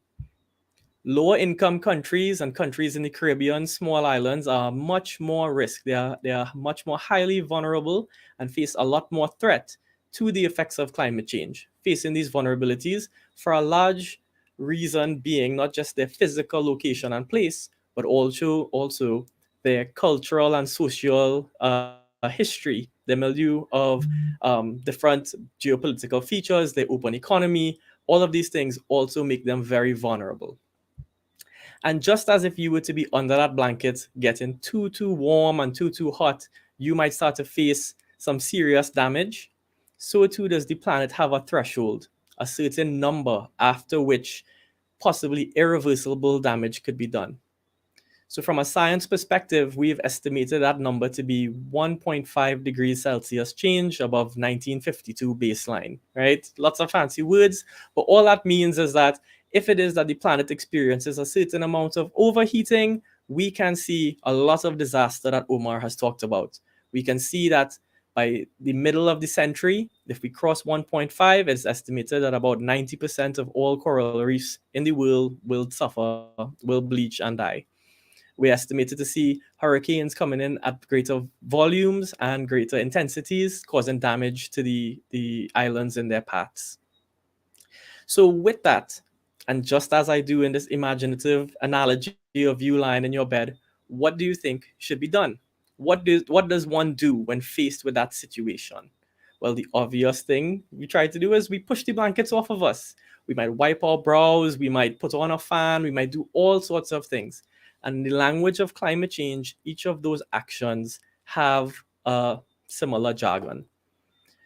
Lower income countries and countries in the Caribbean, small islands, are much more risk. They are much more highly vulnerable and face a lot more threat to the effects of climate change, facing these vulnerabilities for a large reason being not just their physical location and place, but also their cultural and social history, the milieu of different geopolitical features, their open economy. All of these things also make them very vulnerable. And just as if you were to be under that blanket, getting too warm and too hot, you might start to face some serious damage. So too does the planet have a threshold, a certain number after which possibly irreversible damage could be done. So from a science perspective, we've estimated that number to be 1.5 degrees Celsius change above 1952 baseline, right? Lots of fancy words, but all that means is that if it is that the planet experiences a certain amount of overheating, we can see a lot of disaster that Omar has talked about. We can see that by the middle of the century, if we cross 1.5, it's estimated that about 90% of all coral reefs in the world will suffer, will bleach and die. We estimated to see hurricanes coming in at greater volumes and greater intensities, causing damage to the islands in their paths. So with that, and just as I do in this imaginative analogy of you lying in your bed, what do you think should be done? What does one do when faced with that situation? Well, the obvious thing we try to do is we push the blankets off of us. We might wipe our brows, we might put on a fan, we might do all sorts of things. And in the language of climate change, each of those actions have a similar jargon.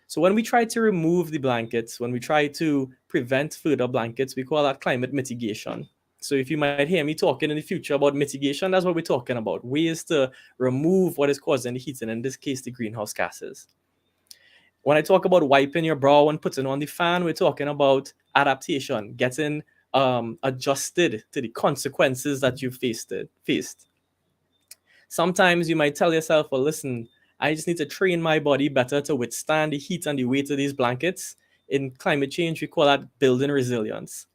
So when we try to remove the blankets, when we try to prevent further blankets, we call that climate mitigation. So if you might hear me talking in the future about mitigation, that's what we're talking about. Ways to remove what is causing the heating, in this case, the greenhouse gases. When I talk about wiping your brow and putting on the fan, we're talking about adaptation, getting adjusted to the consequences that you faced. Sometimes you might tell yourself, well, listen, I just need to train my body better to withstand the heat and the weight of these blankets. In climate change, we call that building resilience.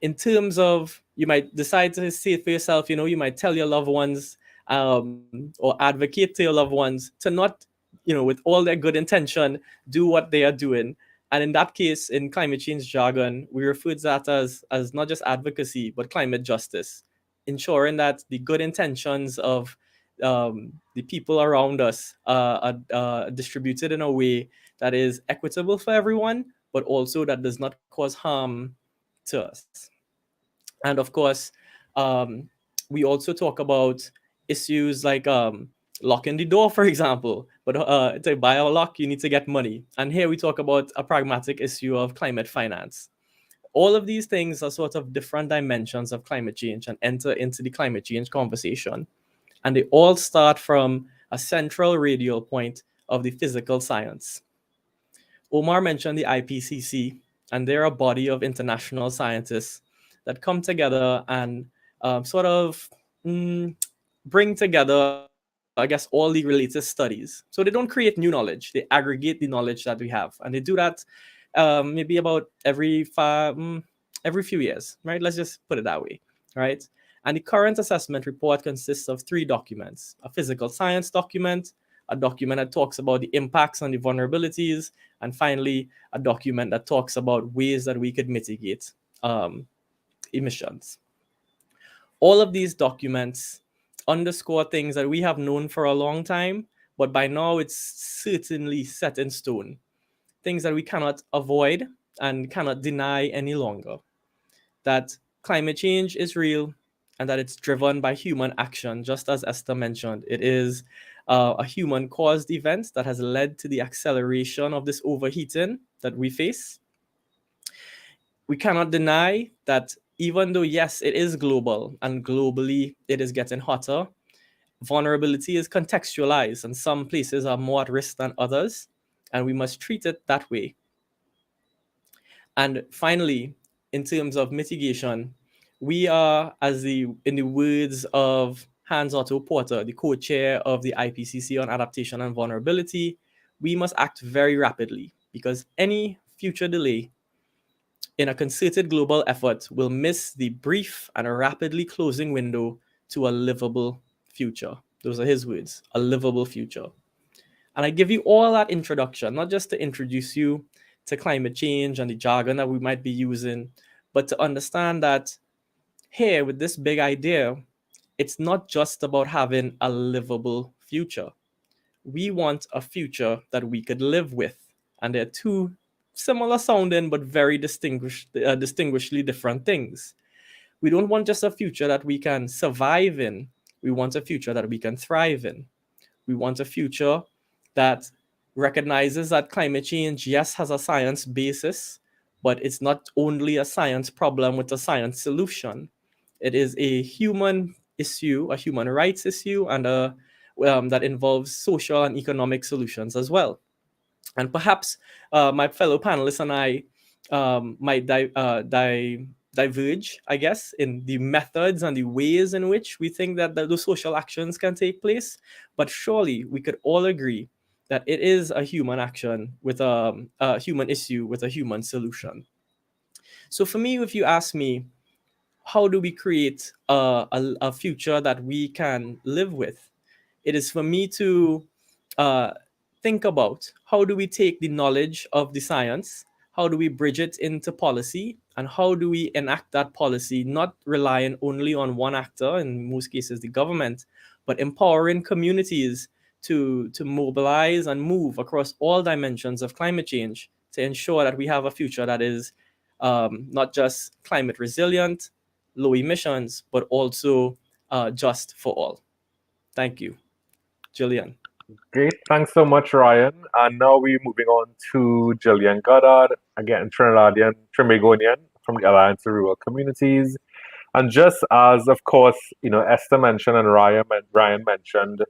In terms of, you might decide to say for yourself, you might tell your loved ones or advocate to your loved ones to not, with all their good intention, do what they are doing. And in that case, in climate change jargon, we refer to that as not just advocacy, but climate justice, ensuring that the good intentions of the people around us are distributed in a way that is equitable for everyone, but also that does not cause harm to us. And of course, we also talk about issues like locking the door, for example. But to buy a lock, you need to get money. And here we talk about a pragmatic issue of climate finance. All of these things are sort of different dimensions of climate change and enter into the climate change conversation. And they all start from a central radial point of the physical science. Omar mentioned the IPCC, and they're a body of international scientists that come together and sort of bring together, I guess, all the related studies. So they don't create new knowledge, they aggregate the knowledge that we have. And they do that maybe about every few years, right? Let's just put it that way, right? And the current assessment report consists of 3 documents: a physical science document, a document that talks about the impacts and the vulnerabilities, and finally, a document that talks about ways that we could mitigate emissions. All of these documents underscore things that we have known for a long time, but by now it's certainly set in stone. Things that we cannot avoid and cannot deny any longer. That climate change is real and that it's driven by human action, just as Esther mentioned. It is a human-caused event that has led to the acceleration of this overheating that we face. We cannot deny that even though, yes, it is global and globally it is getting hotter, vulnerability is contextualized and some places are more at risk than others, and we must treat it that way. And finally, in terms of mitigation, we are, in the words of Hans Otto Porter, the co-chair of the IPCC on Adaptation and Vulnerability, we must act very rapidly because any future delay in a concerted global effort will miss the brief and a rapidly closing window to a livable future. Those are his words, a livable future. And I give you all that introduction, not just to introduce you to climate change and the jargon that we might be using, but to understand that here with this big idea, it's not just about having a livable future. We want a future that we could live with. And they're 2 similar sounding, but very distinguishedly different things. We don't want just a future that we can survive in. We want a future that we can thrive in. We want a future that recognizes that climate change, yes, has a science basis, but it's not only a science problem with a science solution. It is a human issue, a human rights issue, and that involves social and economic solutions as well. And perhaps my fellow panelists and I might diverge, I guess, in the methods and the ways in which we think that those social actions can take place. But surely we could all agree that it is a human action with a human issue with a human solution. So for me, if you ask me, how do we create a future that we can live with? It is for me to think about how do we take the knowledge of the science, how do we bridge it into policy, and how do we enact that policy, not relying only on one actor, in most cases the government, but empowering communities to mobilize and move across all dimensions of climate change to ensure that we have a future that is not just climate resilient, low emissions, but also just for all. Thank you. Jillian. Great. Thanks so much, Ryan. And now we're moving on to Jillian Goddard, again, Trinidadian, Trimegonian from the Alliance of Rural Communities. And just as, of course, Esther mentioned and Ryan mentioned,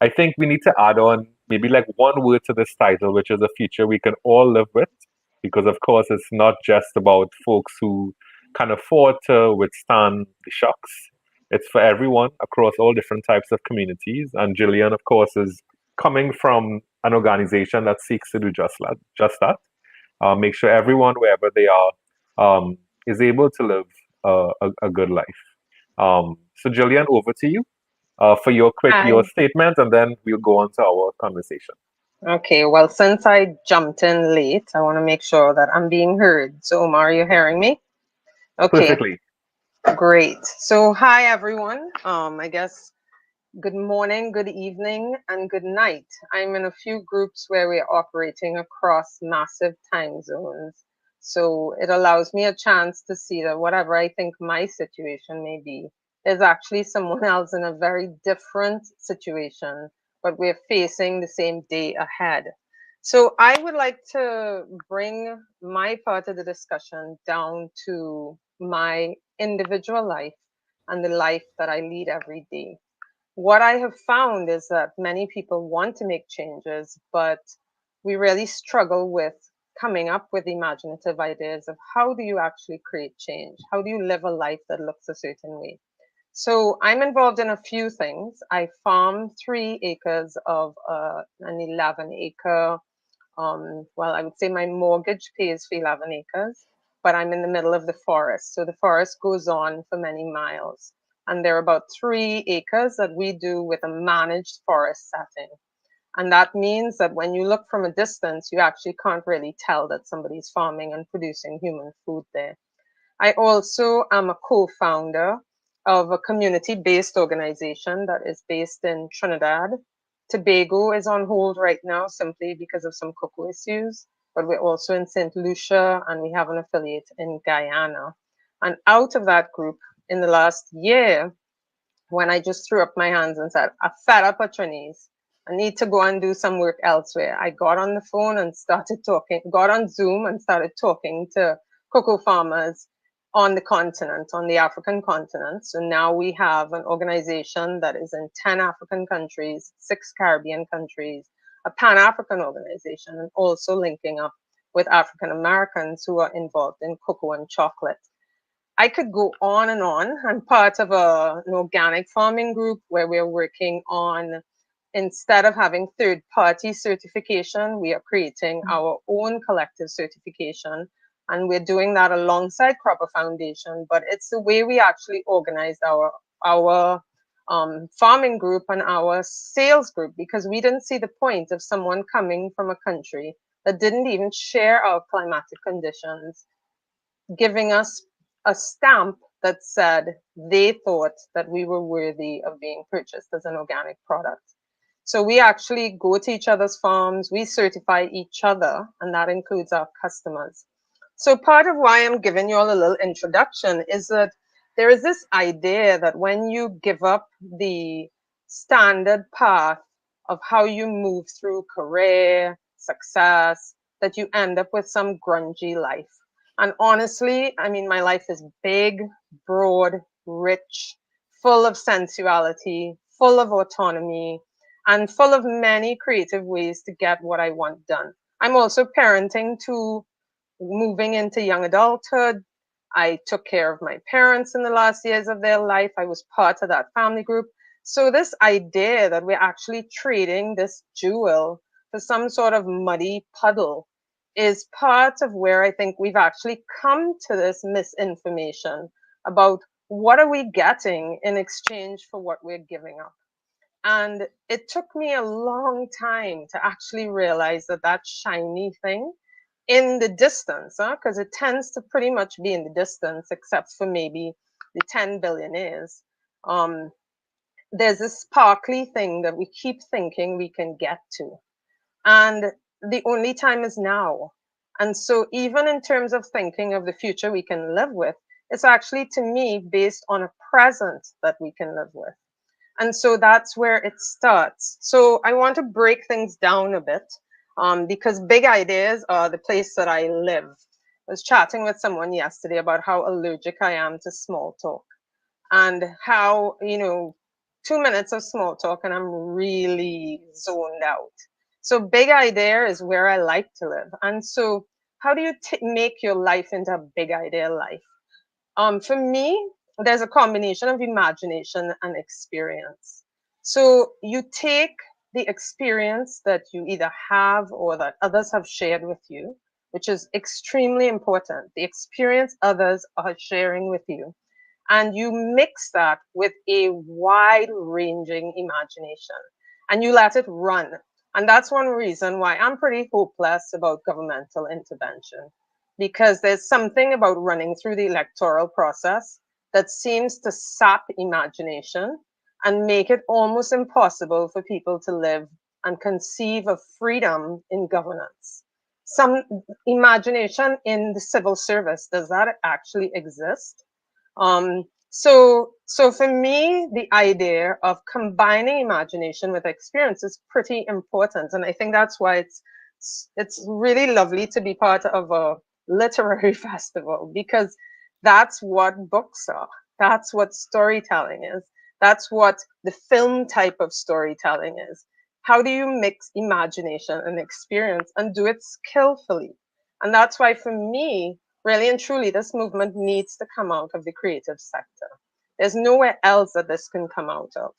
I think we need to add on maybe like one word to this title, which is a future we can all live with. Because, of course, it's not just about folks who can afford to withstand the shocks. It's for everyone across all different types of communities. And Jillian, of course, is coming from an organization that seeks to do just that. Make sure everyone, wherever they are, is able to live a good life. So, Jillian, over to you for your statement, and then we'll go on to our conversation. Okay, well, since I jumped in late, I want to make sure that I'm being heard. So, Omar, are you hearing me? Okay. Perfectly. Great. So, hi, everyone. I guess good morning, good evening, and good night. I'm in a few groups where we're operating across massive time zones. So it allows me a chance to see that whatever I think my situation may be, there's actually someone else in a very different situation, but we're facing the same day ahead. So I would like to bring my part of the discussion down to my individual life and the life that I lead every day. what I have found is that many people want to make changes, but we really struggle with coming up with imaginative ideas of how do you actually create change? How do you live a life that looks a certain way? So I'm involved in a few things. I farm 3 acres of an 11-acre, well, I would say my mortgage pays for 11 acres, but I'm in the middle of the forest. So the forest goes on for many miles. And there are about 3 acres that we do with a managed forest setting. And that means that when you look from a distance, you actually can't really tell that somebody's farming and producing human food there. I also am a co-founder of a community-based organization that is based in Trinidad. Tobago is on hold right now simply because of some cocoa issues, but we're also in St. Lucia and we have an affiliate in Guyana. And out of that group, in the last year, when I just threw up my hands and said, I'm fed up at Trinidad, I need to go and do some work elsewhere, I got on the phone and started talking, got on Zoom and started talking to cocoa farmers on the continent, on the African continent. So now we have an organization that is in 10 African countries, 6 Caribbean countries, a Pan-African organization, and also linking up with African Americans who are involved in cocoa and chocolate. I could go on and on. I'm part of an organic farming group where we're working on, instead of having third-party certification, we are creating our own collective certification. And we're doing that alongside Cropper Foundation, but it's the way we actually organized our farming group and our sales group, because we didn't see the point of someone coming from a country that didn't even share our climatic conditions, giving us a stamp that said they thought that we were worthy of being purchased as an organic product. So we actually go to each other's farms, we certify each other, and that includes our customers. So part of why I'm giving you all a little introduction is that there is this idea that when you give up the standard path of how you move through career, success, that you end up with some grungy life. And honestly, I mean, my life is big, broad, rich, full of sensuality, full of autonomy, and full of many creative ways to get what I want done. I'm also parenting to moving into young adulthood. I took care of my parents in the last years of their life. I was part of that family group. So this idea that we're actually trading this jewel for some sort of muddy puddle is part of where I think we've actually come to this misinformation about what are we getting in exchange for what we're giving up. And it took me a long time to actually realize that that shiny thing in the distance, because it tends to pretty much be in the distance, except for maybe the 10 billionaires. There's this sparkly thing that we keep thinking we can get to. And the only time is now. And so even in terms of thinking of the future we can live with, it's actually, to me, based on a present that we can live with. And so that's where it starts. So I want to break things down a bit, because big ideas are the place that I live. I was chatting with someone yesterday about how allergic I am to small talk, and how, 2 minutes of small talk and I'm really zoned out. So big idea is where I like to live. And so how do you make your life into a big idea life? For me, there's a combination of imagination and experience. So you take the experience that you either have or that others have shared with you, which is extremely important, the experience others are sharing with you, and you mix that with a wide-ranging imagination, and you let it run. And that's one reason why I'm pretty hopeless about governmental intervention, because there's something about running through the electoral process that seems to sap imagination and make it almost impossible for people to live and conceive of freedom in governance. Some imagination in the civil service, does that actually exist? So for me, the idea of combining imagination with experience is pretty important. And I think that's why it's really lovely to be part of a literary festival, because that's what books are. That's what storytelling is. That's what the film type of storytelling is. How do you mix imagination and experience and do it skillfully? And that's why, for me, really and truly, this movement needs to come out of the creative sector. There's nowhere else that this can come out of.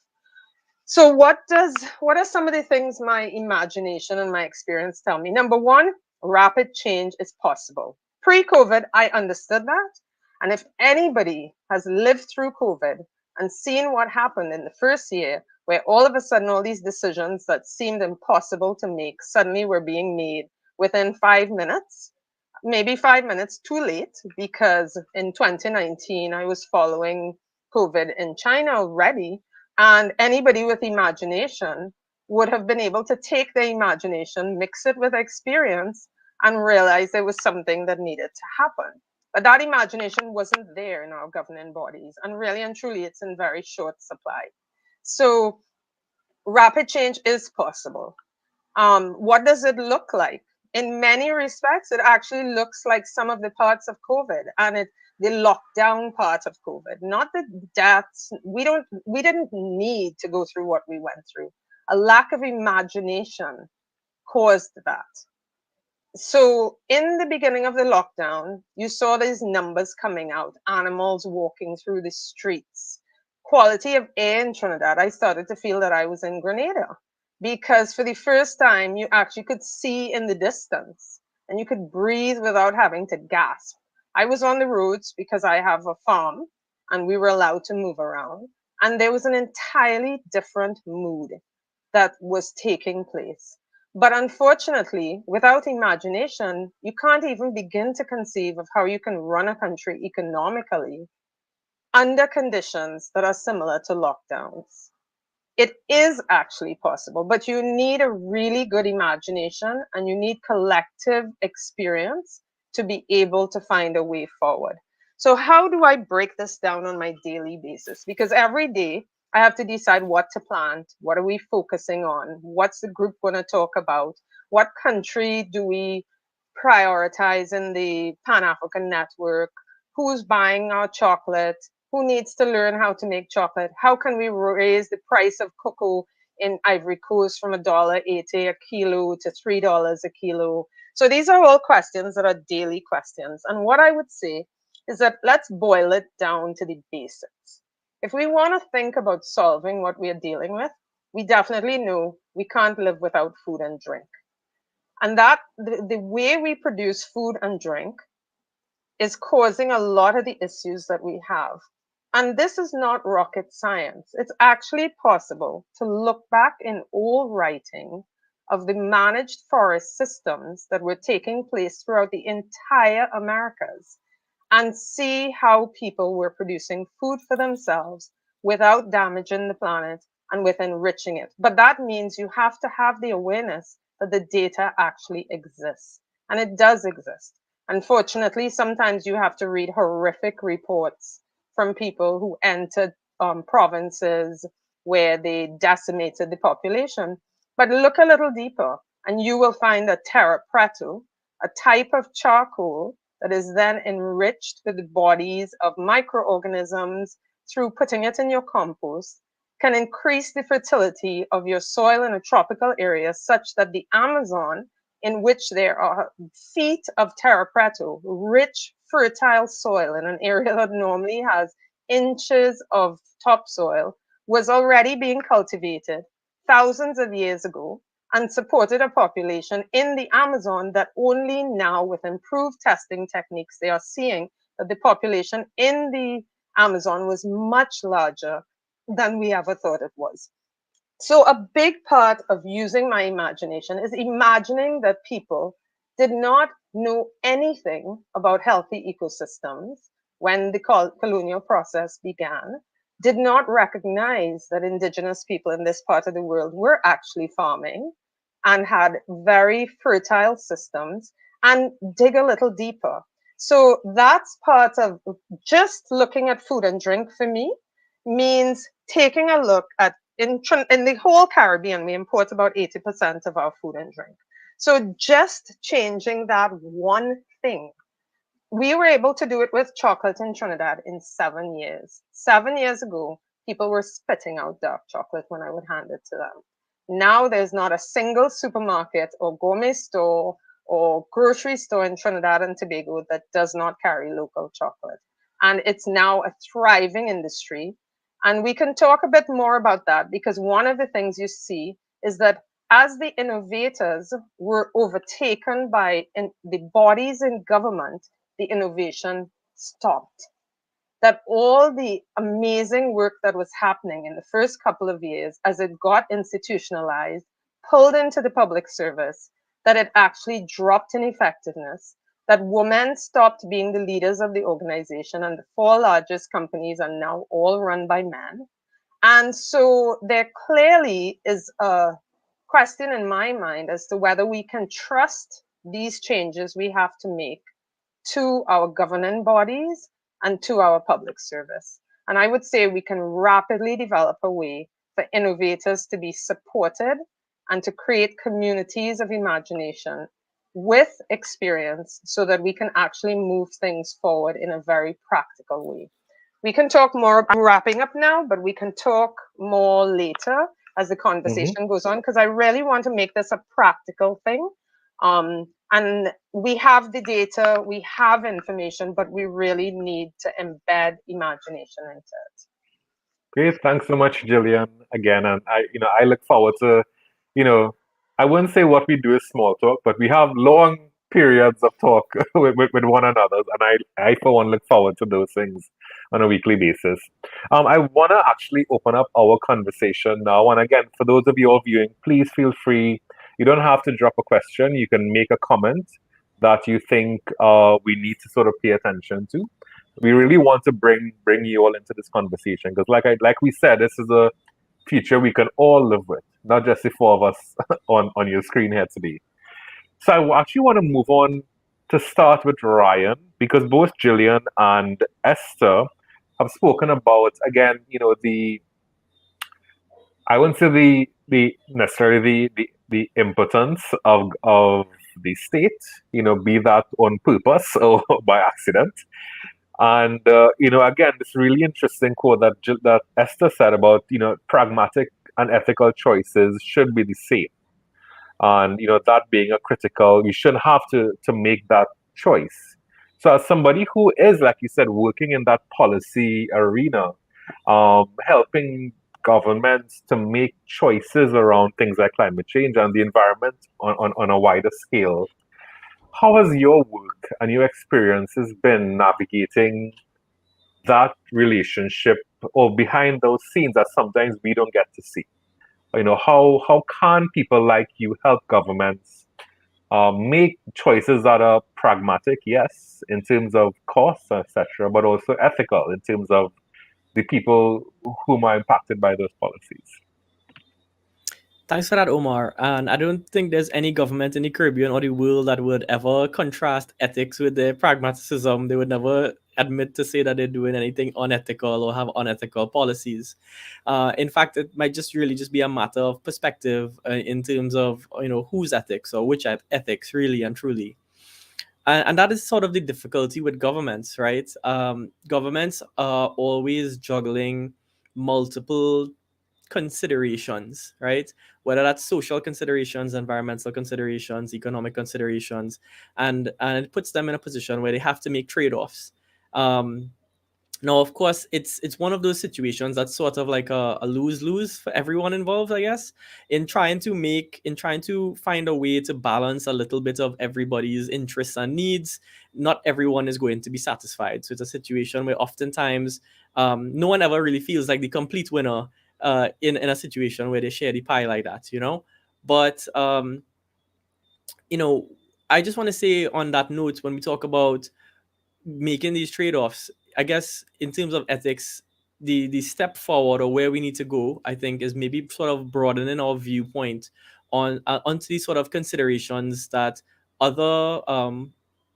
So what are some of the things my imagination and my experience tell me? Number one, rapid change is possible. Pre-COVID, I understood that. And if anybody has lived through COVID and seen what happened in the first year, where all of a sudden all these decisions that seemed impossible to make suddenly were being made within 5 minutes, maybe 5 minutes too late, because in 2019, I was following COVID in China already. And anybody with imagination would have been able to take their imagination, mix it with experience, and realize there was something that needed to happen. But that imagination wasn't there in our governing bodies. And really and truly, it's in very short supply. So rapid change is possible. What does it look like? In many respects, it actually looks like some of the parts of COVID and the lockdown part of COVID, not the deaths. We didn't need to go through what we went through. A lack of imagination caused that. So in the beginning of the lockdown, you saw these numbers coming out, animals walking through the streets. Quality of air in Trinidad, I started to feel that I was in Grenada, because for the first time, you actually could see in the distance and you could breathe without having to gasp. I was on the roads because I have a farm and we were allowed to move around. And there was an entirely different mood that was taking place. But unfortunately, without imagination, you can't even begin to conceive of how you can run a country economically under conditions that are similar to lockdowns. It is actually possible, but you need a really good imagination and you need collective experience to be able to find a way forward. So how do I break this down on my daily basis? Because every day I have to decide what to plant. What are we focusing on? What's the group going to talk about? What country do we prioritize in the Pan-African network? Who's buying our chocolate? Who needs to learn how to make chocolate? How can we raise the price of cocoa in Ivory Coast from $1.80 a kilo to $3 a kilo? So these are all questions that are daily questions. And what I would say is that let's boil it down to the basics. If we want to think about solving what we are dealing with, we definitely know we can't live without food and drink. And that the way we produce food and drink is causing a lot of the issues that we have. And this is not rocket science. It's actually possible to look back in old writing of the managed forest systems that were taking place throughout the entire Americas and see how people were producing food for themselves without damaging the planet and with enriching it. But that means you have to have the awareness that the data actually exists, and it does exist. Unfortunately, sometimes you have to read horrific reports from people who entered provinces where they decimated the population. But look a little deeper and you will find that terra preto, a type of charcoal that is then enriched with the bodies of microorganisms through putting it in your compost, can increase the fertility of your soil in a tropical area such that the Amazon, in which there are feet of terra preto, rich, fertile soil in an area that normally has inches of topsoil, was already being cultivated thousands of years ago and supported a population in the Amazon that only now, with improved testing techniques, they are seeing that the population in the Amazon was much larger than we ever thought it was. So a big part of using my imagination is imagining that people did not know anything about healthy ecosystems when the colonial process began, did not recognize that indigenous people in this part of the world were actually farming and had very fertile systems, and dig a little deeper. So that's part of just looking at food and drink for me means taking a look at in the whole Caribbean, we import about 80% of our food and drink. So just changing that one thing. We were able to do it with chocolate in Trinidad in 7 years. 7 years ago, people were spitting out dark chocolate when I would hand it to them. Now there's not a single supermarket or gourmet store or grocery store in Trinidad and Tobago that does not carry local chocolate. And it's now a thriving industry. And we can talk a bit more about that, because one of the things you see is that as the innovators were overtaken by the bodies in government, the innovation stopped. That all the amazing work that was happening in the first couple of years, as it got institutionalized, pulled into the public service, that it actually dropped in effectiveness, that women stopped being the leaders of the organization, and the 4 largest companies are now all run by men. And so there clearly is a question in my mind as to whether we can trust these changes we have to make to our governing bodies and to our public service. And I would say we can rapidly develop a way for innovators to be supported and to create communities of imagination with experience so that we can actually move things forward in a very practical way. We can talk more, I'm wrapping up now, but we can talk more later as the conversation goes on, because I really want to make this a practical thing. And we have the data, we have information, but we really need to embed imagination into it. Great, thanks so much, Jillian, again. And I look forward to, I wouldn't say what we do is small talk, but we have long periods of talk with one another, and I for one look forward to those things on a weekly basis. I want to actually open up our conversation now, and again, for those of you all viewing, please feel free. You don't have to drop a question. You can make a comment that you think we need to sort of pay attention to. We really want to bring you all into this conversation, because like we said, this is a future we can all live with, not just the 4 of us on your screen here today. So I actually want to move on to start with Ryan, because both Jillian and Esther have spoken about, again, I wouldn't say necessarily the impotence of the state, be that on purpose or by accident. And again, this really interesting quote that Esther said about pragmatic and ethical choices should be the same, and that being a critical, you shouldn't have to make that choice. So as somebody who is, like you said, working in that policy arena, helping governments to make choices around things like climate change and the environment on a wider scale, how has your work and your experiences been navigating that relationship, or behind those scenes that sometimes we don't get to see? How can people like you help governments make choices that are pragmatic, yes, in terms of costs, etc., but also ethical in terms of the people whom are impacted by those policies? Thanks for that, Omar. And I don't think there's any government in the Caribbean or the world that would ever contrast ethics with their pragmatism. They would never admit to say that they're doing anything unethical or have unethical policies. In fact, it might just really just be a matter of perspective in terms of whose ethics or which ethics really and truly. And that is sort of the difficulty with governments, right? Governments are always juggling multiple considerations, right? Whether that's social considerations, environmental considerations, economic considerations, and it puts them in a position where they have to make trade-offs. Now, of course, it's one of those situations that's sort of like a lose-lose for everyone involved, I guess, in trying to find a way to balance a little bit of everybody's interests and needs. Not everyone is going to be satisfied. So it's a situation where oftentimes no one ever really feels like the complete winner in a situation where they share the pie like that, But I just want to say on that note, when we talk about making these trade-offs, I guess in terms of ethics, the step forward or where we need to go, I think, is maybe sort of broadening our viewpoint onto these sort of considerations that other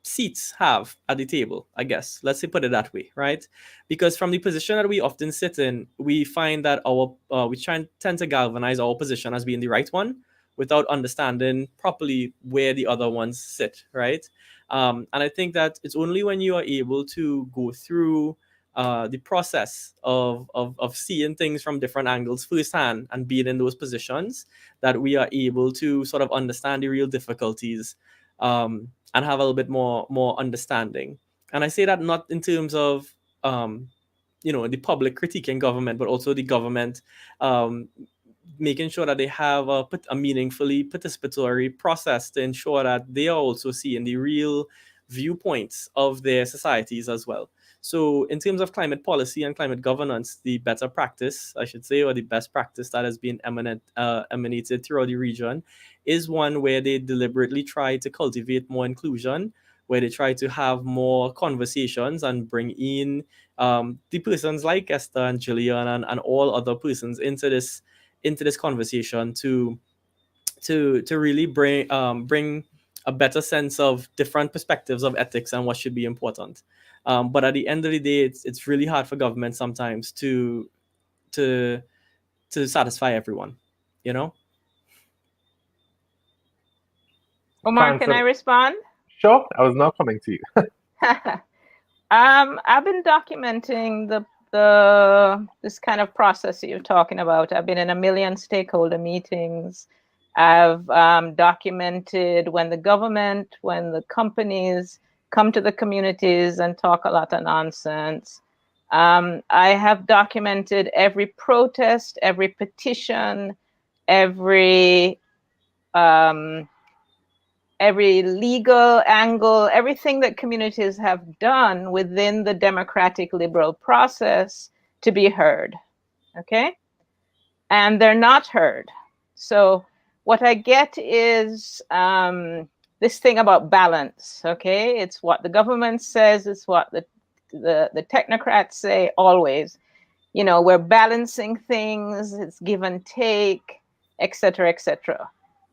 seats have at the table, I guess. Let's say put it that way, right? Because from the position that we often sit in, we find that we tend to galvanize our position as being the right one without understanding properly where the other ones sit, right? And I think that it's only when you are able to go through the process of seeing things from different angles firsthand and being in those positions, that we are able to sort of understand the real difficulties, and have a little bit more understanding. And I say that not in terms of the public critiquing government, but also the government making sure that they have a meaningfully participatory process to ensure that they are also seeing the real viewpoints of their societies as well. So in terms of climate policy and climate governance, the better practice, I should say, or the best practice that has been emanated throughout the region is one where they deliberately try to cultivate more inclusion, where they try to have more conversations and bring in the persons like Esther and Gillian and all other persons into this conversation to really bring a better sense of different perspectives of ethics and what should be important. But at the end of the day, it's really hard for government sometimes to satisfy everyone, you know. Omar, can I respond? Sure, I was now coming to you. I've been documenting this kind of process that you're talking about. I've been in a million stakeholder meetings. I've documented when the companies come to the communities and talk a lot of nonsense. I have documented every protest, every petition, every legal angle, everything that communities have done within the democratic liberal process to be heard, okay? And they're not heard. So what I get is this thing about balance, okay? It's what the government says, it's what the technocrats say always. You know, we're balancing things, it's give and take, etc., etc.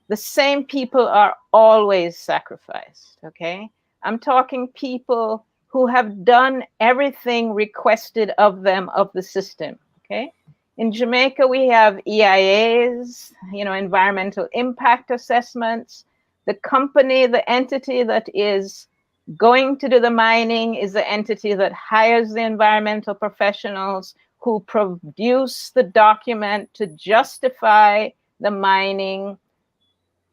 The same people are always sacrificed, okay? I'm talking people who have done everything requested of them of the system, okay? In Jamaica, we have EIAs, environmental impact assessments. The company, the entity that is going to do the mining is the entity that hires the environmental professionals who produce the document to justify the mining,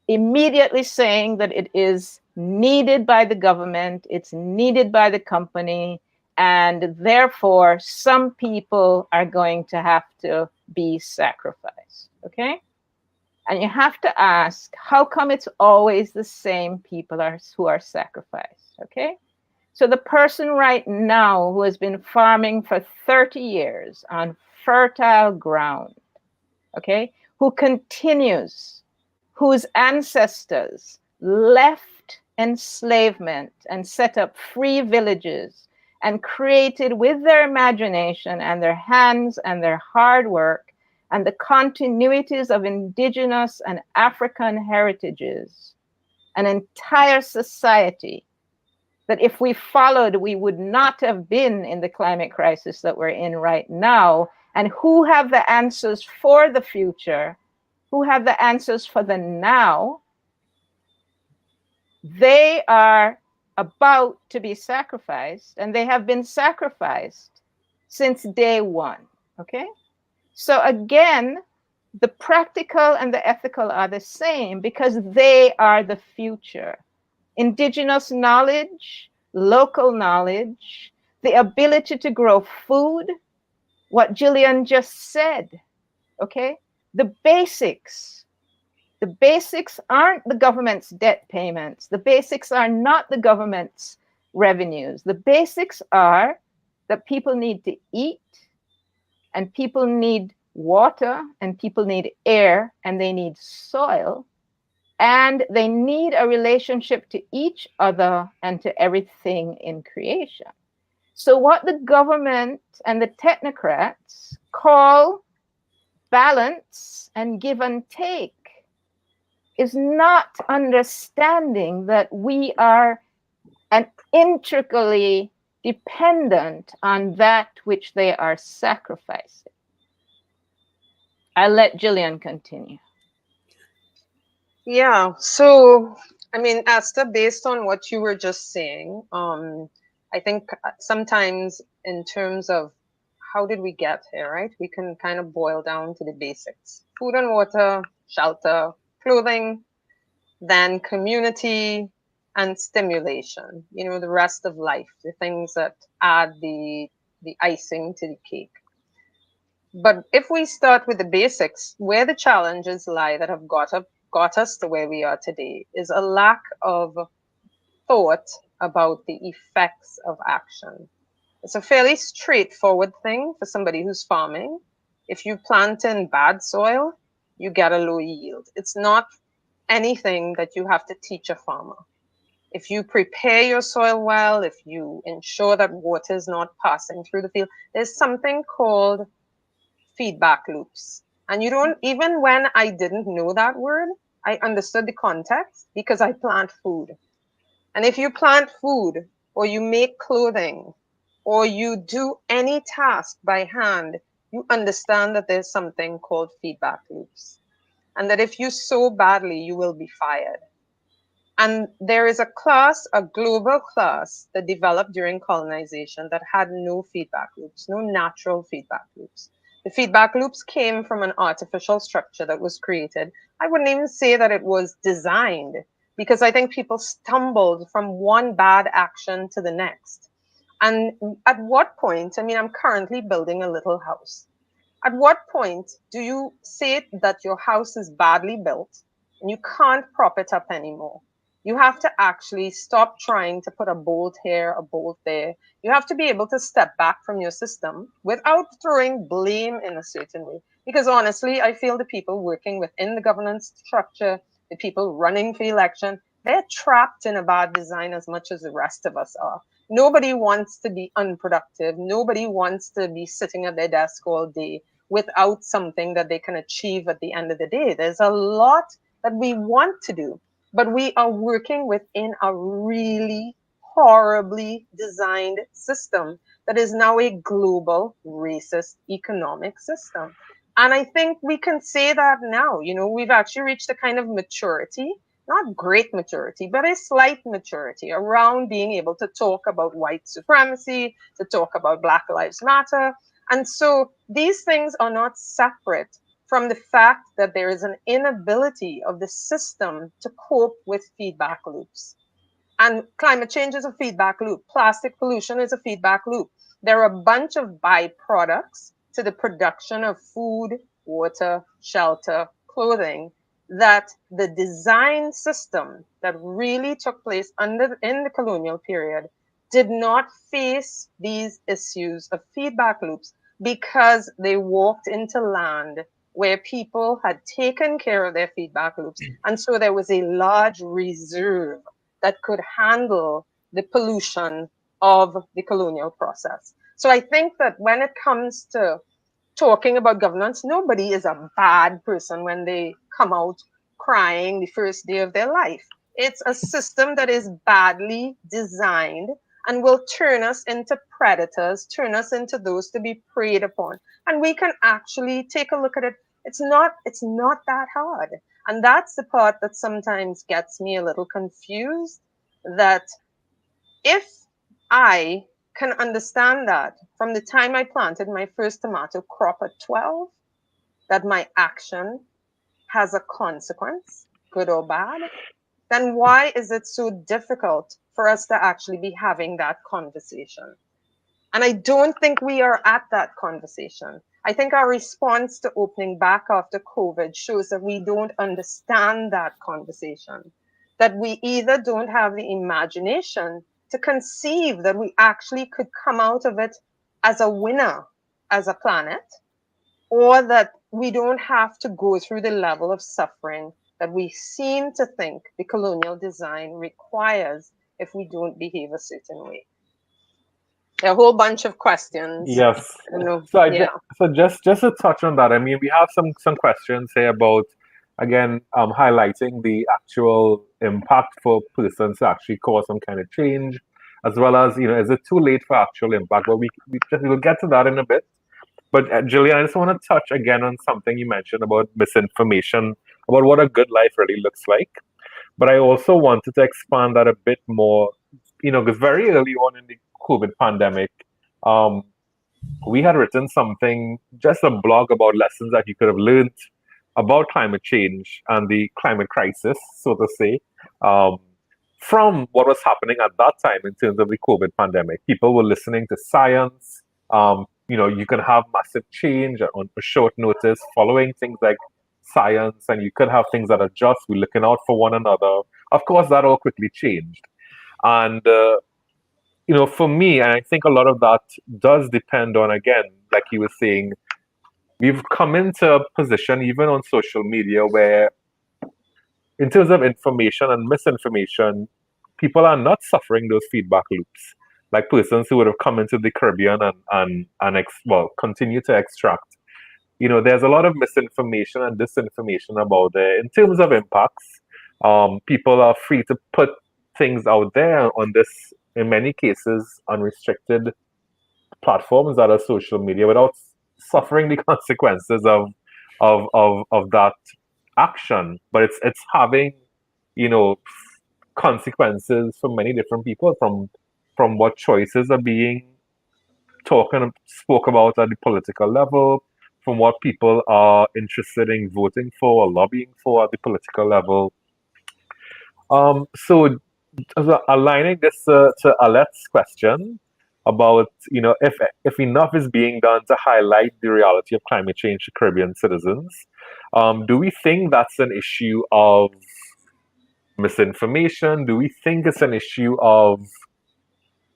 immediately saying that it is needed by the government, it's needed by the company, and therefore some people are going to have to be sacrificed, okay? And you have to ask, how come it's always the same people who are sacrificed, okay? So the person right now who has been farming for 30 years on fertile ground, okay, who continues, whose ancestors left enslavement and set up free villages and created with their imagination and their hands and their hard work and the continuities of indigenous and African heritages, an entire society that if we followed, we would not have been in the climate crisis that we're in right now, and who have the answers for the future, who have the answers for the now, they are about to be sacrificed, and they have been sacrificed since day one, okay? So again, the practical and the ethical are the same because they are the future. Indigenous knowledge, local knowledge, the ability to grow food, what Gillian just said, okay? The basics aren't the government's debt payments. The basics are not the government's revenues. The basics are that people need to eat, and people need water, and people need air, and they need soil, and they need a relationship to each other and to everything in creation. So what the government and the technocrats call balance and give and take is not understanding that we are intricately dependent on that which they are sacrificing. I'll let Gillian continue. Yeah, so I mean, Esther, based on what you were just saying, I think sometimes in terms of how did we get here, right? We can kind of boil down to the basics: food and water, shelter, clothing, then community and stimulation. You know, the rest of life, the things that add the icing to the cake. But if we start with the basics, where the challenges lie that have got us to where we are today is a lack of thought about the effects of action. It's a fairly straightforward thing for somebody who's farming. If you plant in bad soil, you get a low yield. It's not anything that you have to teach a farmer. If you prepare your soil well, if you ensure that water is not passing through the field, there's something called feedback loops. And you don't, even when I didn't know that word, I understood the context because I plant food. And if you plant food or you make clothing or you do any task by hand, you understand that there's something called feedback loops. And that if you sow badly, you will be fired. And there is a class, a global class that developed during colonization that had no feedback loops, no natural feedback loops. The feedback loops came from an artificial structure that was created. I wouldn't even say that it was designed, because I think people stumbled from one bad action to the next. And at what point, I mean, I'm currently building a little house. At what point do you say that your house is badly built and you can't prop it up anymore? You have to actually stop trying to put a bolt here, a bolt there. You have to be able to step back from your system without throwing blame in a certain way. Because honestly, I feel the people working within the governance structure, the people running for election, they're trapped in a bad design as much as the rest of us are. Nobody wants to be unproductive. Nobody wants to be sitting at their desk all day without something that they can achieve at the end of the day. There's a lot that we want to do, but we are working within a really horribly designed system that is now a global racist economic system. And I think we can say that now. You know, we've actually reached a kind of maturity, not great maturity, but a slight maturity around being able to talk about white supremacy, to talk about Black Lives Matter. And so these things are not separate from the fact that there is an inability of the system to cope with feedback loops. And climate change is a feedback loop. Plastic pollution is a feedback loop. There are a bunch of byproducts to the production of food, water, shelter, clothing that the design system that really took place in the colonial period did not face these issues of feedback loops because they walked into land where people had taken care of their feedback loops. And so there was a large reserve that could handle the pollution of the colonial process. So I think that when it comes to talking about governance, nobody is a bad person when they come out crying the first day of their life. It's a system that is badly designed and will turn us into predators, turn us into those to be preyed upon. And we can actually take a look at it. It's not that hard. And that's the part that sometimes gets me a little confused, that if I can understand that from the time I planted my first tomato crop at 12, that my action has a consequence, good or bad, then why is it so difficult for us to actually be having that conversation? And I don't think we are at that conversation. I think our response to opening back after COVID shows that we don't understand that conversation, that we either don't have the imagination to conceive that we actually could come out of it as a winner, as a planet, or that we don't have to go through the level of suffering that we seem to think the colonial design requires if we don't behave a certain way. There are a whole bunch of questions. Yes. So just to touch on that, I mean, we have some questions here about, again, highlighting the actual impact for persons to actually cause some kind of change, as well as, you know, is it too late for actual impact? But we'll get to that in a bit. But Jillian, I just want to touch again on something you mentioned about misinformation, about what a good life really looks like. But I also wanted to expand that a bit more, you know, because very early on in the COVID pandemic, we had written something, just a blog about lessons that you could have learned about climate change and the climate crisis, so to say, from what was happening at that time in terms of the COVID pandemic. People were listening to science. You can have massive change on a short notice following things like science, and you could have things that are just, we're looking out for one another. Of course, that all quickly changed. And for me, and I think a lot of that does depend on, again, like you were saying, we've come into a position, even on social media, where in terms of information and misinformation, people are not suffering those feedback loops. Like persons who would have come into the Caribbean and continue to extract. There's a lot of misinformation and disinformation about it. In terms of impacts, people are free to put things out there on this, in many cases, unrestricted platforms that are social media without suffering the consequences of that action. But it's having, consequences for many different people from what choices are being spoke about at the political level, from what people are interested in voting for or lobbying for at the political level. So aligning this to Alette's question about, if enough is being done to highlight the reality of climate change to Caribbean citizens, do we think that's an issue of misinformation? Do we think it's an issue of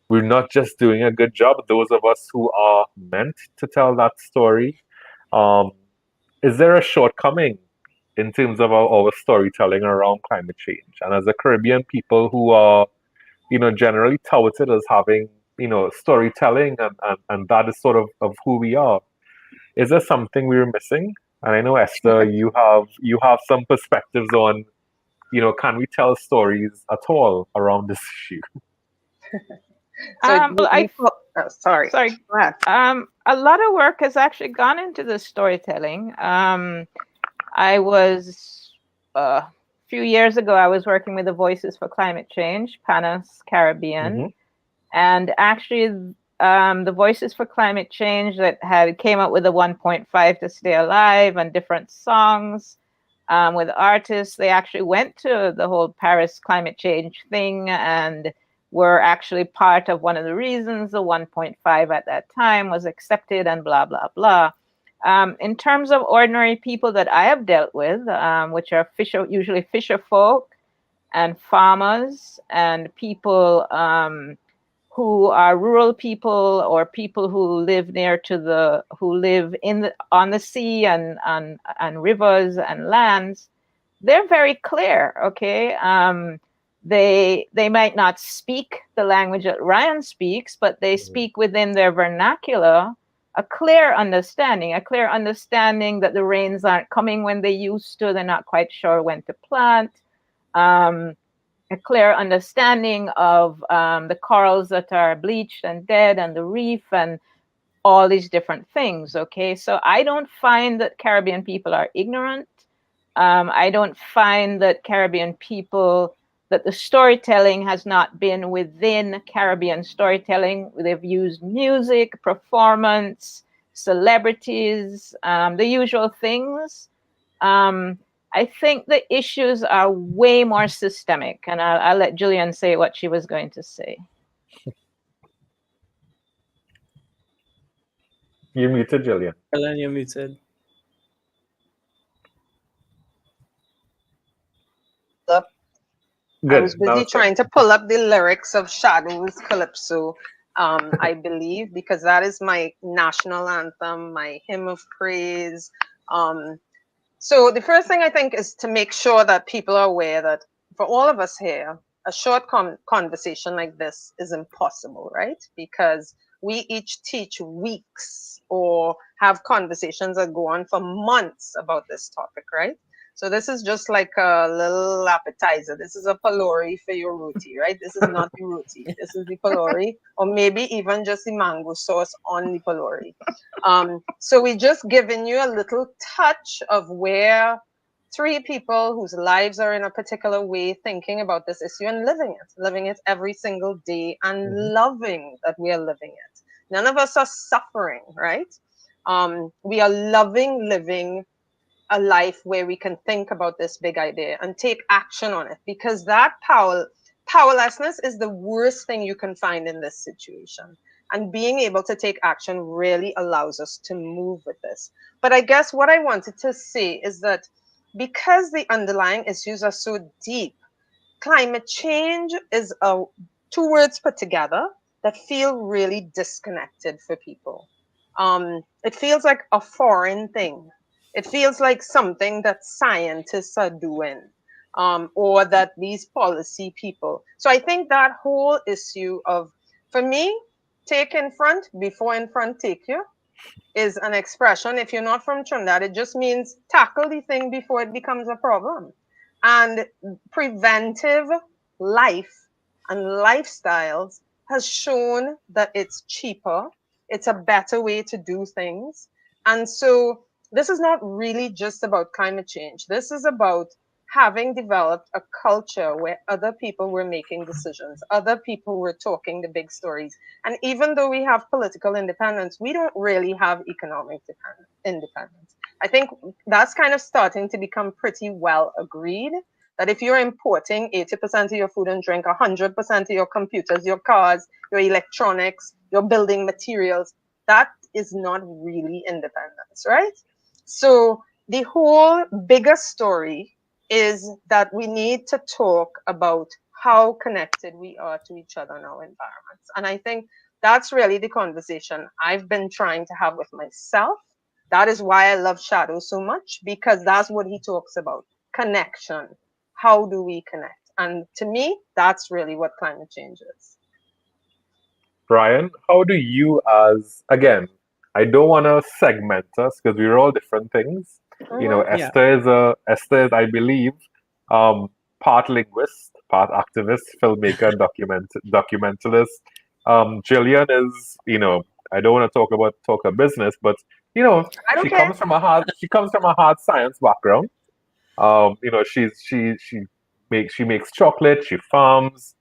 we're not just doing a good job, those of us who are meant to tell that story? Is there a shortcoming in terms of our storytelling around climate change? And as a Caribbean people who are, generally touted as having, storytelling and that is sort of who we are, is there something we're missing? And I know, Esther, you have some perspectives on, can we tell stories at all around this issue? Sorry. A lot of work has actually gone into the storytelling. I was a few years ago, I was working with the Voices for Climate Change, Panas Caribbean, and actually the Voices for Climate Change that came up with a 1.5 to stay alive and different songs with artists. They actually went to the whole Paris climate change thing and were actually part of one of the reasons the 1.5 at that time was accepted and blah, blah, blah. In terms of ordinary people that I have dealt with, which are usually fisher folk and farmers and people who are rural people or people who live on the sea and rivers and lands, they're very clear, okay? They might not speak the language that Ryan speaks, but they speak within their vernacular a clear understanding that the rains aren't coming when they used to. They're not quite sure when to plant. A clear understanding of the corals that are bleached and dead and the reef and all these different things, okay? So I don't find that Caribbean people are ignorant. I don't find that that the storytelling has not been within Caribbean storytelling. They've used music, performance, celebrities, the usual things. I think the issues are way more systemic, and I'll let Jillian say what she was going to say. You're muted, Jillian. Ellen, you're muted. I was busy trying to pull up the lyrics of Shadow's Calypso, I believe, because that is my national anthem, my hymn of praise. So the first thing I think is to make sure that people are aware that for all of us here, a short conversation like this is impossible, right? Because we each teach weeks or have conversations that go on for months about this topic, right? So this is just like a little appetizer. This is a palori for your roti, right? This is not the roti. This is the palori, or maybe even just the mango sauce on the palori. So we just giving you a little touch of where three people whose lives are in a particular way thinking about this issue and living it every single day and loving that we are living it. None of us are suffering, right? We are loving living a life where we can think about this big idea and take action on it, because that powerlessness is the worst thing you can find in this situation. And being able to take action really allows us to move with this. But I guess what I wanted to say is that because the underlying issues are so deep, climate change is two words put together that feel really disconnected for people. It feels like a foreign thing. It feels like something that scientists are doing, or that these policy people. So I think that whole issue of, for me, take in front before in front take you is an expression. If you're not from Trinidad, it just means tackle the thing before it becomes a problem. And preventive life and lifestyles has shown that it's cheaper, it's a better way to do things. And so this is not really just about climate change. This is about having developed a culture where other people were making decisions, other people were talking the big stories. And even though we have political independence, we don't really have economic independence. I think that's kind of starting to become pretty well agreed, that if you're importing 80% of your food and drink, 100% of your computers, your cars, your electronics, your building materials, that is not really independence, right? So the whole bigger story is that we need to talk about how connected we are to each other in our environments. And I think that's really the conversation I've been trying to have with myself. That is why I love Shadow so much, because that's what he talks about, connection. How do we connect? And to me, that's really what climate change is. Brian, how do you, as again, I don't want to segment us because we're all different things. You know, Yeah. Esther is, I believe, part linguist, part activist, filmmaker, documentalist. Jillian is, you know, I don't want to talk her business, but you know, I don't she care. comes from a hard science background. You know, she makes chocolate, she farms.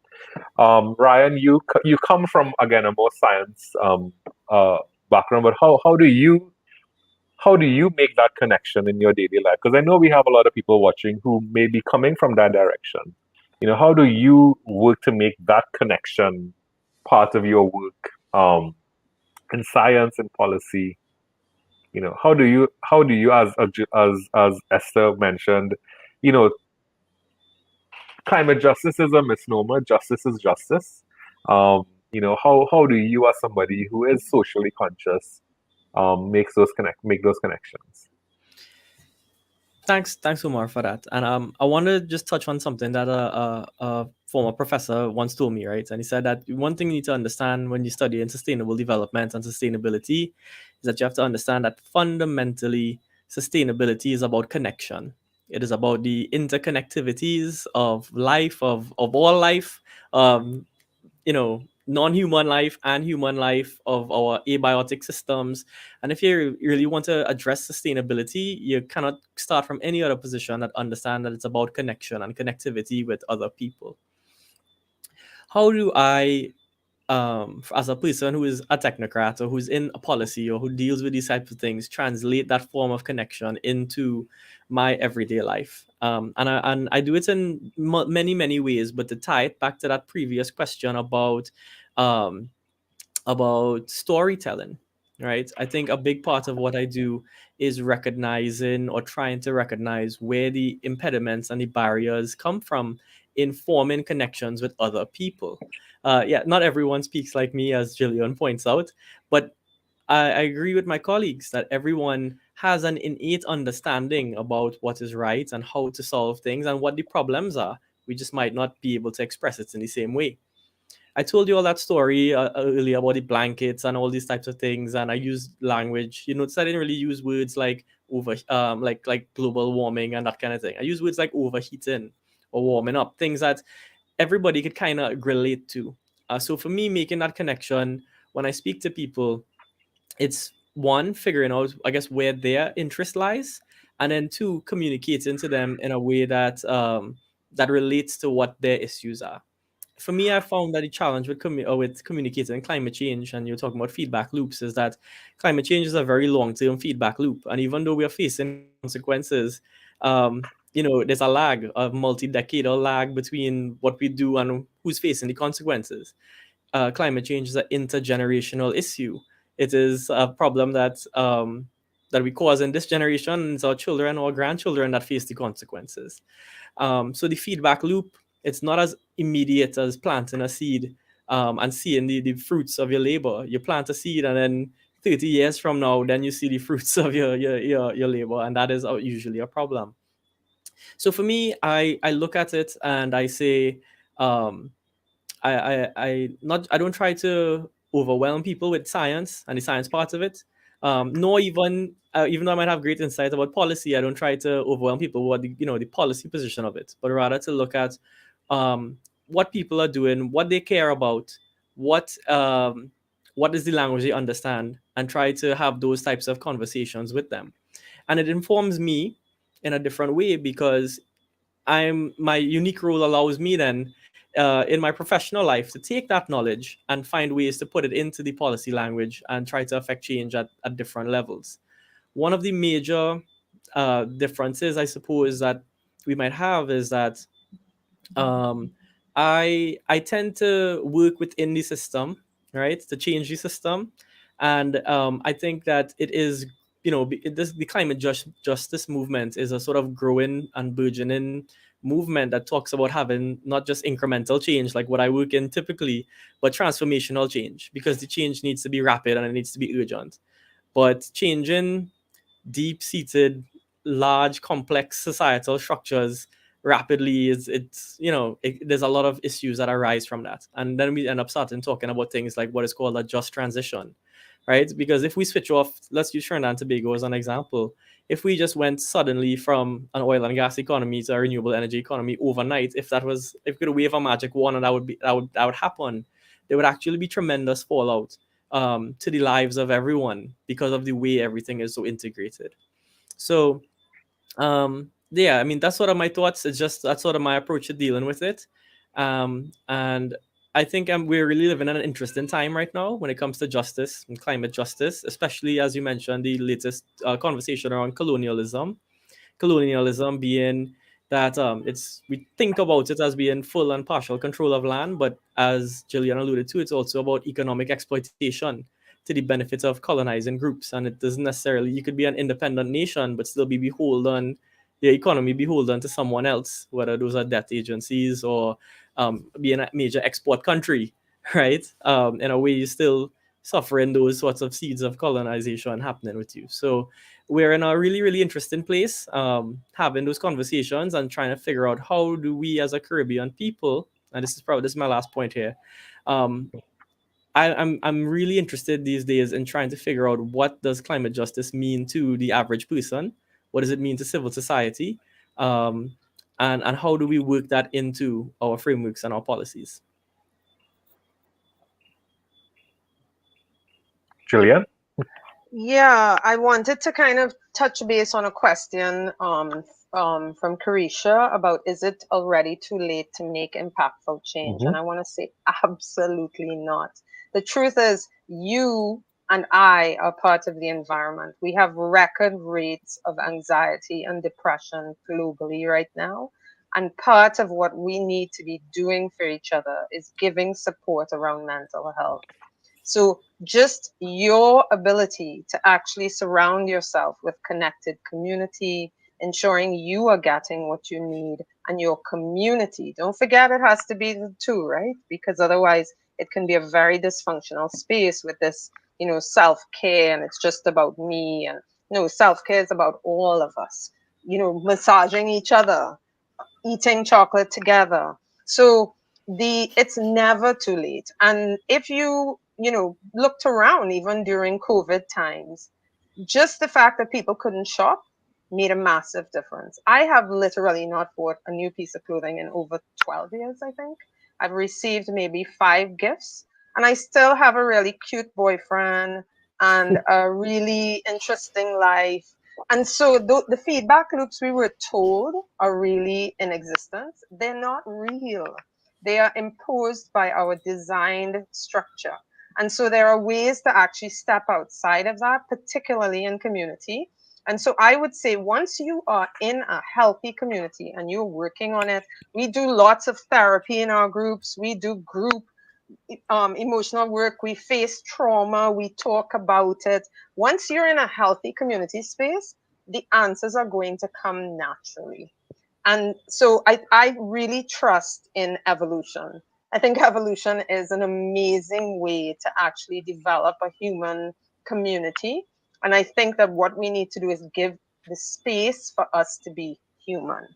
Ryan, you come from again a more science background, but how do you make that connection in your daily life? Because I know we have a lot of people watching who may be coming from that direction. You know, how do you work to make that connection part of your work in science and policy? You know, how do you as Esther mentioned, you know, climate justice is a misnomer. Justice is justice. You know, how do you, as somebody who is socially conscious, make those connections? Thanks, Umar, for that. And I want to just touch on something that a former professor once told me, right? And he said that one thing you need to understand when you study in sustainable development and sustainability is that you have to understand that fundamentally sustainability is about connection. It is about the interconnectivities of life, of all life, you know, non-human life and human life, of our abiotic systems. And if you really want to address sustainability, you cannot start from any other position that understand that it's about connection and connectivity with other people. How do I, as a person who is a technocrat or who's in a policy or who deals with these types of things, translate that form of connection into my everyday life? And I do it in many ways, but to tie it back to that previous question um, about storytelling, right? I think a big part of what I do is recognizing or trying to recognize where the impediments and the barriers come from in forming connections with other people. Yeah, not everyone speaks like me, as Jillian points out, but I agree with my colleagues that everyone has an innate understanding about what is right and how to solve things and what the problems are. We just might not be able to express it in the same way. I told you all that story earlier about the blankets and all these types of things, and I used language. You notice I didn't really use words like like global warming and that kind of thing. I use words like overheating or warming up, things that everybody could kind of relate to. So for me, making that connection when I speak to people, it's one, figuring out, I guess, where their interest lies, and then two, communicating to them in a way that that relates to what their issues are. For me, I found that the challenge with with communicating climate change, and you're talking about feedback loops, is that climate change is a very long-term feedback loop, and even though we are facing consequences, there's a lag, a multi-decadal lag between what we do and who's facing the consequences. Climate change is an intergenerational issue. It is a problem that we cause in this generation, and it's our children or grandchildren that face the consequences. So the feedback loop, it's not as immediate as planting a seed and seeing the fruits of your labor. You plant a seed, and then 30 years from now, then you see the fruits of your labor, and that is usually a problem. So for me, I look at it and I say, um, I don't try to overwhelm people with science and the science part of it. Nor even though I might have great insight about policy, I don't try to overwhelm people with the policy position of it, but rather to look at what people are doing, what they care about, what is the language they understand, and try to have those types of conversations with them. And it informs me in a different way because my unique role allows me then in my professional life to take that knowledge and find ways to put it into the policy language and try to affect change at different levels. One of the major differences, I suppose, that we might have is that um, I tend to work within the system, right, to change the system, and I think that it is, the climate justice movement is a sort of growing and burgeoning movement that talks about having not just incremental change like what I work in typically, but transformational change, because the change needs to be rapid and it needs to be urgent. But changing deep-seated, large, complex societal structures rapidly there's a lot of issues that arise from that, and then we end up starting talking about things like what is called a just transition, right? Because if we switch off, let's use Trinidad and Tobago as an example. If we just went suddenly from an oil and gas economy to a renewable energy economy overnight, if we could wave a magic wand and that would happen, there would actually be tremendous fallout to the lives of everyone because of the way everything is so integrated. So yeah, I mean, that's sort of my thoughts. It's just that's sort of my approach to dealing with it. And I think we're really living in an interesting time right now when it comes to justice and climate justice, especially as you mentioned, the latest conversation around colonialism. Colonialism being that we think about it as being full and partial control of land, but as Jillian alluded to, it's also about economic exploitation to the benefit of colonizing groups. And it doesn't necessarily, you could be an independent nation but still be beholden, your economy beholden to someone else, whether those are debt agencies or being a major export country, right? In a way, you're still suffering those sorts of seeds of colonization happening with you. So we're in a really, really interesting place, having those conversations and trying to figure out how do we as a Caribbean people, and this is my last point here. I'm really interested these days in trying to figure out what does climate justice mean to the average person? What does it mean to civil society? And how do we work that into our frameworks and our policies? Jillian? Yeah, I wanted to kind of touch base on a question from Carisha about is it already too late to make impactful change? Mm-hmm. And I want to say absolutely not. The truth is, you and I are part of the environment. We have record rates of anxiety and depression globally right now. And part of what we need to be doing for each other is giving support around mental health. So just your ability to actually surround yourself with connected community, ensuring you are getting what you need, and your community. Don't forget it has to be the two, right? Because otherwise it can be a very dysfunctional space with this, self-care, and it's just about me. And no, self-care is about all of us, massaging each other, eating chocolate together. So it's never too late. And if you looked around even during COVID times, just the fact that people couldn't shop made a massive difference. I have literally not bought a new piece of clothing in over 12 years, I think. I've received maybe 5 gifts, and I still have a really cute boyfriend and a really interesting life. And so the feedback loops we were told are really in existence. They're not real. They are imposed by our designed structure. And so there are ways to actually step outside of that, particularly in community. And so I would say once you are in a healthy community and you're working on it, we do lots of therapy in our groups. We do group emotional work. We face trauma. We talk about it. Once you're in a healthy community space, the answers are going to come naturally. And so I really trust in evolution. I think evolution is an amazing way to actually develop a human community. And I think that what we need to do is give the space for us to be human.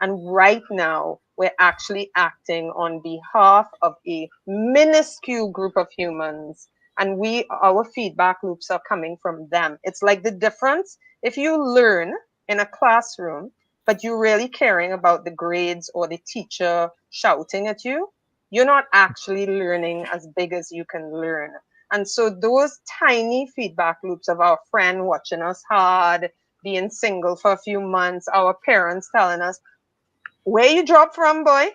And right now, we're actually acting on behalf of a minuscule group of humans. And our feedback loops are coming from them. It's like the difference if you learn in a classroom, but you're really caring about the grades or the teacher shouting at you, you're not actually learning as big as you can learn. And so those tiny feedback loops of our friend watching us hard, being single for a few months, our parents telling us, where you drop from, boy?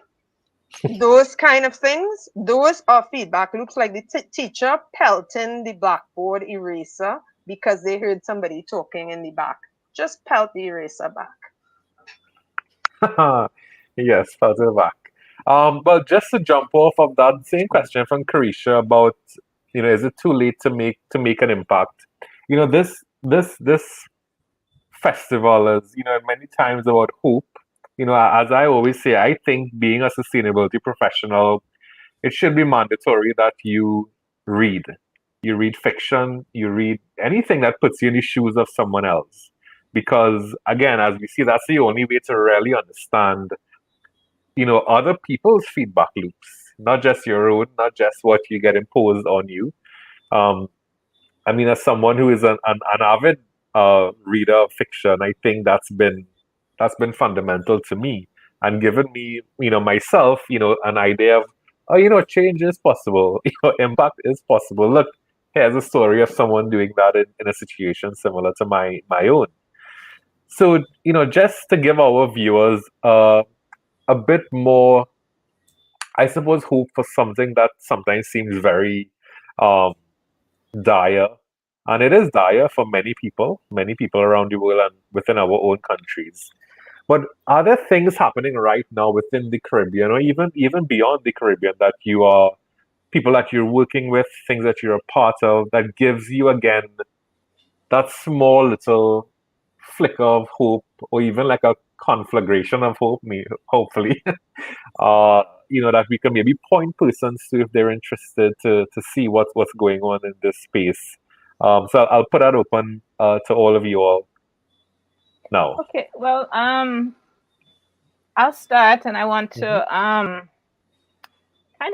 Those kind of things, those are feedback loops, like the teacher pelting the blackboard eraser because they heard somebody talking in the back. Just pelt the eraser back. Yes, further back. But just to jump off of that same question from Carisha about, is it too late to make an impact? This festival is, many times about hope. As I always say, I think being a sustainability professional, it should be mandatory that you read. You read fiction, you read anything that puts you in the shoes of someone else. Because again, as we see, that's the only way to really understand, other people's feedback loops, not just your own, not just what you get imposed on you. As someone who is an avid reader of fiction, I think that's been fundamental to me and given me, myself, an idea of, change is possible, impact is possible. Look, here's a story of someone doing that in a situation similar to my own. So, just to give our viewers a bit more, I suppose, hope for something that sometimes seems very dire. And it is dire for many people around the world and within our own countries. But are there things happening right now within the Caribbean or even beyond the Caribbean that people that you're working with, things that you're a part of, that gives you, again, that small little flicker of hope, or even like a conflagration of hope, hopefully, that we can maybe point persons to if they're interested to see what's going on in this space. So I'll put that open to all of you all now. Okay, well, I'll start, and I want to kind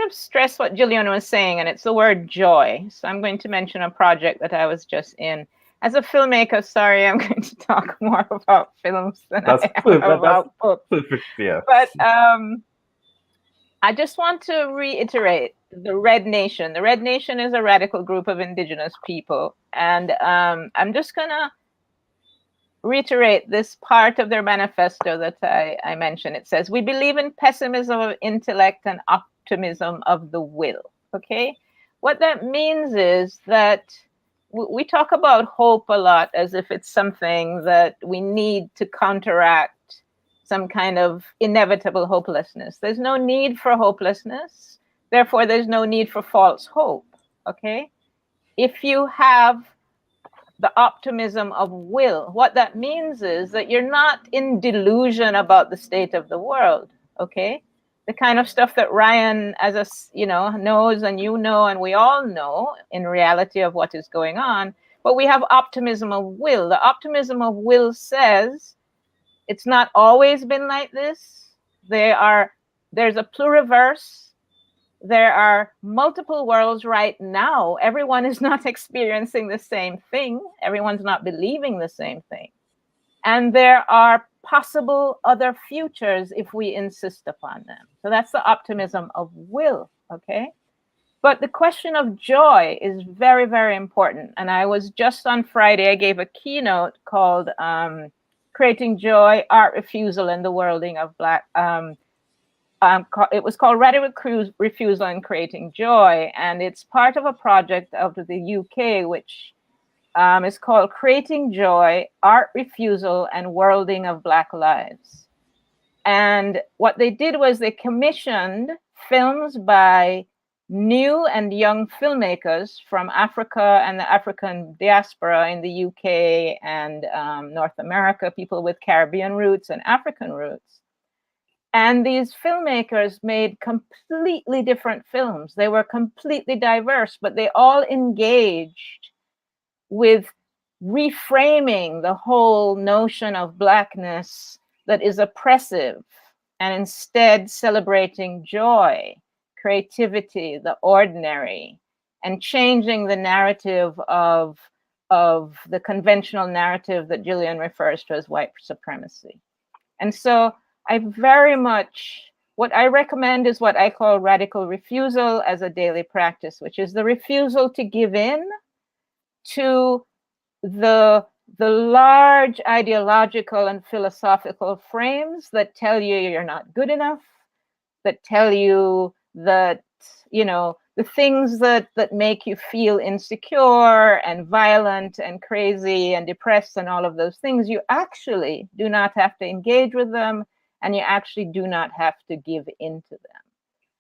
of stress what Jillian was saying, and it's the word joy. So I'm going to mention a project that I was just in. As a filmmaker, sorry, I'm going to talk more about films than about books. Perfect, yeah. But I just want to reiterate the Red Nation. The Red Nation is a radical group of indigenous people. And I'm just going to reiterate this part of their manifesto that I mentioned. It says, we believe in pessimism of intellect and optimism of the will. Okay? What that means is that we talk about hope a lot as if it's something that we need to counteract some kind of inevitable hopelessness. There's no need for hopelessness. Therefore, there's no need for false hope. Okay? If you have the optimism of will, what that means is that you're not in delusion about the state of the world. Okay? The kind of stuff that Ryan, as us, knows, and and we all know in reality of what is going on. But we have optimism of will. The optimism of will says it's not always been like this. There's a pluriverse. There are multiple worlds right now. Everyone is not experiencing the same thing. Everyone's not believing the same thing. And there are possible other futures if we insist upon them. So that's the optimism of will, okay? But the question of joy is very, very important. And I was just on Friday, I gave a keynote called Creating Joy, Art Refusal, and the Worlding of Black. It was called Radical Refusal and Creating Joy. And it's part of a project out of the UK, which is called Creating Joy, Art Refusal, and Worlding of Black Lives. And what they did was they commissioned films by new and young filmmakers from Africa and the African diaspora in the UK and North America, people with Caribbean roots and African roots. And these filmmakers made completely different films. They were completely diverse, but they all engaged with reframing the whole notion of Blackness that is oppressive and instead celebrating joy, creativity, the ordinary, and changing the narrative of the conventional narrative that Gillian refers to as white supremacy. And so I very much, what I recommend is what I call radical refusal as a daily practice, which is the refusal to give in to the large ideological and philosophical frames that tell you you're not good enough, that tell you that, you know, the things that make you feel insecure and violent and crazy and depressed and all of those things, you actually do not have to engage with them, and you actually do not have to give into them.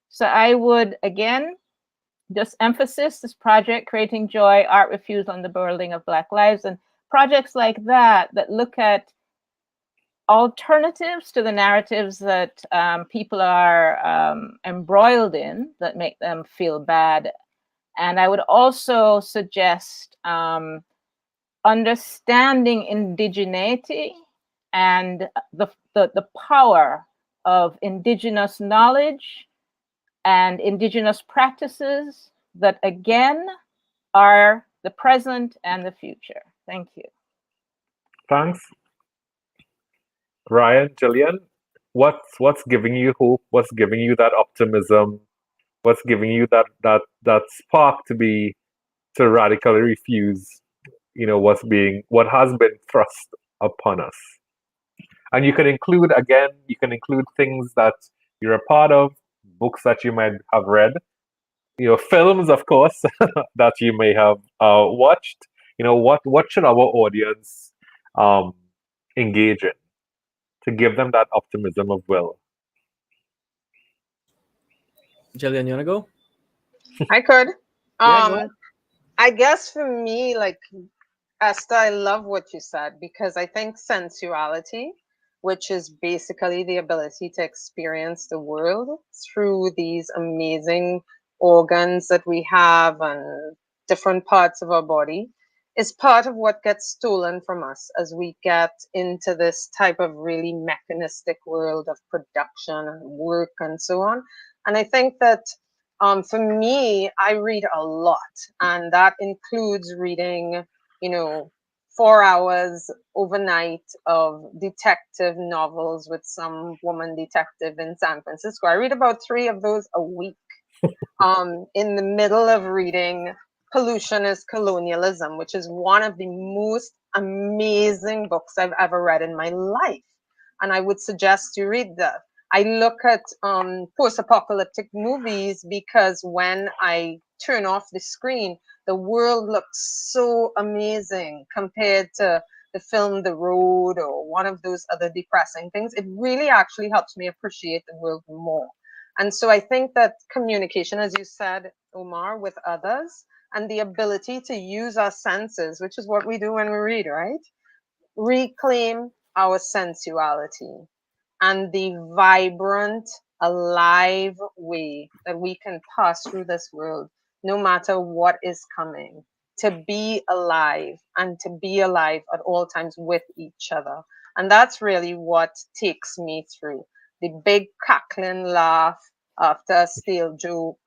So I would, again, just emphasis this project, Creating Joy, Art Refusal, and the Worlding of Black Lives, and projects like that look at alternatives to the narratives that people are embroiled in that make them feel bad. And I would also suggest understanding indigeneity and the power of indigenous knowledge and indigenous practices that, again, are the present and the future. Thank you. Thanks. Ryan, Jillian, what's giving you hope? What's giving you that optimism? What's giving you that spark to radically refuse, you know, what has been thrust upon us? And you can include things that you're a part of, books that you might have read, you know, films, of course, that you may have watched. You know, what should our audience engage in to give them that optimism of will? Jillian, you wanna go? I could. Yeah, go ahead. I guess for me, like Esther, I love what you said, because I think sensuality, which is basically the ability to experience the world through these amazing organs that we have and different parts of our body, is part of what gets stolen from us as we get into this type of really mechanistic world of production and work and so on. And I think that for me, I read a lot, and that includes reading, you know, 4 hours overnight of detective novels with some woman detective in San Francisco. I read about 3 of those a week. In the middle of reading Pollution is Colonialism, which is one of the most amazing books I've ever read in my life. And I would suggest you read that. I look at post-apocalyptic movies because when I turn off the screen, the world looks so amazing compared to the film The Road or one of those other depressing things. It really actually helps me appreciate the world more. And so I think that communication, as you said, Omar, with others, and the ability to use our senses, which is what we do when we read, right? Reclaim our sensuality and the vibrant, alive way that we can pass through this world, no matter what is coming, to be alive and to be alive at all times with each other. And that's really what takes me through. The big cackling laugh after a stale joke,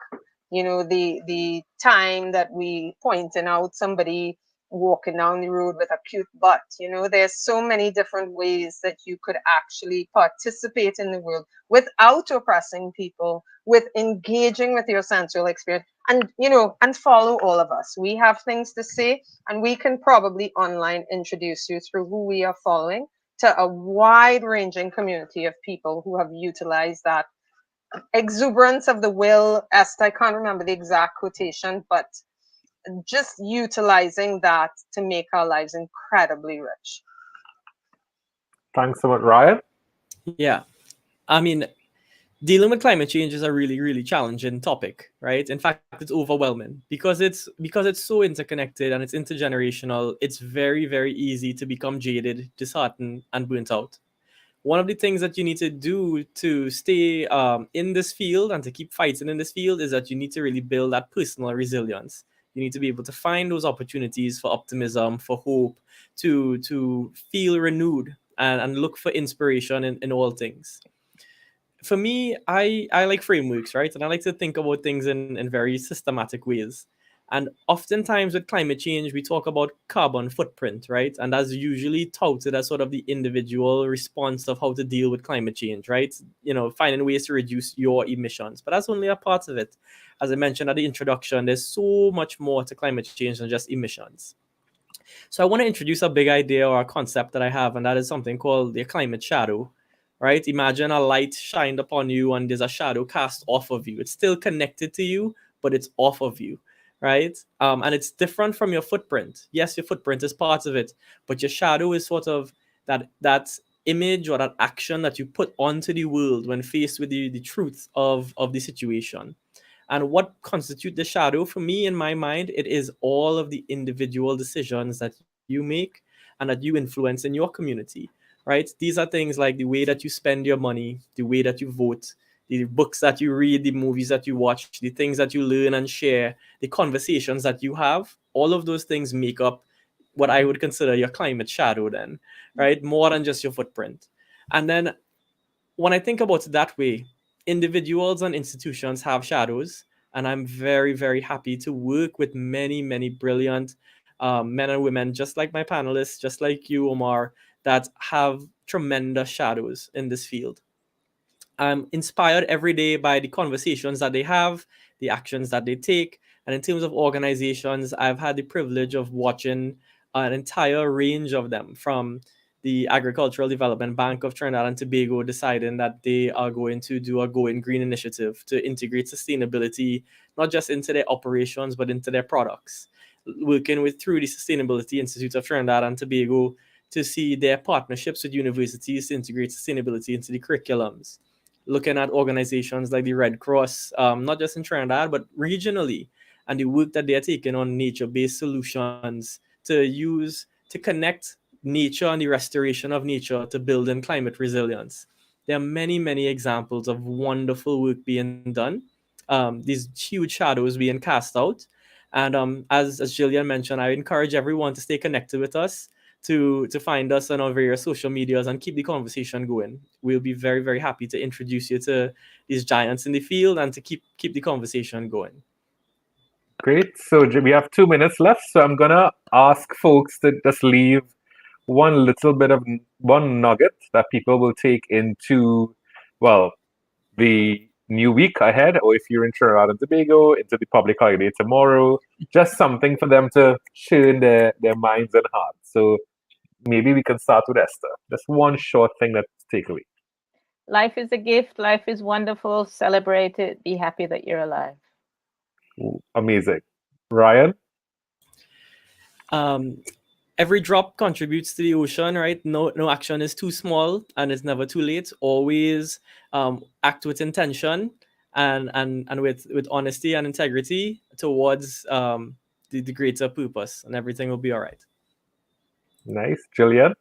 you know, the time that we pointing out somebody walking down the road with a cute butt. You know, there's so many different ways that you could actually participate in the world without oppressing people, with engaging with your sensual experience, and and follow all of us. We have things to say, and we can probably online introduce you through who we are following to a wide ranging community of people who have utilized that exuberance of the will. Esther, I can't remember the exact quotation, but just utilizing that to make our lives incredibly rich. Thanks so much, Ryan. Yeah. I mean, dealing with climate change is a really, really challenging topic, right? In fact, it's overwhelming because it's so interconnected and it's intergenerational. It's very, very easy to become jaded, disheartened, and burnt out. One of the things that you need to do to stay in this field and to keep fighting in this field is that you need to really build that personal resilience. You need to be able to find those opportunities for optimism, for hope, to feel renewed and look for inspiration in all things. For me, I like frameworks, right? And I like to think about things in very systematic ways. And oftentimes with climate change, we talk about carbon footprint, right? And that's usually touted as sort of the individual response of how to deal with climate change, right? Finding ways to reduce your emissions. But that's only a part of it. As I mentioned at the introduction, there's so much more to climate change than just emissions. So I want to introduce a big idea or a concept that I have, and that is something called the climate shadow, right? Imagine a light shined upon you and there's a shadow cast off of you. It's still connected to you, but it's off of you, right? And it's different from your footprint. Yes, your footprint is part of it, but your shadow is sort of that image or that action that you put onto the world when faced with the truth of the situation. And what constitute the shadow for me in my mind, it is all of the individual decisions that you make and that you influence in your community, right? These are things like the way that you spend your money, the way that you vote, the books that you read, the movies that you watch, the things that you learn and share, the conversations that you have. All of those things make up what I would consider your climate shadow then, right? More than just your footprint. And then when I think about it that way, individuals and institutions have shadows, and I'm very, very happy to work with many, many brilliant men and women, just like my panelists, just like you, Omar, that have tremendous shadows in this field. I'm inspired every day by the conversations that they have, the actions that they take. And in terms of organizations, I've had the privilege of watching an entire range of them, from the Agricultural Development Bank of Trinidad and Tobago deciding that they are going to do a Going Green initiative to integrate sustainability, not just into their operations, but into their products. Working with through the Sustainability Institute of Trinidad and Tobago to see their partnerships with universities to integrate sustainability into the curriculums. Looking at organizations like the Red Cross, not just in Trinidad, but regionally, and the work that they are taking on nature-based solutions to connect nature and the restoration of nature to build in climate resilience. There are many, many examples of wonderful work being done, these huge shadows being cast out. And as Jillian mentioned, I encourage everyone to stay connected with us, to find us on our various social medias and keep the conversation going. We'll be very, very happy to introduce you to these giants in the field and to keep the conversation going. Great. So we have 2 minutes left. So I'm gonna ask folks to just leave one little bit of one nugget that people will take into, well, the new week ahead, or if you're in Trinidad and Tobago, into the public holiday tomorrow. Just something for them to churn their minds and hearts. So maybe we can start with Esther. Just one short thing that's takeaway. Life is a gift. Life is wonderful. Celebrate it. Be happy that you're alive. Ooh, amazing. Ryan? Every drop contributes to the ocean, right? No action is too small and it's never too late. Always act with intention and with honesty and integrity towards the greater purpose, and everything will be all right. Nice. Jillian?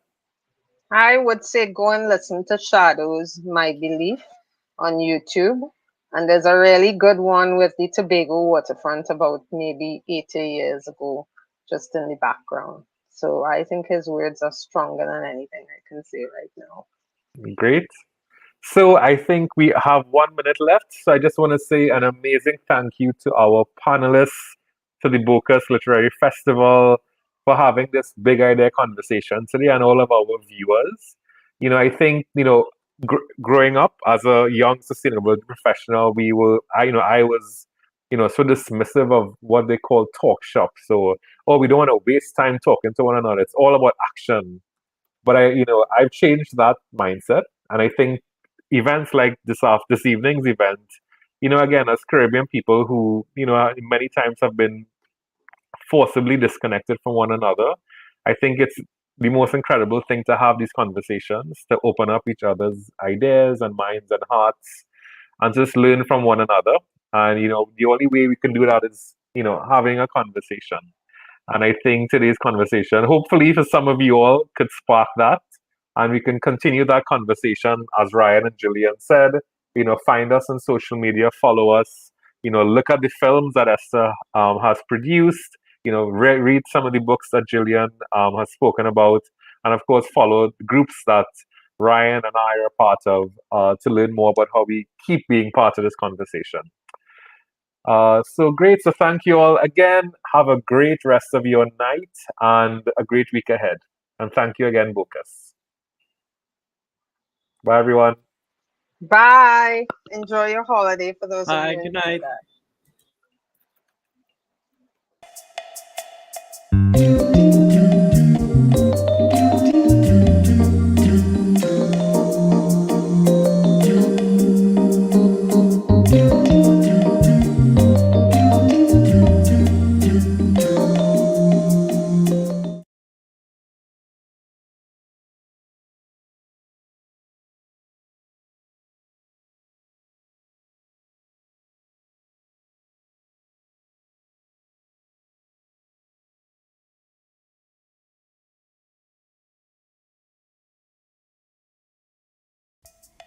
I would say go and listen to Shadows, My Belief on YouTube. And there's a really good one with the Tobago waterfront about maybe 80 years ago, just in the background. So I think his words are stronger than anything I can say right now. Great. So I think we have 1 minute left. So I just want to say an amazing thank you to our panelists, to the Bocas Literary Festival for having this big idea conversation today, and all of our viewers. I think, growing up as a young sustainable professional, I was, so dismissive of what they call talk shop. So, oh, we don't want to waste time talking to one another. It's all about action. But I've changed that mindset, and I think events like this evening's event, again, as Caribbean people who, many times have been forcibly disconnected from one another, I think it's the most incredible thing to have these conversations, to open up each other's ideas and minds and hearts, and just learn from one another. And the only way we can do that is having a conversation. And I think today's conversation, hopefully for some of you all, could spark that. And we can continue that conversation, as Ryan and Jillian said. Find us on social media, follow us, look at the films that Esther has produced, read some of the books that Jillian has spoken about. And of course, follow the groups that Ryan and I are part of to learn more about how we keep being part of this conversation. So great. So thank you all again. Have a great rest of your night and a great week ahead. And thank you again, Bokus. Bye, everyone. Bye. Enjoy your holiday for those of Bye. you. Good night.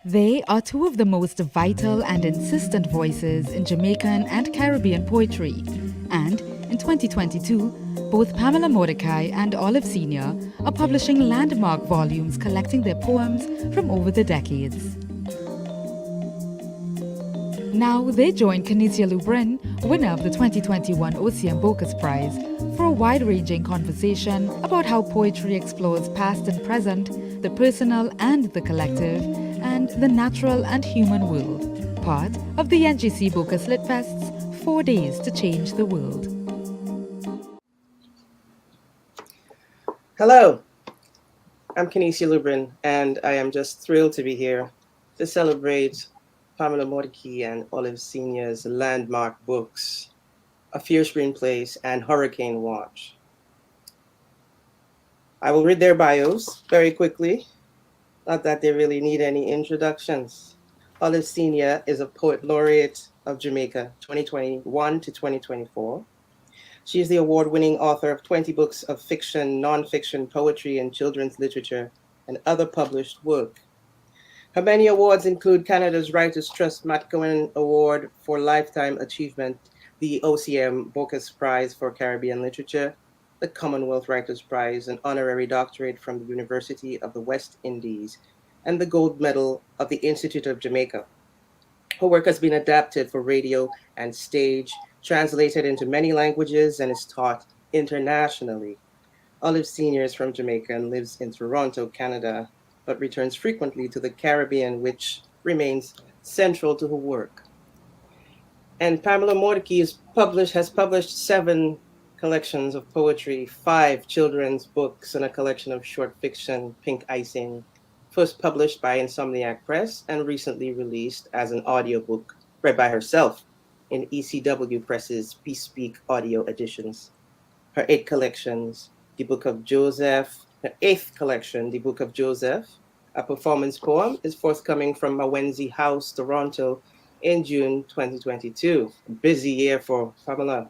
They are two of the most vital and insistent voices in Jamaican and Caribbean poetry. And in 2022, both Pamela Mordecai and Olive Sr. are publishing landmark volumes collecting their poems from over the decades. Now they join Kenesia Lubrin, winner of the 2021 OCM Bokus Prize, for a wide-ranging conversation about how poetry explores past and present, the personal and the collective, and the natural and human world, part of the NGC Bokus Lit Fest's 4 Days to Change the World. Hello, I'm Kenesia Lubrin, and I am just thrilled to be here to celebrate Pamela Mordecai and Olive Sr.'s landmark books, A Fierce Green Place and Hurricane Watch. I will read their bios very quickly, not that they really need any introductions. Olive Sr. is a poet laureate of Jamaica 2021 to 2024. She is the award-winning author of 20 books of fiction, non-fiction, poetry, and children's literature, and other published work. Her many awards include Canada's Writers' Trust Matt Cohen Award for Lifetime Achievement, the OCM Bokus Prize for Caribbean Literature, the Commonwealth Writers' Prize, an honorary doctorate from the University of the West Indies, and the Gold Medal of the Institute of Jamaica. Her work has been adapted for radio and stage, translated into many languages, and is taught internationally. Olive Sr. is from Jamaica and lives in Toronto, Canada, but returns frequently to the Caribbean, which remains central to her work. And Pamela Mordecai has published 7 collections of poetry, 5 children's books, and a collection of short fiction, Pink Icing, first published by Insomniac Press and recently released as an audiobook read by herself in ECW Press's Bespeak audio editions. Her 8 collections, the Book of Joseph, her 8th collection, the Book of Joseph, a performance poem, is forthcoming from Mawenzi House, Toronto, in June 2022. A busy year for Pamela.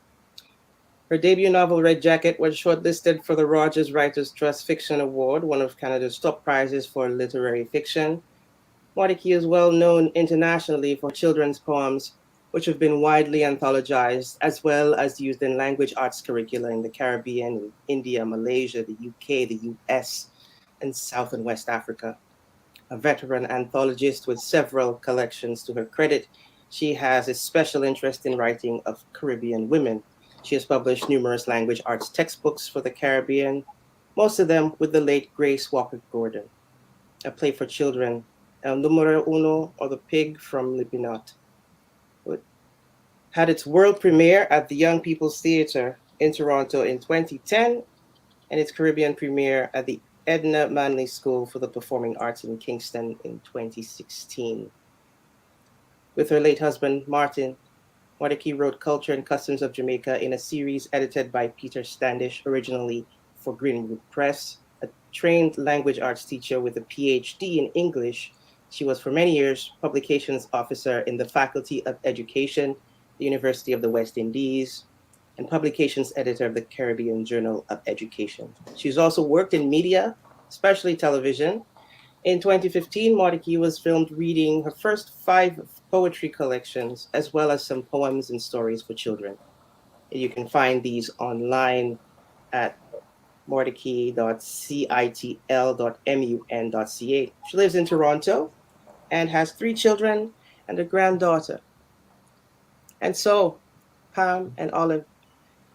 Her debut novel, Red Jacket, was shortlisted for the Rogers Writers' Trust Fiction Award, one of Canada's top prizes for literary fiction. Mordecai is well known internationally for children's poems, which have been widely anthologized, as well as used in language arts curricula in the Caribbean, India, Malaysia, the UK, the US, and South and West Africa. A veteran anthologist with several collections to her credit, she has a special interest in writing of Caribbean women. She has published numerous language arts textbooks for the Caribbean, most of them with the late Grace Walker Gordon. A play for children, El Numero Uno, or The Pig from Lipinot. had its world premiere at the Young People's Theatre in Toronto in 2010, and its Caribbean premiere at the Edna Manley School for the Performing Arts in Kingston in 2016. With her late husband, Martin, Mordecai wrote Culture and Customs of Jamaica in a series edited by Peter Standish, originally for Greenwood Press. A trained language arts teacher with a PhD in English, she was for many years publications officer in the Faculty of Education, the University of the West Indies, and publications editor of the Caribbean Journal of Education. She's also worked in media, especially television. In 2015, Mordecai was filmed reading her first 5 poetry collections, as well as some poems and stories for children. You can find these online at mordecai.citl.mun.ca. She lives in Toronto and has 3 children and a granddaughter. And so, Pam and Olive,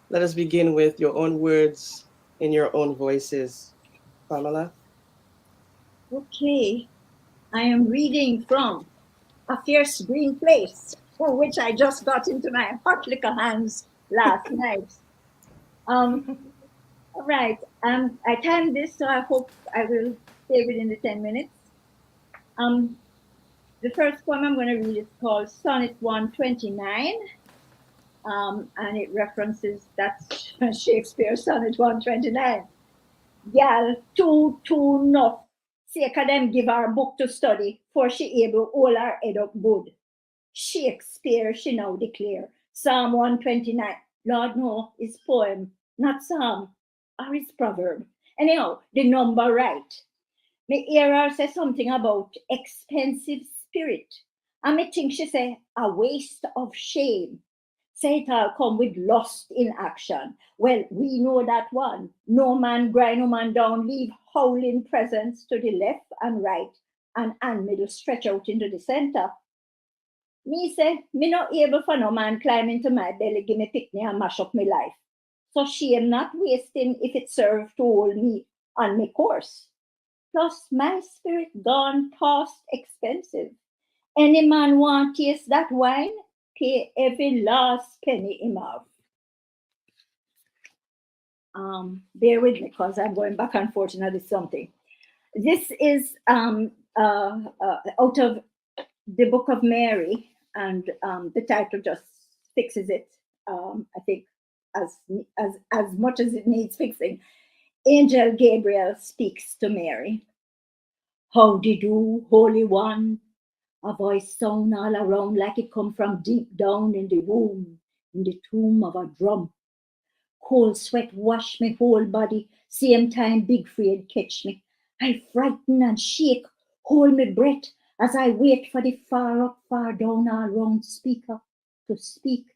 let us begin with your own words in your own voices. Pamela? Okay, I am reading from A Fierce Green Place, for which I just got into my hot liquor hands last night. All right, I timed this, so I hope I will stay within the 10 minutes. The first poem I'm going to read is called Sonnet 129, and it references that's Shakespeare's Sonnet 129. Gal, too enough. Sake of them give her a book to study, for she able hold her head up good. Shakespeare, she now declare. Psalm 129. Lord, no, it's poem, not psalm, or it's proverb. Anyhow, the number right. Me hear her say something about expensive spirit. And me think she say a waste of shame. Say it all come with lust in action. Well, we know that one. No man grind no man down, leave howling presence to the left and right, and middle stretch out into the center. Me say, me not able for no man climb into my belly, give me picnic and mash up my life. So shame not wasting if it serve to hold me on my course. Plus my spirit gone past expensive. Any man want taste that wine, pay every last penny him have. Bear with me because I'm going back and forth into something. This is out of the Book of Mary, and the title just fixes it. I think as much as it needs fixing. Angel Gabriel speaks to Mary. Howdy do, Holy One. A voice sound all around like it come from deep down in the womb, in the tomb of a drum. Cold sweat wash me whole body, same time big fear catch me. I frighten and shake, hold me breath as I wait for the far up, far down, all round speaker to speak.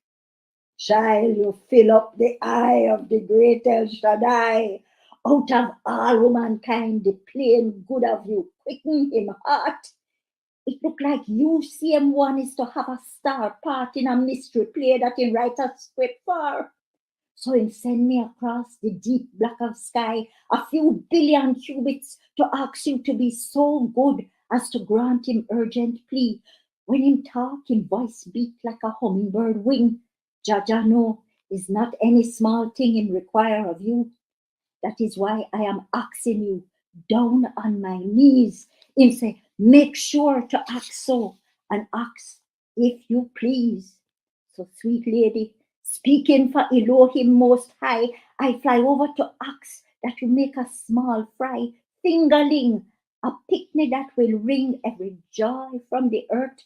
Child, you fill up the eye of the great El Shaddai. Out of all womankind, the plain good of you quicken him heart. It look like you same one is to have a star part in a mystery play that in write a script for. So him send me across the deep black of sky a few billion cubits to ask you to be so good as to grant him urgent plea. When him talk, him voice beat like a hummingbird wing. Jaja know is not any small thing him require of you. That is why I am asking you down on my knees. Him say, make sure to ask so, and ask if you please. So sweet lady, speaking for Elohim Most High, I fly over to ask that you make a small fry, fingerling, a picnic that will wring every joy from the earth,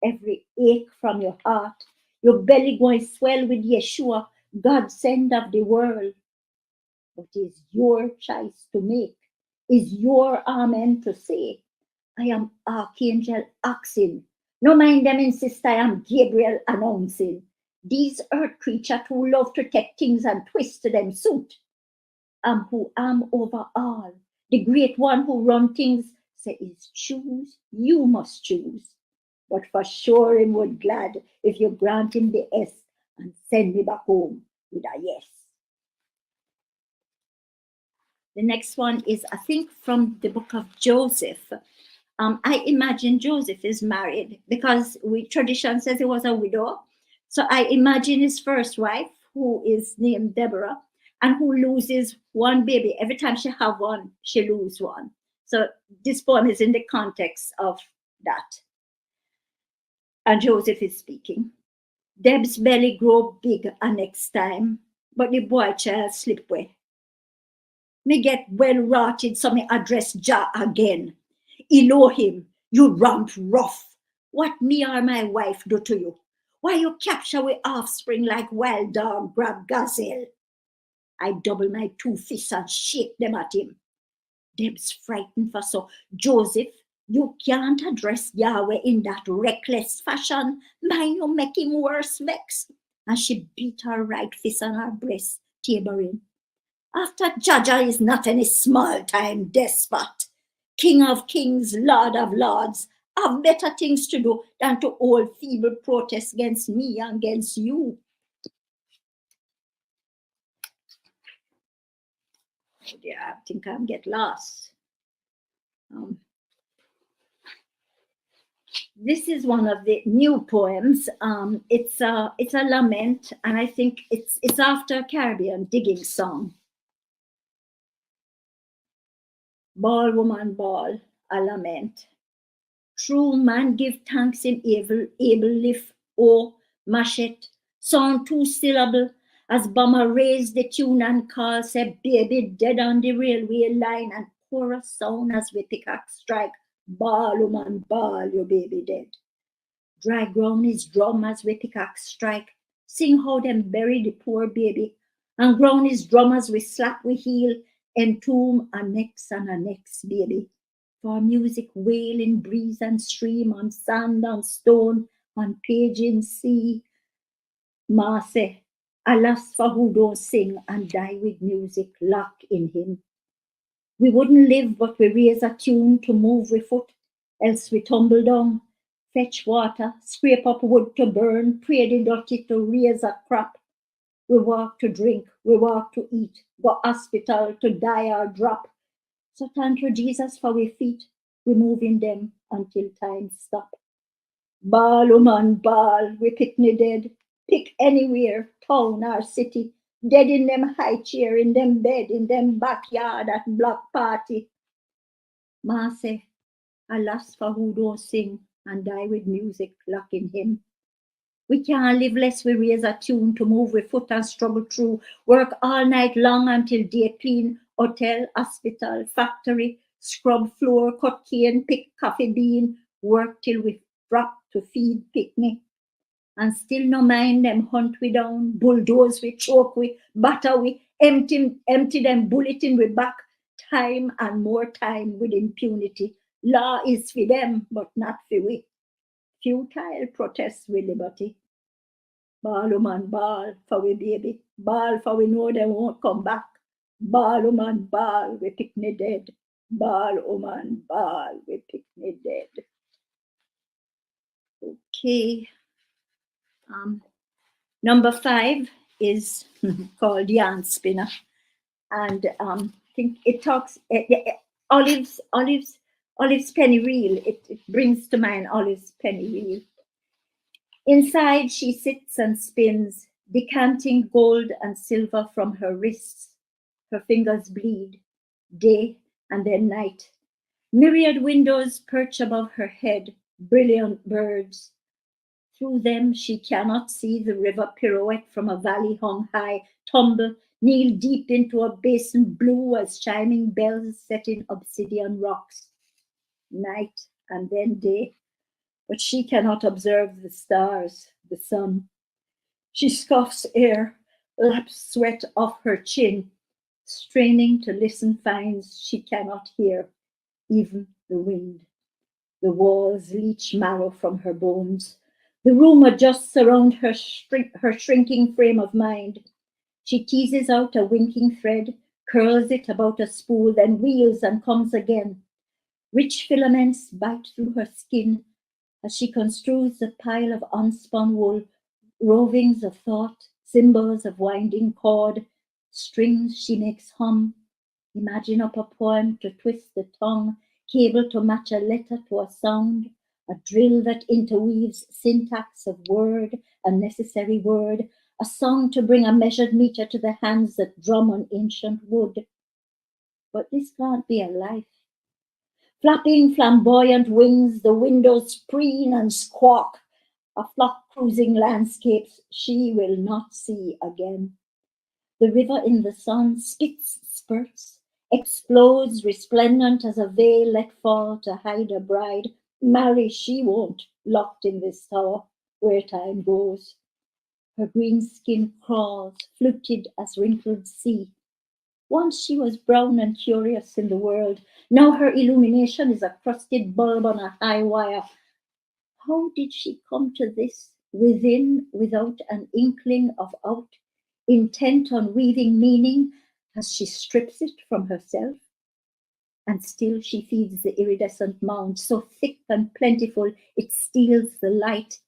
every ache from your heart. Your belly going swell with Yeshua, God send of the world. But is your choice to make, is your amen to say. I am Archangel asking. No mind them insist I am Gabriel announcing. These earth creatures who love to take things and twist to them suit. I'm who am over all. The great one who run things say is choose, you must choose. But for sure him would glad if you grant him the S and send me back home with a yes. The next one is, I think, from the book of Joseph. I imagine Joseph is married because tradition says he was a widow. So I imagine his first wife, who is named Deborah, and who loses one baby. Every time she have one, she lose one. So this poem is in the context of that. And Joseph is speaking. Deb's belly grow big a next time, but the boy child slip away. Me get well rotted, so me address Jah again. Elohim, you ramp rough. What me or my wife do to you? Why you capture we offspring like wild dog grab gazelle? I double my two fists and shake them at him. Deb's frightened for so. Joseph, you can't address Yahweh in that reckless fashion. Mind you make him worse vex. And she beat her right fist on her breast, tabering. After Jaja is not any small-time despot. King of kings, Lord of lords, have better things to do than to hold feeble protests against me and against you. Yeah, I think I'm get lost. This is one of the new poems. It's a lament, and I think it's after a Caribbean digging song. Ball, woman, ball, a lament. True man give thanks in able lift, oh, mashet, sound two syllable, as Bummer raised the tune and call, said baby dead on the railway line, and chorus sound as we pickaxe strike, ball, woman, ball, your baby dead. Dry ground is drum as we pickaxe strike, sing how them bury the poor baby, and ground is drum as we slap we heel, entomb a next and a next baby. For music wail in breeze and stream, on sand, on stone, on page in sea. Ma say, alas for who don't sing and die with music locked in him. We wouldn't live, but we raise a tune to move with foot, else we tumble down, fetch water, scrape up wood to burn, pray the dirty to raise a crop. We walk to drink, we walk to eat, go hospital to die or drop. So thank you, Jesus, for we feet, we move in them until time stop. Ball, woman, ball, we pick me dead, pick anywhere, town or city, dead in them high chair, in them bed, in them backyard at block party. Ma say, alas for who don't sing and die with music locked in him. We can't live less we raise a tune to move with foot and struggle through, work all night long until day clean, hotel, hospital, factory, scrub floor, cut cane, pick coffee bean, work till we drop to feed picnic. And still no mind them hunt we down, bulldoze we, choke we, batter we, empty them bulletin we back, time and more time with impunity. Law is for them, but not for we. Futile protests with liberty. Ball, woman, ball for we baby. Ball for we know they won't come back. Ball, woman, ball, we pick me dead. Ball, woman, ball, we pick me dead. Okay. Number 5 is called Yarn Spinner. And I think it talks, Olive's penny reel. It brings to mind Olive's penny reel. Inside she sits and spins, decanting gold and silver from her wrists. Her fingers bleed, day and then night. Myriad windows perch above her head, brilliant birds. Through them she cannot see the river pirouette from a valley hung high, tumble, kneel deep into a basin blue as chiming bells set in obsidian rocks. Night and then day, but she cannot observe the stars, the sun. She scoffs air, laps sweat off her chin, straining to listen finds she cannot hear, even the wind. The walls leach marrow from her bones. The room adjusts around her shrinking frame of mind. She teases out a winking thread, curls it about a spool, then wheels and comes again. Rich filaments bite through her skin as she construes a pile of unspun wool, rovings of thought, symbols of winding cord, strings she makes hum. Imagine up a poem to twist the tongue, cable to match a letter to a sound, a drill that interweaves syntax of word, a necessary word, a song to bring a measured meter to the hands that drum on ancient wood. But this can't be a life. Flapping flamboyant wings, the windows preen and squawk, a flock cruising landscapes she will not see again. The river in the sun spits spurts, explodes resplendent as a veil let fall to hide a bride. Marry she won't, locked in this tower where time goes. Her green skin crawls, fluted as wrinkled sea. Once she was brown and curious in the world. Now her illumination is a crusted bulb on a high wire. How did she come to this, within, without an inkling of out, intent on weaving meaning as she strips it from herself? And still she feeds the iridescent mound, so thick and plentiful it steals the light.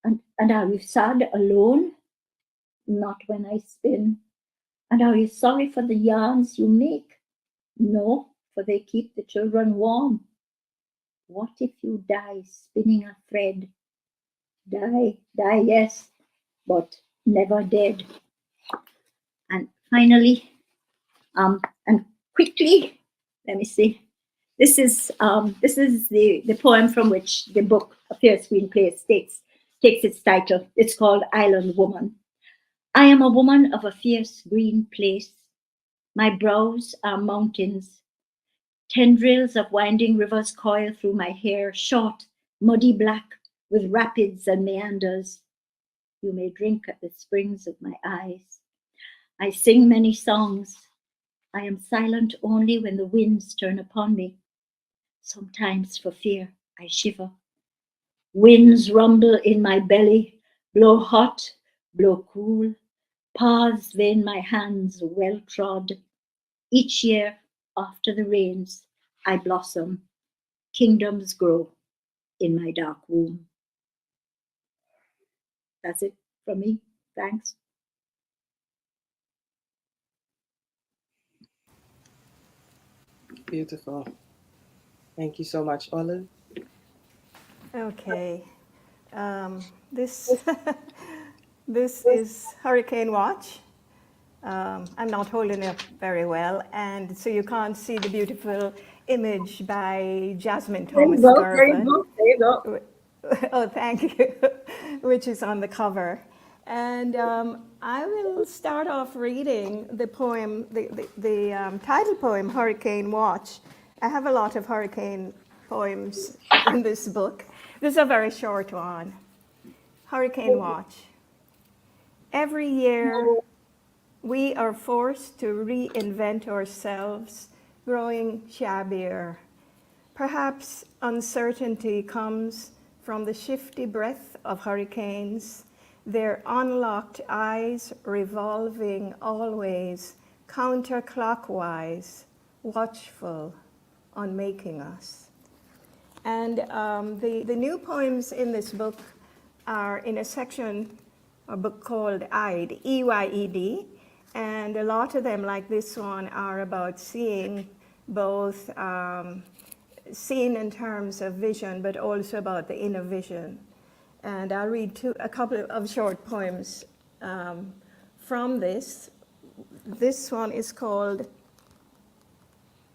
And are you sad alone? Not when I spin. And are you sorry for the yarns you make? No, for they keep the children warm. What if you die spinning a thread? Die, yes, but never dead. And finally, and quickly, let me see. This is the poem from which the book A Fair Screenplay takes its title. It's called Island Woman. I am a woman of a fierce green place. My brows are mountains. Tendrils of winding rivers coil through my hair, short, muddy black, with rapids and meanders. You may drink at the springs of my eyes. I sing many songs. I am silent only when the winds turn upon me. Sometimes for fear I shiver. Winds rumble in my belly, blow hot, blow cool. Paths vein my hands well trod. Each year after the rains, I blossom. Kingdoms grow in my dark womb. That's it from me. Thanks. Beautiful. Thank you so much, Olive. Okay. This this is Hurricane Watch. I'm not holding it very well, and so you can't see the beautiful image by Jasmine Thomas Garvin. There you go. Oh, thank you, which is on the cover. And I will start off reading the poem, the title poem, Hurricane Watch. I have a lot of hurricane poems in this book. This is a very short one. Hurricane Watch. Every year, we are forced to reinvent ourselves, growing shabbier. Perhaps uncertainty comes from the shifty breath of hurricanes, their unlocked eyes revolving always counterclockwise, watchful on making us. And the new poems in this book are in a section, a book called Eyed, E-Y-E-D, and a lot of them, like this one, are about seeing, both seen in terms of vision, but also about the inner vision. And I'll read a couple of short poems from this. This one is called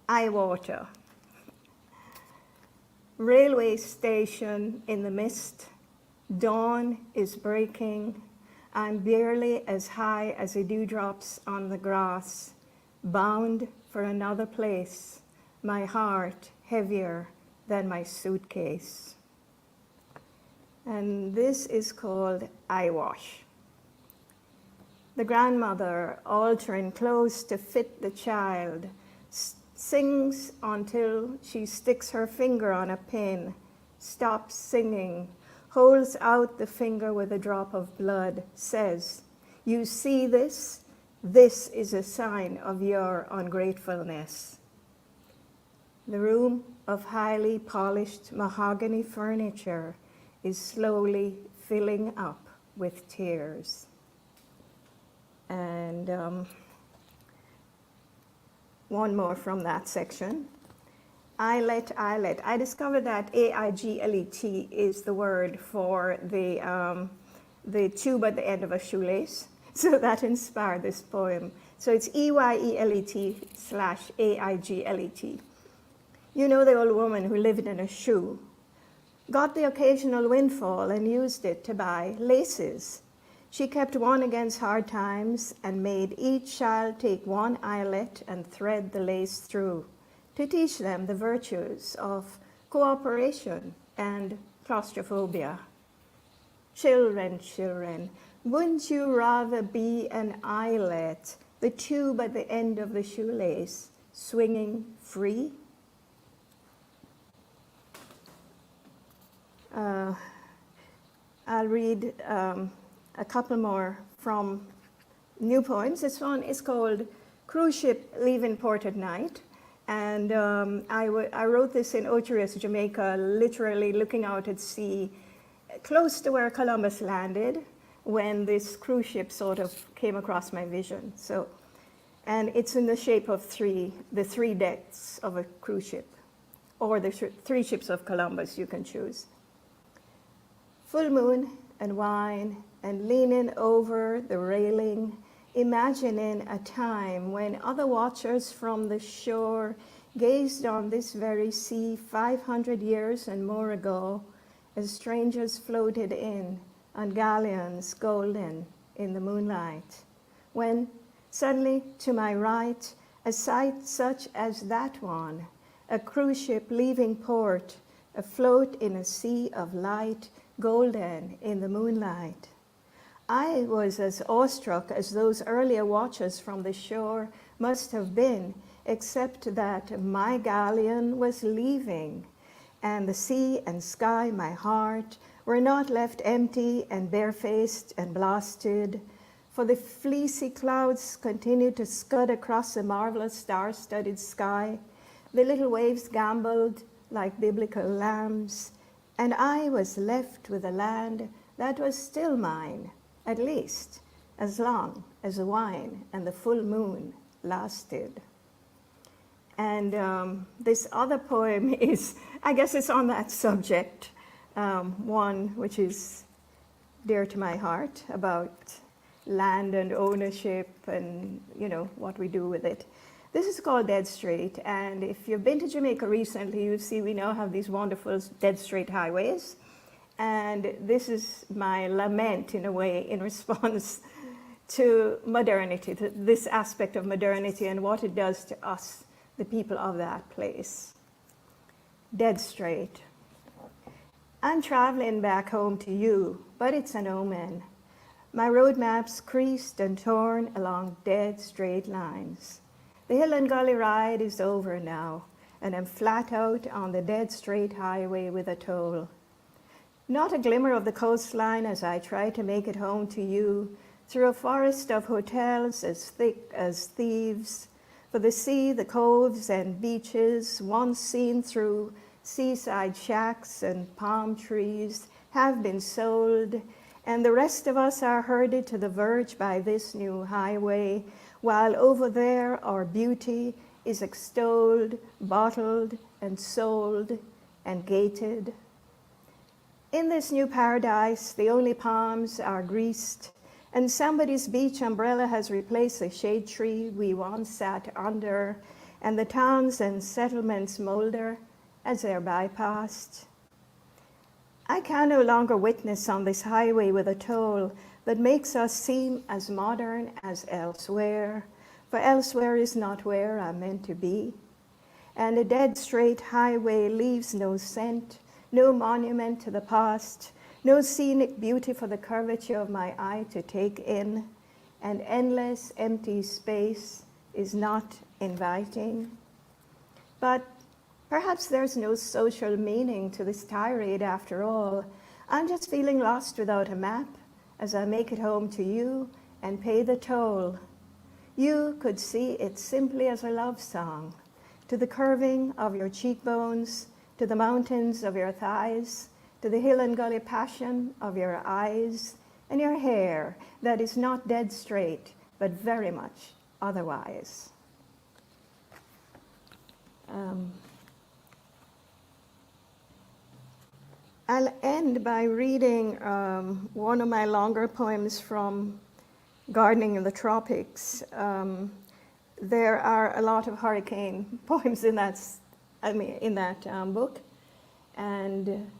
Eye Water. Railway station in the mist, dawn is breaking. I'm barely as high as the dewdrops on the grass, bound for another place, my heart heavier than my suitcase. And this is called Eye Wash. The grandmother, altering clothes to fit the child, sings until she sticks her finger on a pin, stops singing, holds out the finger with a drop of blood, says, "You see this? This is a sign of your ungratefulness." The room of highly polished mahogany furniture is slowly filling up with tears. And one more from that section. Eyelet. I discovered that AIGLET is the word for the tube at the end of a shoelace. So that inspired this poem. So it's EYELET/AIGLET. You know the old woman who lived in a shoe, got the occasional windfall and used it to buy laces. She kept one against hard times and made each child take one eyelet and thread the lace through to teach them the virtues of cooperation and claustrophobia. Children, children, wouldn't you rather be an eyelet, the tube at the end of the shoelace, swinging free? I'll read a couple more from new poems. This one is called Cruise Ship Leaving Port at Night. And I wrote this in Ochiris, Jamaica, literally looking out at sea, close to where Columbus landed, when this cruise ship sort of came across my vision. So, and it's in the shape of the three decks of a cruise ship, or the three ships of Columbus, you can choose. Full moon and wine, and leaning over the railing, imagining a time when other watchers from the shore gazed on this very sea 500 years and more ago, as strangers floated in on galleons golden in the moonlight, when suddenly to my right, a sight such as that one, a cruise ship leaving port, afloat in a sea of light, golden in the moonlight. I was as awestruck as those earlier watchers from the shore must have been, except that my galleon was leaving, and the sea and sky, my heart, were not left empty and barefaced and blasted, for the fleecy clouds continued to scud across the marvelous star-studded sky. The little waves gamboled like biblical lambs, and I was left with a land that was still mine, at least as long as the wine and the full moon lasted. And this other poem is, I guess it's on that subject, one which is dear to my heart, about land and ownership and, you know, what we do with it. This is called Dead Straight, and if you've been to Jamaica recently, you see we now have these wonderful dead straight highways. And this is my lament, in a way, in response to modernity, to this aspect of modernity and what it does to us, the people of that place. Dead straight. I'm traveling back home to you, but it's an omen. My road maps creased and torn along dead straight lines. The hill and gully ride is over now, and I'm flat out on the dead straight highway with a toll. Not a glimmer of the coastline as I try to make it home to you through a forest of hotels as thick as thieves. For the sea, the coves and beaches, once seen through seaside shacks and palm trees, have been sold, and the rest of us are herded to the verge by this new highway, while over there our beauty is extolled, bottled, and sold, and gated. In this new paradise, the only palms are greased, and somebody's beach umbrella has replaced the shade tree we once sat under, and the towns and settlements molder as they're bypassed. I can no longer witness on this highway with a toll that makes us seem as modern as elsewhere, for elsewhere is not where I'm meant to be. And a dead straight highway leaves no scent, no monument to the past, no scenic beauty for the curvature of my eye to take in, and endless empty space is not inviting. But perhaps there's no social meaning to this tirade after all. I'm just feeling lost without a map as I make it home to you and pay the toll. You could see it simply as a love song, to the curving of your cheekbones, to the mountains of your thighs, to the hill and gully passion of your eyes, and your hair that is not dead straight, but very much otherwise. I'll end by reading one of my longer poems from Gardening in the Tropics. There are a lot of hurricane poems in that, book, and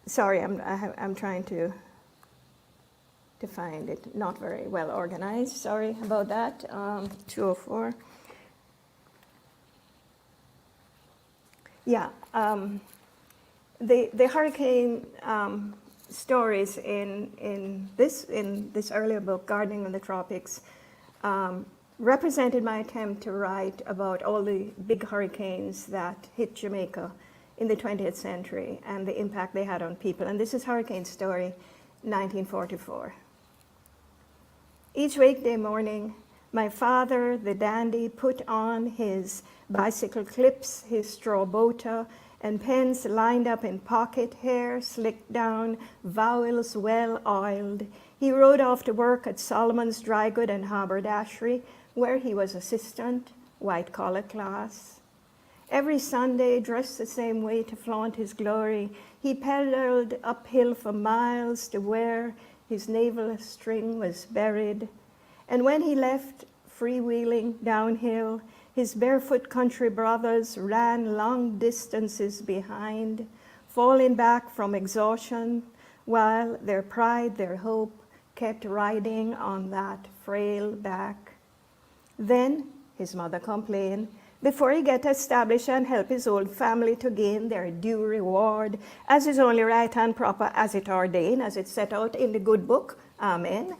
sorry, I'm trying to find it. Not very well organized. Sorry about that. 204. Yeah, the hurricane stories in this earlier book, Gardening in the Tropics, represented my attempt to write about all the big hurricanes that hit Jamaica in the 20th century and the impact they had on people. And this is Hurricane Story 1944. Each weekday morning, my father, the dandy, put on his bicycle clips, his straw boater, and pens lined up in pocket, hair slicked down, vowels well oiled. He rode off to work at Solomon's Dry Good and Haberdashery, where he was assistant, white-collar class. Every Sunday, dressed the same way to flaunt his glory, he pedaled uphill for miles to where his navel string was buried. And when he left, freewheeling downhill, his barefoot country brothers ran long distances behind, falling back from exhaustion, while their pride, their hope, kept riding on that frail back. Then his mother complained, before he get established and help his old family to gain their due reward, as is only right and proper as it ordained, as it set out in the good book, amen.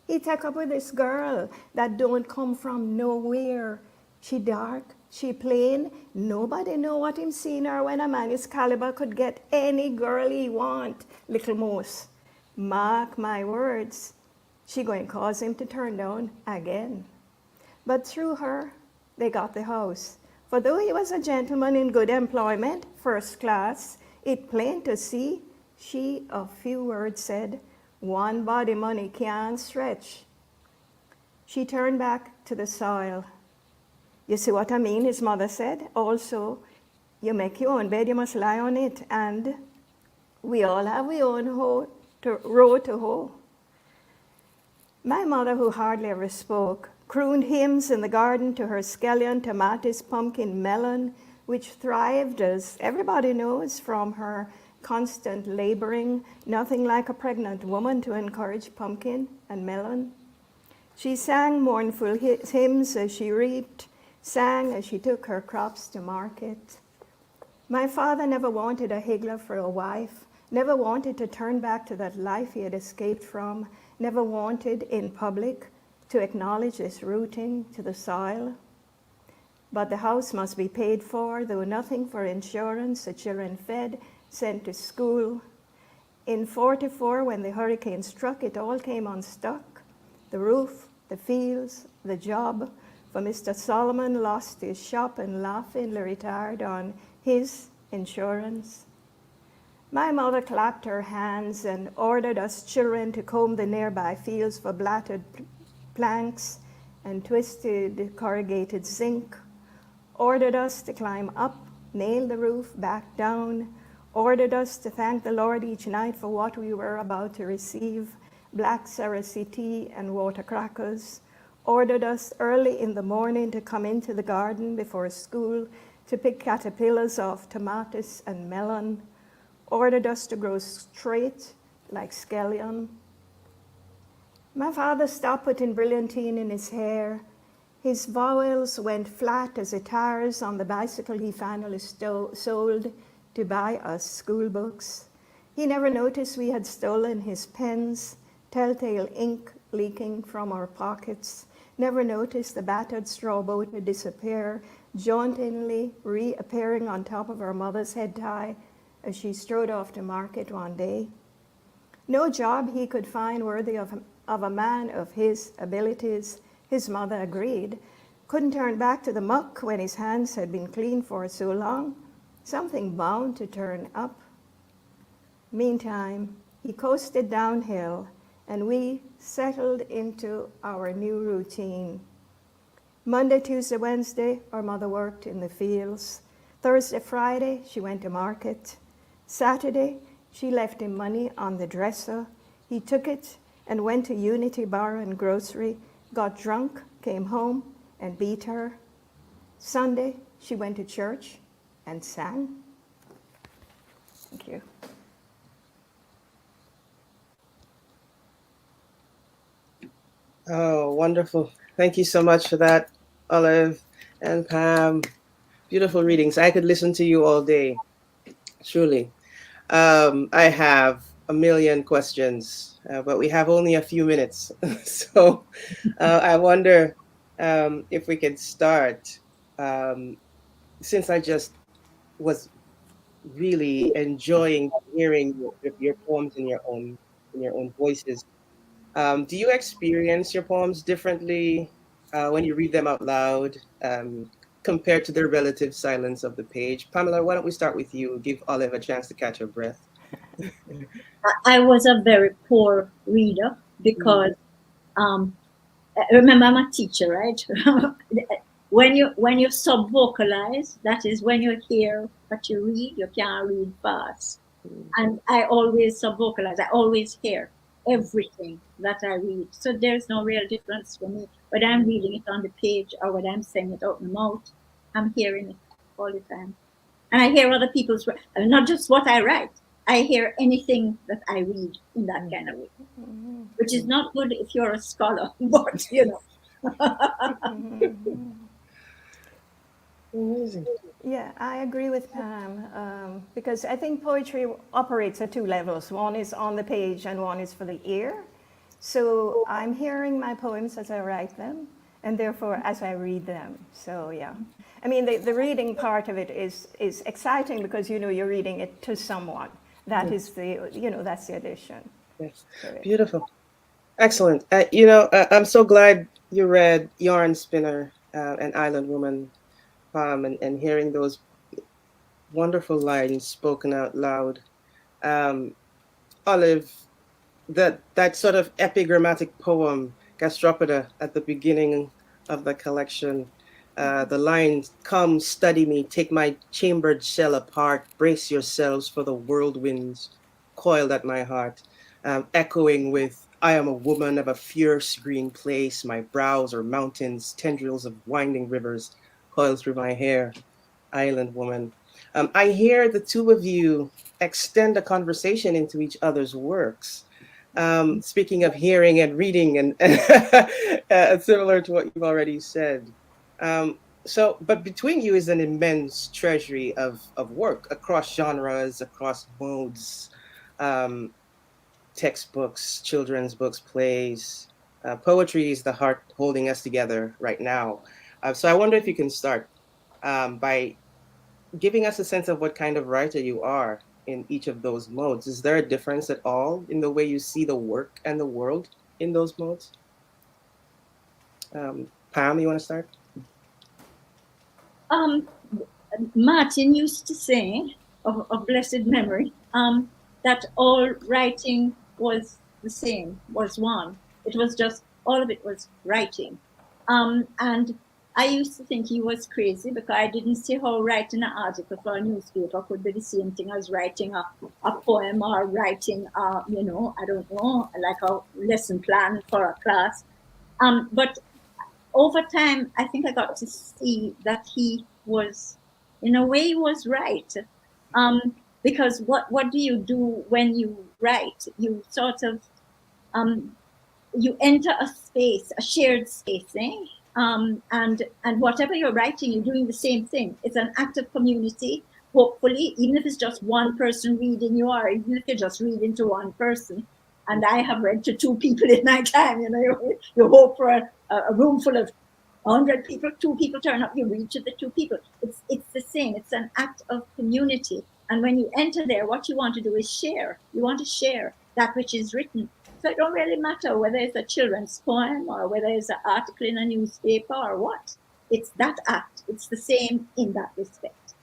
He take up with this girl that don't come from nowhere. She dark, she plain, nobody know what him seen her when a man his caliber could get any girl he want, little mouse. Mark my words, she going to cause him to turn down again. But through her, they got the house. For though he was a gentleman in good employment, first class, it plain to see, she of few words said, one body money can't stretch. She turned back to the soil. You see what I mean, his mother said. Also, you make your own bed, you must lie on it. And we all have our own row to hoe. My mother, who hardly ever spoke, crooned hymns in the garden to her scallion, tomatoes, pumpkin, melon, which thrived, as everybody knows, from her constant laboring, nothing like a pregnant woman to encourage pumpkin and melon. She sang mournful hymns as she reaped, sang as she took her crops to market. My father never wanted a higgler for a wife, never wanted to turn back to that life he had escaped from, never wanted in public to acknowledge his rooting to the soil. But the house must be paid for, though nothing for insurance, the children fed, sent to school. In 44, when the hurricane struck, it all came unstuck. The roof, the fields, the job, for Mr. Solomon lost his shop and laughingly retired on his insurance. My mother clapped her hands and ordered us children to comb the nearby fields for blatted planks and twisted corrugated zinc, ordered us to climb up, nail the roof back down, ordered us to thank the Lord each night for what we were about to receive, black cerasee tea and water crackers, ordered us early in the morning to come into the garden before school to pick caterpillars off tomatoes and melon, ordered us to grow straight like scallion. My father stopped putting brilliantine in his hair. His vowels went flat as the tires on the bicycle he finally sold to buy us school books. He never noticed we had stolen his pens, telltale ink leaking from our pockets, never noticed the battered straw boat would disappear, jauntily reappearing on top of our mother's head tie as she strode off to market one day. No job he could find worthy of a man of his abilities, his mother agreed. Couldn't turn back to the muck when his hands had been clean for so long. Something bound to turn up. Meantime, he coasted downhill, and we settled into our new routine. Monday, Tuesday, Wednesday, our mother worked in the fields. Thursday, Friday, she went to market. Saturday, she left him money on the dresser. He took it and went to Unity Bar and Grocery, got drunk, came home and beat her. Sunday, she went to church and sang. Thank you. Oh, wonderful. Thank you so much for that, Olive and Pam. Beautiful readings. I could listen to you all day, truly. I have a million questions, but we have only a few minutes. So I wonder if we could start, since I just was really enjoying hearing your poems in your own voices. Do you experience your poems differently when you read them out loud compared to the relative silence of the page? Pamela, why don't we start with you? Give Olive a chance to catch her breath. I was a very poor reader because remember I'm a teacher, right? when you sub vocalize, that is when you hear what you read, you can't read fast. And I always sub vocalize. I always hear everything that I read. So there's no real difference for me whether I'm reading it on the page or whether I'm saying it out my mouth. I'm hearing it all the time. And I hear other people's, not just what I write. I hear anything that I read in that kind of way, which is not good if you're a scholar, but you know. Amazing. Yeah, I agree with Pam because I think poetry operates at two levels. One is on the page and one is for the ear. So I'm hearing my poems as I write them and therefore as I read them. So yeah, I mean the reading part of it is exciting because you know you're reading it to someone. That is the, you know, that's the addition. Yes. Beautiful. Excellent. I'm so glad you read Yarn Spinner and Island Woman, and hearing those wonderful lines spoken out loud. Olive, that sort of epigrammatic poem, Gastropoda, at the beginning of the collection, the lines, "Come, study me, take my chambered shell apart, brace yourselves for the whirlwinds coiled at my heart," echoing with, "I am a woman of a fierce green place, my brows are mountains, tendrils of winding rivers coil through my hair, Island Woman." I hear the two of you extend a conversation into each other's works. Speaking of hearing and reading, and similar to what you've already said. But between you is an immense treasury of work across genres, across modes, textbooks, children's books, plays. Poetry is the heart holding us together right now. So I wonder if you can start by giving us a sense of what kind of writer you are in each of those modes. Is there a difference at all in the way you see the work and the world in those modes? Pam, you want to start? Martin used to say, of blessed memory, that all writing was the same, was one. It was just, all of it was writing. And I used to think he was crazy because I didn't see how writing an article for a newspaper could be the same thing as writing a poem or writing, I don't know, like a lesson plan for a class. But over time, I think I got to see that he was, in a way, he was right. Because what do you do when you write? You sort of, you enter a space, a shared space, and whatever you're writing, you're doing the same thing. It's an act of community. Hopefully, even if it's just one person reading you, or even if you're just reading to one person. And I have read to two people in my time. You hope for a room full of 100 people, two people turn up, you read to the two people. It's the same. It's an act of community. And when you enter there, what you want to do is share. You want to share that which is written. So it don't really matter whether it's a children's poem or whether it's an article in a newspaper or what. It's that act. It's the same in that respect.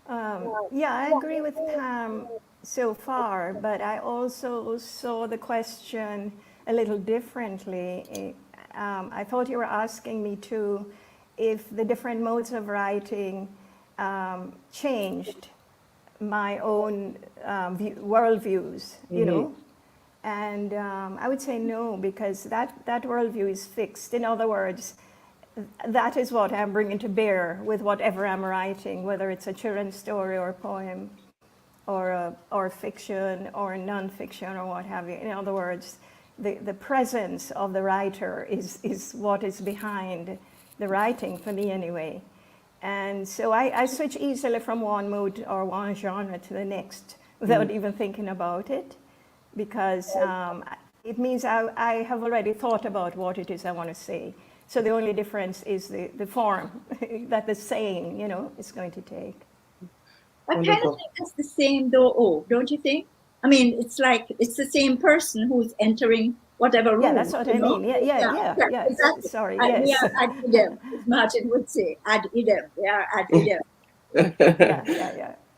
Yeah, I agree with Pam so far, but I also saw the question a little differently. I thought you were asking me to if the different modes of writing changed my own worldviews, you know. And I would say no, because that worldview is fixed. In other words, that is what I'm bringing to bear with whatever I'm writing, whether it's a children's story or a poem or fiction or non-fiction or what have you. In other words, the presence of the writer is what is behind the writing, for me anyway. And so I switch easily from one mood or one genre to the next without even thinking about it, because it means I have already thought about what it is I want to say. So the only difference is the form that the saying, you know, is going to take. I kind of think that's the same though, don't you think? I mean, it's like it's the same person who's entering whatever room. Yeah, that's what I mean. Yeah. Exactly. Sorry, We yes. are ad idem, as Martin would say. Ad idem. We are ad idem.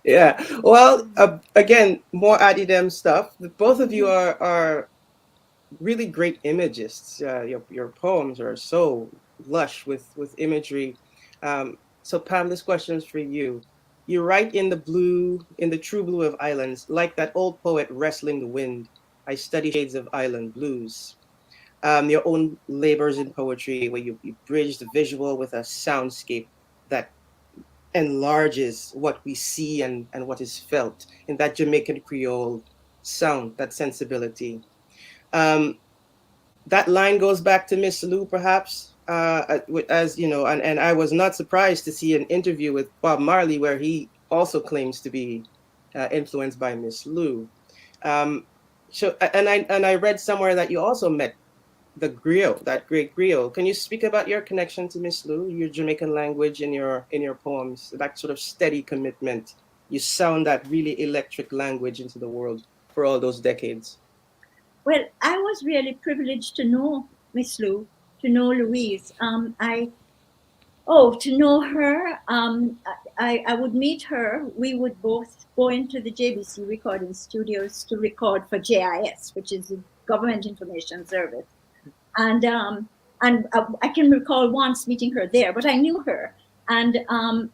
Yeah. Well, again, more ad idem stuff. Both of you are really great imagists. Your poems are so lush with imagery. So Pam, this question is for you. You write in the true blue of islands, like that old poet wrestling the wind. I study shades of island blues. Your own labors in poetry, where you bridge the visual with a soundscape that enlarges what we see and what is felt in that Jamaican Creole sound, that sensibility. That line goes back to Miss Lou, perhaps, as you know, and I was not surprised to see an interview with Bob Marley where he also claims to be influenced by Miss Lou. So, and I read somewhere that you also met the griot, that great griot. Can you speak about your connection to Miss Lou, your Jamaican language in your poems, that sort of steady commitment? You sound that really electric language into the world for all those decades. Well, I was really privileged to know Miss Lou, to know Louise. To know her, I would meet her. We would both go into the JBC recording studios to record for JIS, which is the Government Information Service. And I can recall once meeting her there, but I knew her. And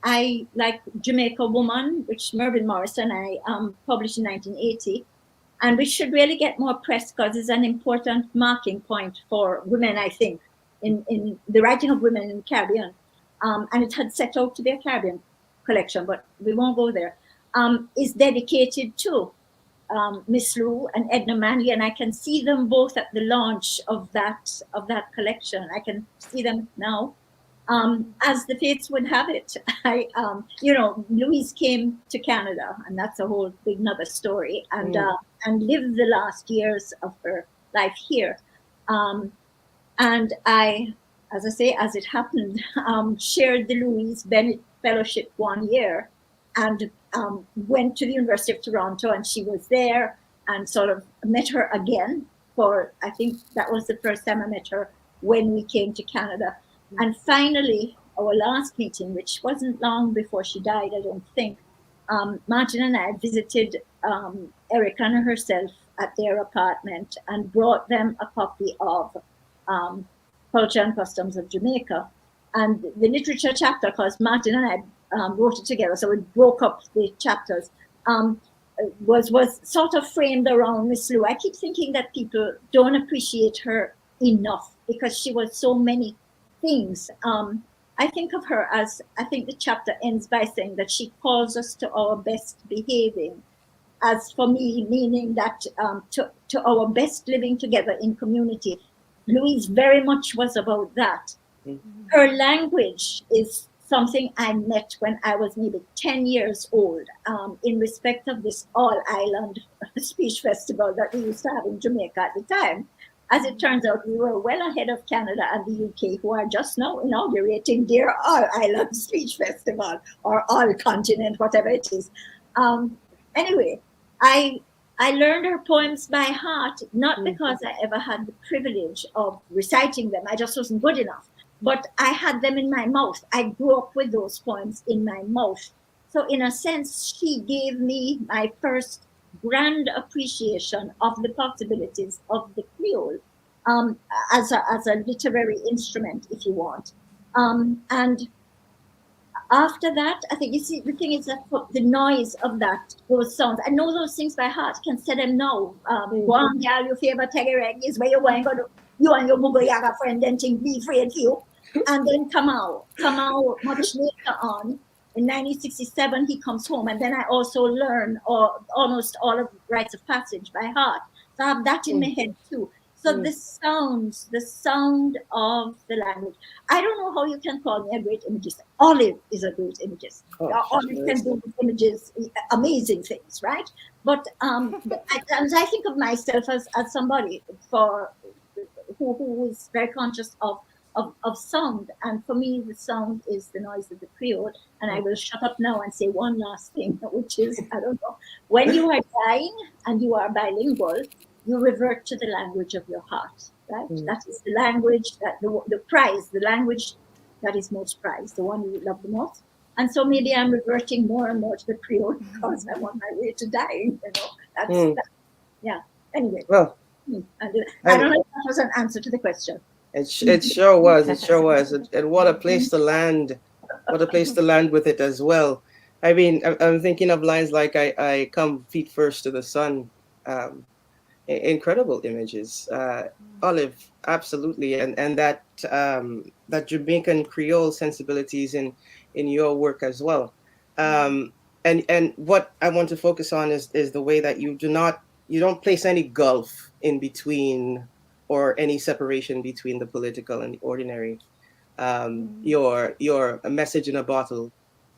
I, like Jamaica Woman, which Mervyn Morrison I published in 1980, and we should really get more press because it's an important marking point for women, I think, in the writing of women in the Caribbean. And it had set out to be a Caribbean collection, but we won't go there. Is dedicated to Miss Lou and Edna Manley, and I can see them both at the launch of that collection. I can see them now. As the fates would have it, Louise came to Canada, and that's a whole big another story, and lived the last years of her life here. And I, as I say, as it happened, shared the Louise Bennett Fellowship 1 year, and went to the University of Toronto, and she was there, and sort of met her again I think that was the first time I met her when we came to Canada. And finally, our last meeting, which wasn't long before she died, I don't think, Martin and I visited Erica and herself at their apartment and brought them a copy of Culture and Customs of Jamaica. And the literature chapter, because Martin and I wrote it together, so we broke up the chapters, was sort of framed around Miss Lou. I keep thinking that people don't appreciate her enough because she was so many things. I think of her as, I think the chapter ends by saying that she calls us to our best behaving, as for me, meaning that to our best living together in community. Louise very much was about that. Her language is something I met when I was maybe 10 years old, in respect of this all-island speech festival that we used to have in Jamaica at the time. As it turns out, we were well ahead of Canada and the UK, who are just now inaugurating their all-island speech festival, or all-continent, whatever it is. Anyway, I learned her poems by heart, not because I ever had the privilege of reciting them. I just wasn't good enough. But I had them in my mouth. I grew up with those poems in my mouth. So in a sense, she gave me my first grand appreciation of the possibilities of the Creole as a literary instrument, if you want. And after that, I think, you see, the thing is that the noise of that, those sounds, I know those things by heart, can say them now. Go on, girl, your favorite Teggereg is where you're going to, you and your Mugo Yaga friend, then think, be afraid for you. And then come out much later on. In 1967, he comes home. And then I also learn almost all of Rites of Passage by heart. So I have that in my head too. So the sound of the language. I don't know how you can call me a great imagist. Olive is a great imagist. Olive can do with images, amazing things, right? But I think of myself as somebody who is very conscious of sound. And for me, the sound is the noise of the Creole. And I will shut up now and say one last thing, which is, I don't know, when you are dying and you are bilingual, you revert to the language of your heart, right? That is the language, that the prize, the language that is most prized, the one you love the most. And so maybe I'm reverting more and more to the Creole because I'm on my way to dying, you know. Yeah. Anyway. Well, I don't know if that was an answer to the question. It sure was. It sure was. And what a place to land. What a place to land with it as well. I mean, I'm thinking of lines like I come feet first to the sun. Incredible images. Olive, absolutely. And that that Jamaican Creole sensibilities in your work as well. And what I want to focus on is the way that you don't place any gulf in between or any separation between the political and the ordinary. Your A Message in a Bottle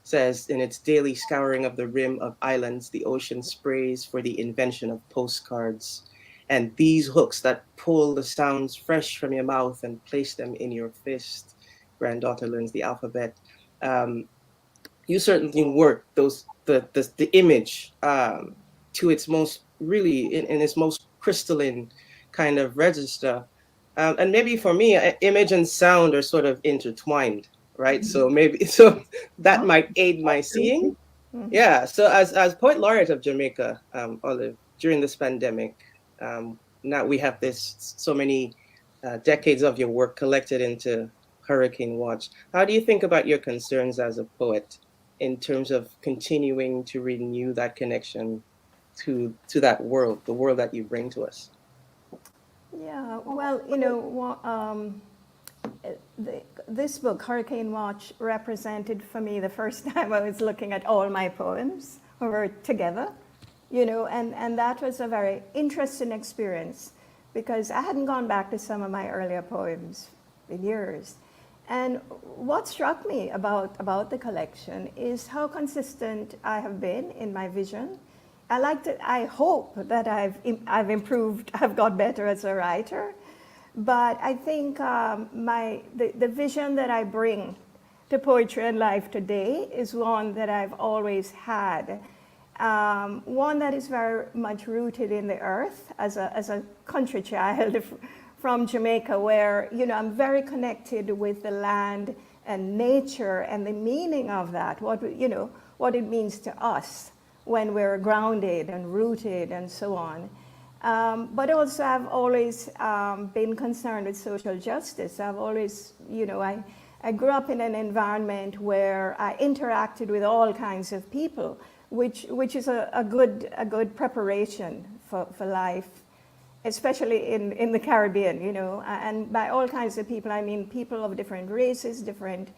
says, in its daily scouring of the rim of islands, the ocean sprays for the invention of postcards. And these hooks that pull the sounds fresh from your mouth and place them in your fist. Granddaughter learns the alphabet. You certainly work the image to its most, really, in its most crystalline kind of register. And maybe for me, image and sound are sort of intertwined, right? So that might aid my seeing. Yeah. So as poet laureate of Jamaica, Olive, during this pandemic, now we have so many decades of your work collected into Hurricane Watch. How do you think about your concerns as a poet in terms of continuing to renew that connection to that world, the world that you bring to us? Yeah, well, you know, this book, Hurricane Watch, represented for me the first time I was looking at all my poems were together, you know, and that was a very interesting experience because I hadn't gone back to some of my earlier poems in years. And what struck me about the collection is how consistent I have been in my vision. I hope that I've improved, I've got better as a writer, but I think the vision that I bring to poetry and life today is one that I've always had, one that is very much rooted in the earth as a country child from Jamaica, where, you know, I'm very connected with the land and nature and the meaning of that, what it means to us when we're grounded and rooted and so on. But also I've always been concerned with social justice. I've always, you know, I grew up in an environment where I interacted with all kinds of people, which is a good preparation for life, especially in the Caribbean, you know. And by all kinds of people, I mean people of different races, different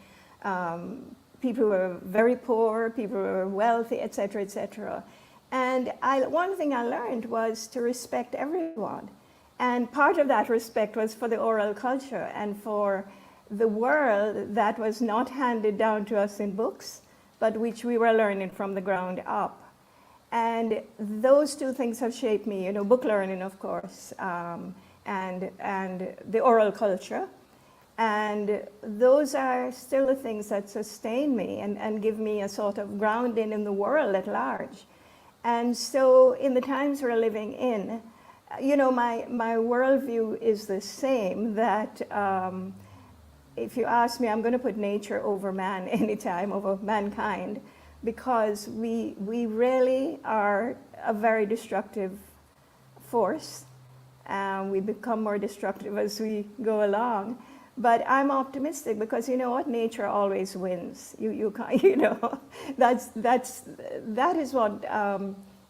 people who are very poor, people who are wealthy, et cetera, et cetera. And one thing I learned was to respect everyone. And part of that respect was for the oral culture and for the world that was not handed down to us in books, but which we were learning from the ground up. And those two things have shaped me, you know, book learning, of course, and the oral culture. And those are still the things that sustain me and give me a sort of grounding in the world at large. And so in the times we're living in, you know, my worldview is the same, that if you ask me, I'm going to put nature over man anytime, over mankind, because we really are a very destructive force. We become more destructive as we go along. But I'm optimistic because you know what, nature always wins. You can't, you know, that is what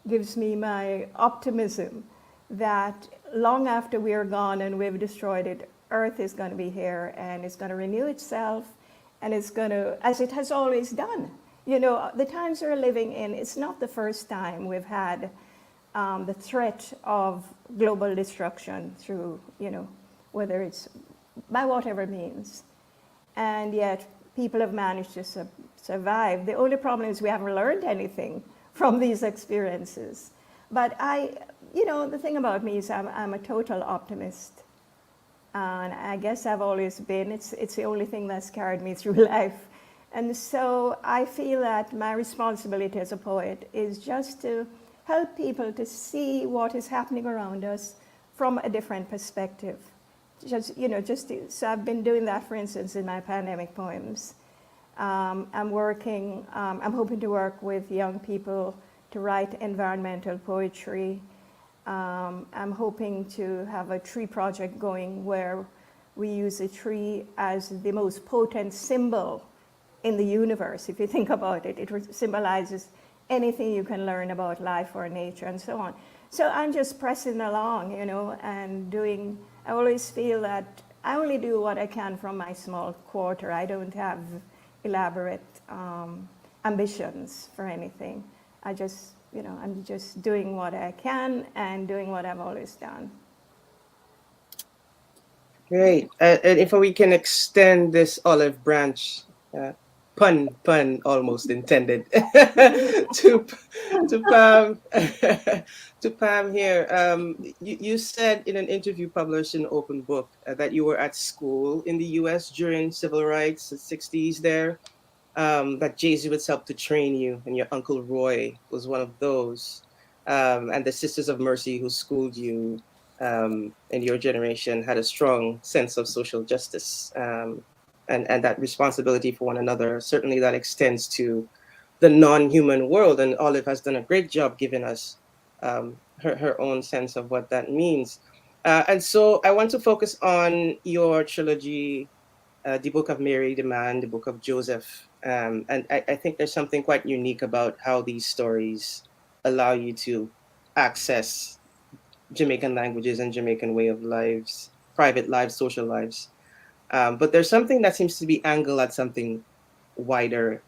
gives me my optimism that long after we are gone and we've destroyed it, Earth is going to be here and it's going to renew itself, and it's going to, as it has always done. You know, the times we're living in, it's not the first time we've had the threat of global destruction through, you know, whether it's by whatever means. And yet people have managed to survive. The only problem is we haven't learned anything from these experiences. But you know, the thing about me is I'm a total optimist. And I guess I've always been. It's the only thing that's carried me through life. And so I feel that my responsibility as a poet is just to help people to see what is happening around us from a different perspective. So I've been doing that, for instance, in my pandemic poems. I'm hoping to work with young people to write environmental poetry. I'm hoping to have a tree project going where we use a tree as the most potent symbol in the universe. If you think about it, it symbolizes anything you can learn about life or nature and so on. So I'm just pressing along, you know, and I always feel that I only do what I can from my small quarter. I don't have elaborate ambitions for anything. I'm just doing what I can and doing what I've always done. Great. And if we can extend this olive branch, pun almost intended, to Pam, to Pam here. You said in an interview published in Open Book that you were at school in the U.S. during civil rights, the 60s there, that Jesuits helped to train you, and your Uncle Roy was one of those, and the Sisters of Mercy who schooled you in your generation had a strong sense of social justice. And that responsibility for one another, certainly that extends to the non-human world. And Olive has done a great job giving us her own sense of what that means. And so I want to focus on your trilogy, the Book of Mary, the Man, the Book of Joseph. And I think there's something quite unique about how these stories allow you to access Jamaican languages and Jamaican way of lives, private lives, social lives. But there's something that seems to be angled at something wider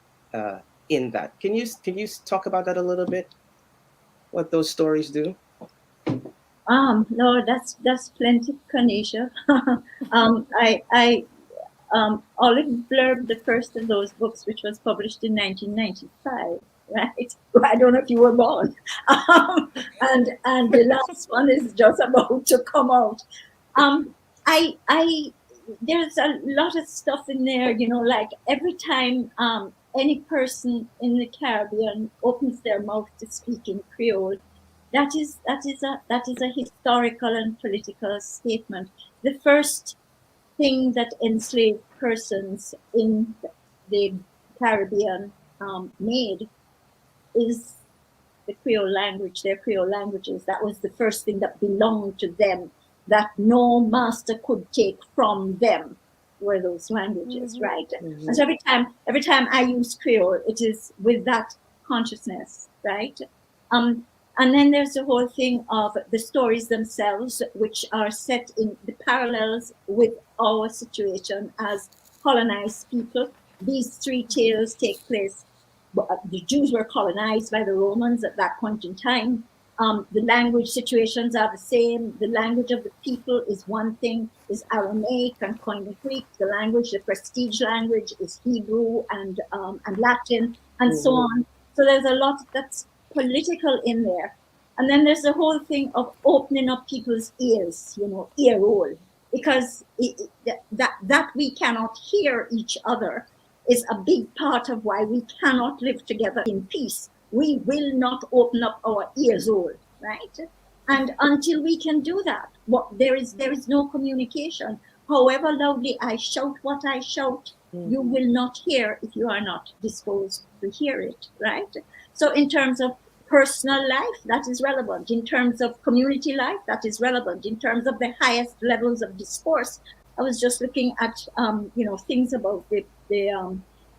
in that. Can you talk about that a little bit? What those stories do? No, that's plenty, Kanisha. Olive blurbed the first of those books, which was published in 1995. Right? I don't know if you were born. And the last one is just about to come out. There's a lot of stuff in there, you know, like every time any person in the Caribbean opens their mouth to speak in Creole, that is a historical and political statement. The first thing that enslaved persons in the Caribbean made is the Creole language, their Creole languages. That was the first thing that belonged to them, that no master could take from them, were those languages, right? And so every time I use Creole, it is with that consciousness, right? And then there's the whole thing of the stories themselves, which are set in the parallels with our situation as colonized people. These three tales take place. The Jews were colonized by the Romans at that point in time. The language situations are the same. The language of the people is one thing, is Aramaic and Koine Greek. The language, the prestige language, is Hebrew and Latin and so on. So there's a lot that's political in there. And then there's the whole thing of opening up people's ears, you know, ear roll, because that we cannot hear each other is a big part of why we cannot live together in peace. We will not open up our ears all, right? And until we can do that, there is no communication. However loudly I shout what I shout, you will not hear if you are not disposed to hear it, right? So in terms of personal life, that is relevant. In terms of community life, that is relevant. In terms of the highest levels of discourse, I was just looking at, things about the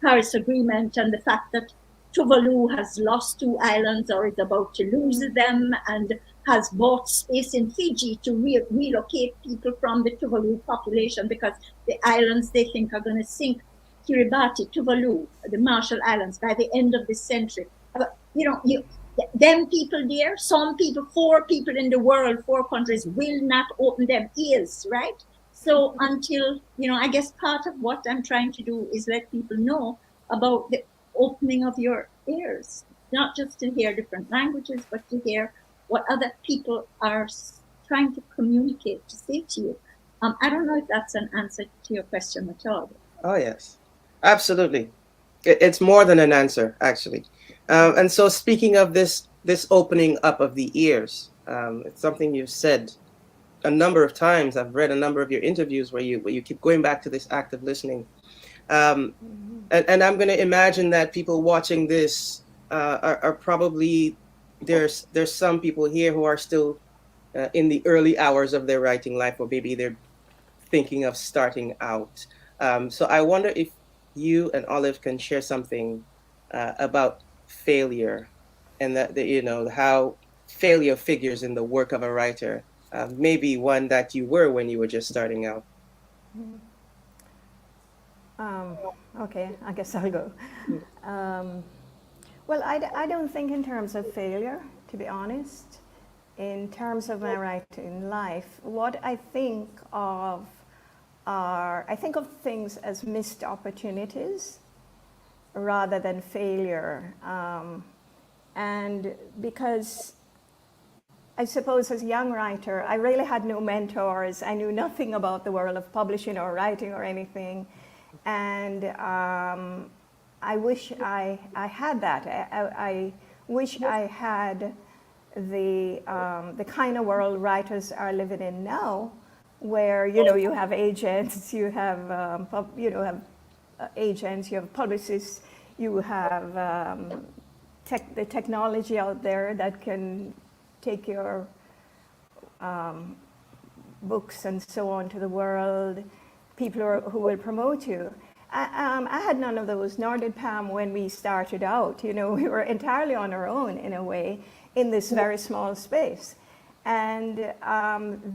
Paris Agreement and the fact that Tuvalu has lost 2 islands or is about to lose them, and has bought space in Fiji to relocate people from the Tuvalu population because the islands they think are going to sink. Kiribati, Tuvalu, the Marshall Islands, by the end of this century. Them people there, some people, 4 people in the world, 4 countries will not open them ears, right? So until, I guess part of what I'm trying to do is let people know about the opening of your ears, not just to hear different languages, but to hear what other people are trying to communicate, to say to you. I don't know if that's an answer to your question at all. Oh, yes, absolutely. It's more than an answer, actually. And so speaking of this opening up of the ears, it's something you've said a number of times. I've read a number of your interviews where you keep going back to this active listening. And I'm going to imagine that people watching this are probably, there's some people here who are still in the early hours of their writing life, or maybe they're thinking of starting out. So I wonder if you and Olive can share something about failure, and that how failure figures in the work of a writer. Maybe one that you were when you were just starting out. Okay, I guess I'll go. Well, I don't think in terms of failure, to be honest. In terms of my writing life, what I think of things as missed opportunities rather than failure. And because I suppose as a young writer, I really had no mentors. I knew nothing about the world of publishing or writing or anything. And I wish I had that. I wish I had the kind of world writers are living in now, where you have agents, you have agents, you have publicists, you have the technology out there that can take your books and so on to the world, people who will promote you. I had none of those, nor did Pam when we started out. We were entirely on our own in a way in this very small space. And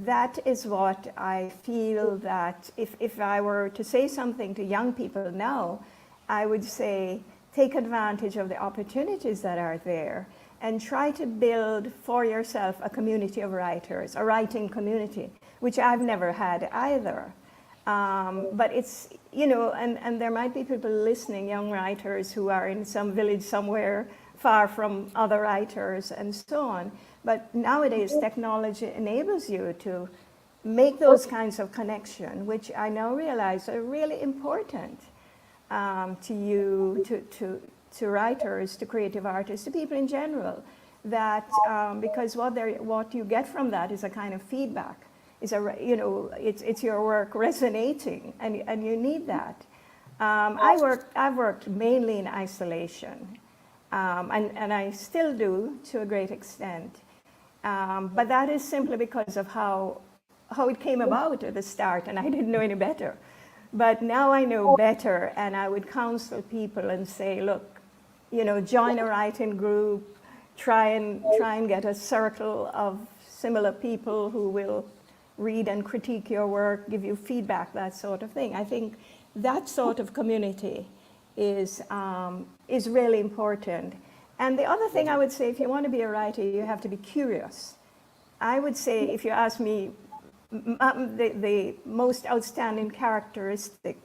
that is what I feel that if I were to say something to young people now, I would say take advantage of the opportunities that are there and try to build for yourself a community of writers, a writing community, which I've never had either. But it's, and there might be people listening, young writers who are in some village somewhere far from other writers and so on. But nowadays, technology enables you to make those kinds of connections, which I now realize are really important to writers, to creative artists, to people in general. That because what you get from that is a kind of feedback. It's your work resonating, and you need that. I've worked mainly in isolation, and I still do to a great extent. But that is simply because of how it came about at the start, and I didn't know any better. But now I know better, and I would counsel people and say, look, join a writing group, try and get a circle of similar people who will read and critique your work, give you feedback, that sort of thing. I think that sort of community is really important. And the other thing I would say, if you want to be a writer, you have to be curious. I would say, if you ask me, the most outstanding characteristic,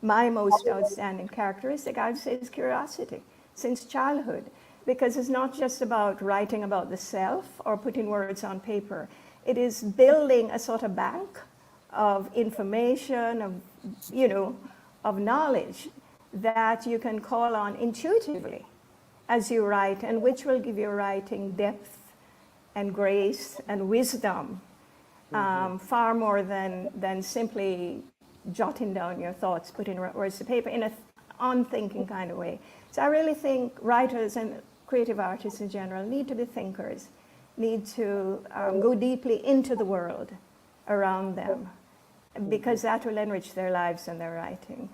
my most outstanding characteristic, I would say, is curiosity, since childhood. Because it's not just about writing about the self or putting words on paper. It is building a sort of bank of information, of knowledge that you can call on intuitively as you write, and which will give your writing depth and grace and wisdom, far more than simply jotting down your thoughts, putting words to paper in an unthinking kind of way. So I really think writers and creative artists in general need to be thinkers, need to go deeply into the world around them, because that will enrich their lives and their writing.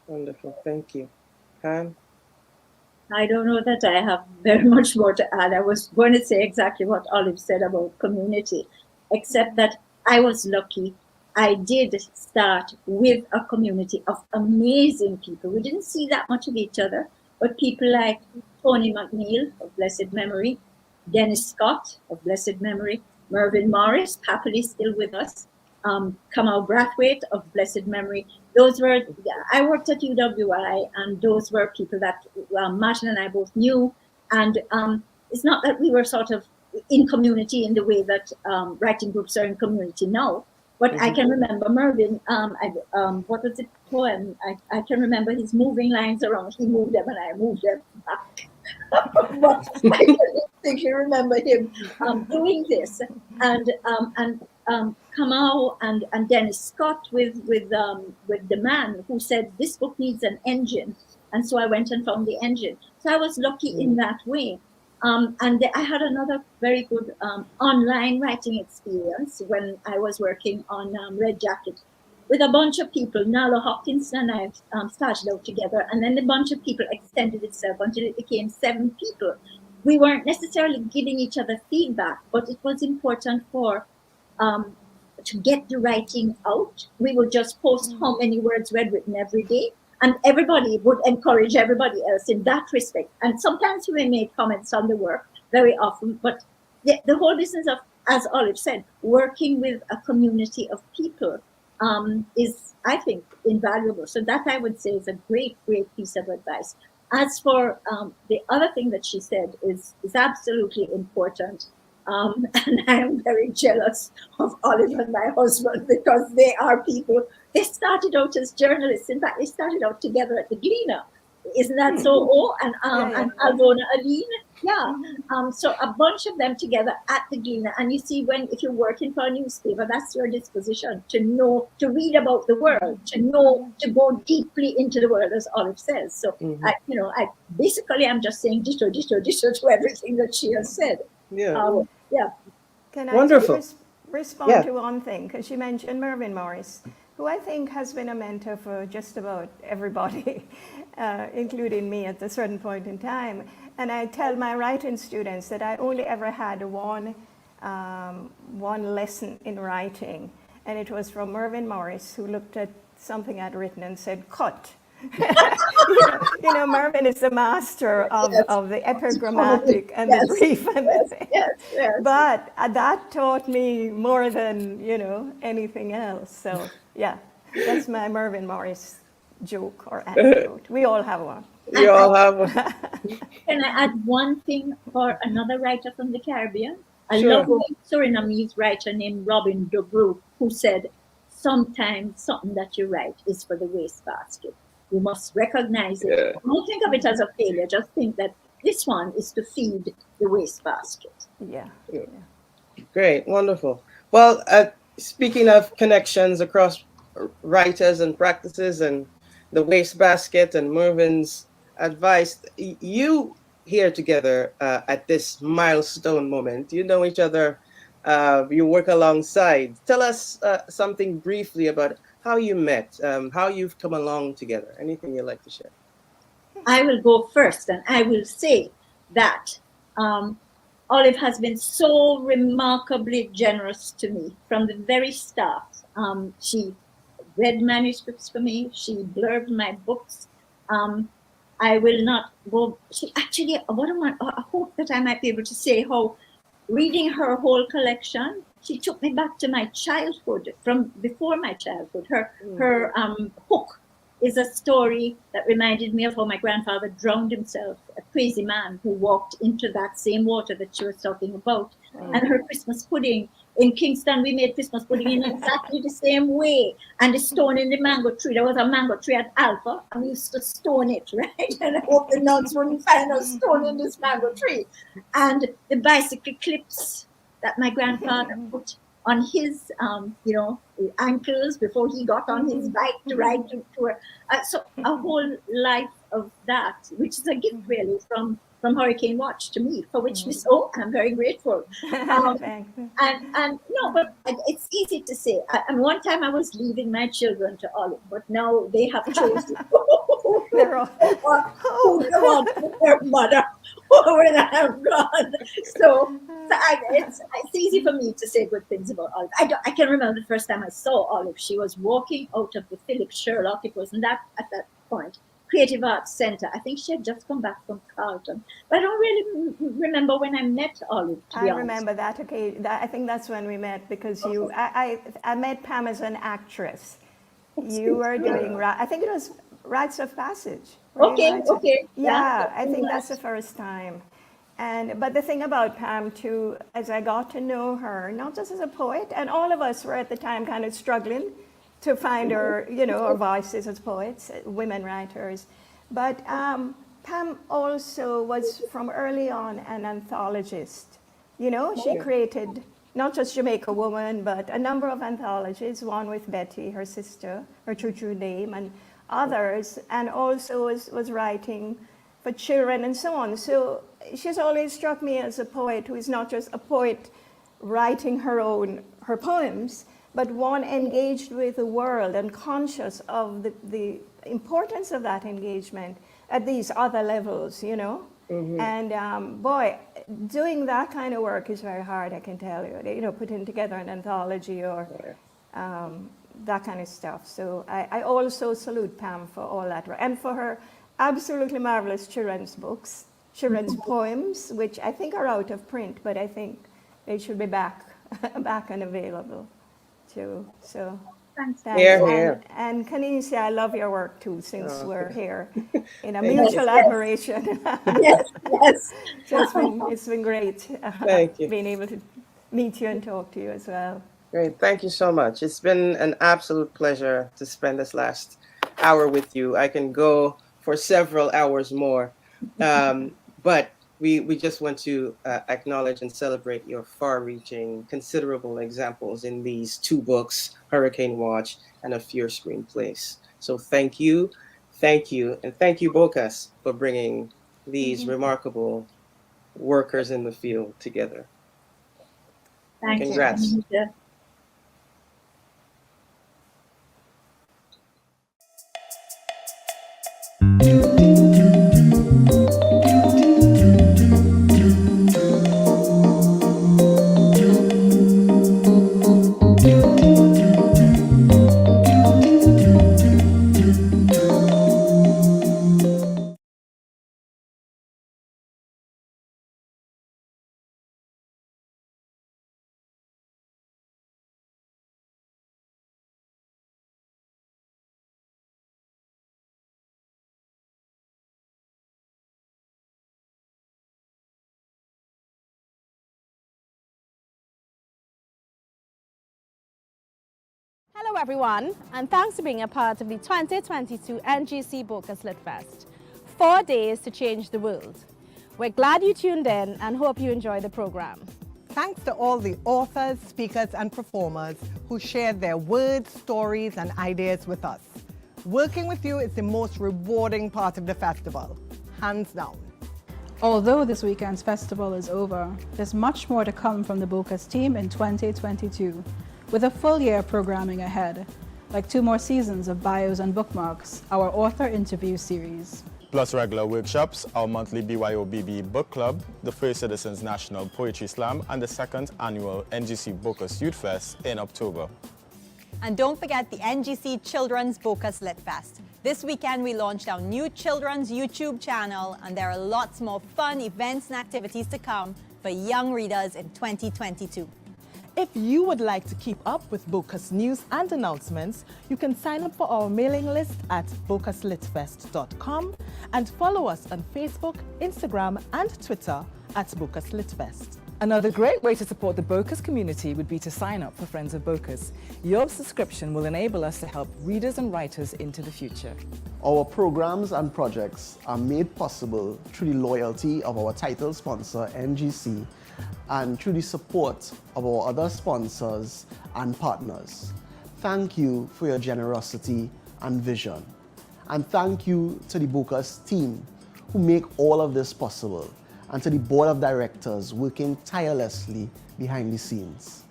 Wonderful. Thank you. Pam? I don't know that I have very much more to add. I was going to say exactly what Olive said about community, except that I was lucky. I did start with a community of amazing people. We didn't see that much of each other, but people like Tony McNeil of blessed memory, Dennis Scott of blessed memory, Mervyn Morris, happily still with us, Kamal Brathwaite of blessed memory. Those were, I worked at UWI, and those were people that Martin and I both knew. And it's not that we were sort of in community in the way that writing groups are in community now. But I can remember Mervyn, what was the poem? I can remember his moving lines around. He moved them and I moved them back. But I can distinctly remember him doing this. And Kamau and Dennis Scott with the man who said, this book needs an engine. And so I went and found the engine. So I was lucky in that way. And I had another very good online writing experience when I was working on Red Jacket with a bunch of people. Nala Hopkins and I started out together, and then the bunch of people extended itself until it became 7 people. We weren't necessarily giving each other feedback, but it was important for to get the writing out. We would just post how many words we had written every day. And everybody would encourage everybody else in that respect. And sometimes we made comments on the work, very often, but the whole business of, as Olive said, working with a community of people is, I think, invaluable. So that I would say is a great, great piece of advice. As for the other thing that she said is absolutely important. And I am very jealous of Olive and my husband because they are people. They started out as journalists. In fact, they started out together at the Gleaner. Isn't that so? Oh, and Alvona Aline, yeah. So a bunch of them together at the Gleaner. And you see, if you're working for a newspaper, that's your disposition to know, to read about the world, to know, to go deeply into the world, as Olive says. So, I basically, I'm just saying ditto to everything that she has said. Yeah. Yeah. Can I Wonderful. just respond to one thing? Because you mentioned Mervyn Morris, who I think has been a mentor for just about everybody, including me at a certain point in time. And I tell my writing students that I only ever had one lesson in writing, and it was from Mervyn Morris, who looked at something I'd written and said, cut. Mervyn is the master of the epigrammatic and the brief and the thing. Yes. But that taught me more than anything else. So yeah, that's my Mervyn Morris joke or anecdote. We all have one. We all have one. Can I add one thing for another writer from the Caribbean? A Sure. lovely Surinamese writer named Robin Dobrou, who said, sometimes something that you write is for the wastebasket. You must recognize it. Yeah. Don't think of it as a failure. Just think that this one is to feed the wastebasket. Yeah. Great. Wonderful. Well, speaking of connections across writers and practices and the wastebasket and Mervyn's advice, you here together at this milestone moment, you know each other, you work alongside. Tell us something briefly about how you met, how you've come along together. Anything you'd like to share? I will go first, and I will say that Olive has been so remarkably generous to me from the very start. She read manuscripts for me. She blurbed my books. I will not go. She actually, I hope that I might be able to say how reading her whole collection, she took me back to my childhood, from before my childhood. Her Hook is a story that reminded me of how my grandfather drowned himself, a crazy man who walked into that same water that she was talking about. And her Christmas pudding. In Kingston, we made Christmas pudding in exactly the same way. And the stone in the mango tree, there was a mango tree at Alpha, and we used to stone it, right? And I hope the nuns wouldn't find us stone in this mango tree. And the bicycle clips that my grandfather put on his, ankles before he got on his bike to ride to tour. So a whole life of that, which is a gift really from Hurricane Watch to me, for which Miss O, I'm very grateful. Thank you. And no, but it's easy to say. And one time I was leaving my children to Olive, but now they have chosen They're all who they want with their mother when I'm gone. So it's easy for me to say good things about Olive. I can remember the first time I saw Olive. She was walking out of the Philip Sherlock. It wasn't that at that point. Creative Arts Center. I think she had just come back from Carlton. But I don't really remember when I met Olive, to be honest. Remember that. Okay, I think that's when we met, because I met Pam as an actress. You were doing, I think it was Rites of Passage. Okay. Yeah, I think that's the first time. But the thing about Pam too, as I got to know her, not just as a poet, and all of us were at the time kind of struggling to find our voices as poets, women writers. But Pam also was from early on an anthologist. She created not just Jamaica Woman, but a number of anthologies, one with Betty, her sister, her true name, and others, and also was writing for children and so on. So she's always struck me as a poet who is not just a poet writing her poems, but one engaged with the world and conscious of the importance of that engagement at these other levels, Mm-hmm. And boy, doing that kind of work is very hard, I can tell you. Putting together an anthology or that kind of stuff. So I also salute Pam for all that work, and for her absolutely marvelous children's books, children's poems, which I think are out of print, but I think they should be back and available too. So thanks. Here. And Kanisi, I love your work too, since we're here in a mutual admiration. Yes. So it's been great. Thank you. Being able to meet you and talk to you as well. Great. Thank you so much. It's been an absolute pleasure to spend this last hour with you. I can go for several hours more. But we just want to acknowledge and celebrate your far-reaching, considerable examples in these two books, Hurricane Watch and A Fierce Green Place. So thank you, and thank you, Bocas, for bringing these remarkable workers in the field together. Congrats. Thank you. Hello everyone, and thanks for being a part of the 2022 NGC Bocas Lit Fest. 4 days to change the world. We're glad you tuned in and hope you enjoy the program. Thanks to all the authors, speakers, and performers who shared their words, stories, and ideas with us. Working with you is the most rewarding part of the festival, hands down. Although this weekend's festival is over, there's much more to come from the Bocas team in 2022, with a full year programming ahead, like 2 more seasons of Bios and Bookmarks, our author interview series. Plus regular workshops, our monthly BYOBB Book Club, the First Citizens National Poetry Slam, and the 2nd annual NGC Bocas Youth Fest in October. And don't forget the NGC Children's Bocas Lit Fest. This weekend we launched our new children's YouTube channel, and there are lots more fun events and activities to come for young readers in 2022. If you would like to keep up with Bocas news and announcements, you can sign up for our mailing list at bocaslitfest.com and follow us on Facebook, Instagram, and Twitter at Bocas Lit Fest. Another great way to support the Bocas community would be to sign up for Friends of Bocas. Your subscription will enable us to help readers and writers into the future. Our programs and projects are made possible through the loyalty of our title sponsor, NGC, and through the support of our other sponsors and partners. Thank you for your generosity and vision. And thank you to the Bocas team who make all of this possible, and to the board of directors working tirelessly behind the scenes.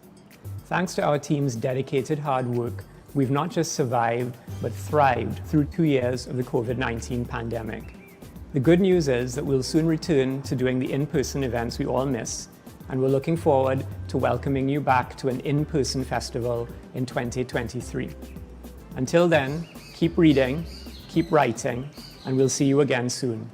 Thanks to our team's dedicated hard work, we've not just survived, but thrived through 2 years of the COVID-19 pandemic. The good news is that we'll soon return to doing the in-person events we all miss, and we're looking forward to welcoming you back to an in-person festival in 2023. Until then, keep reading, keep writing, and we'll see you again soon.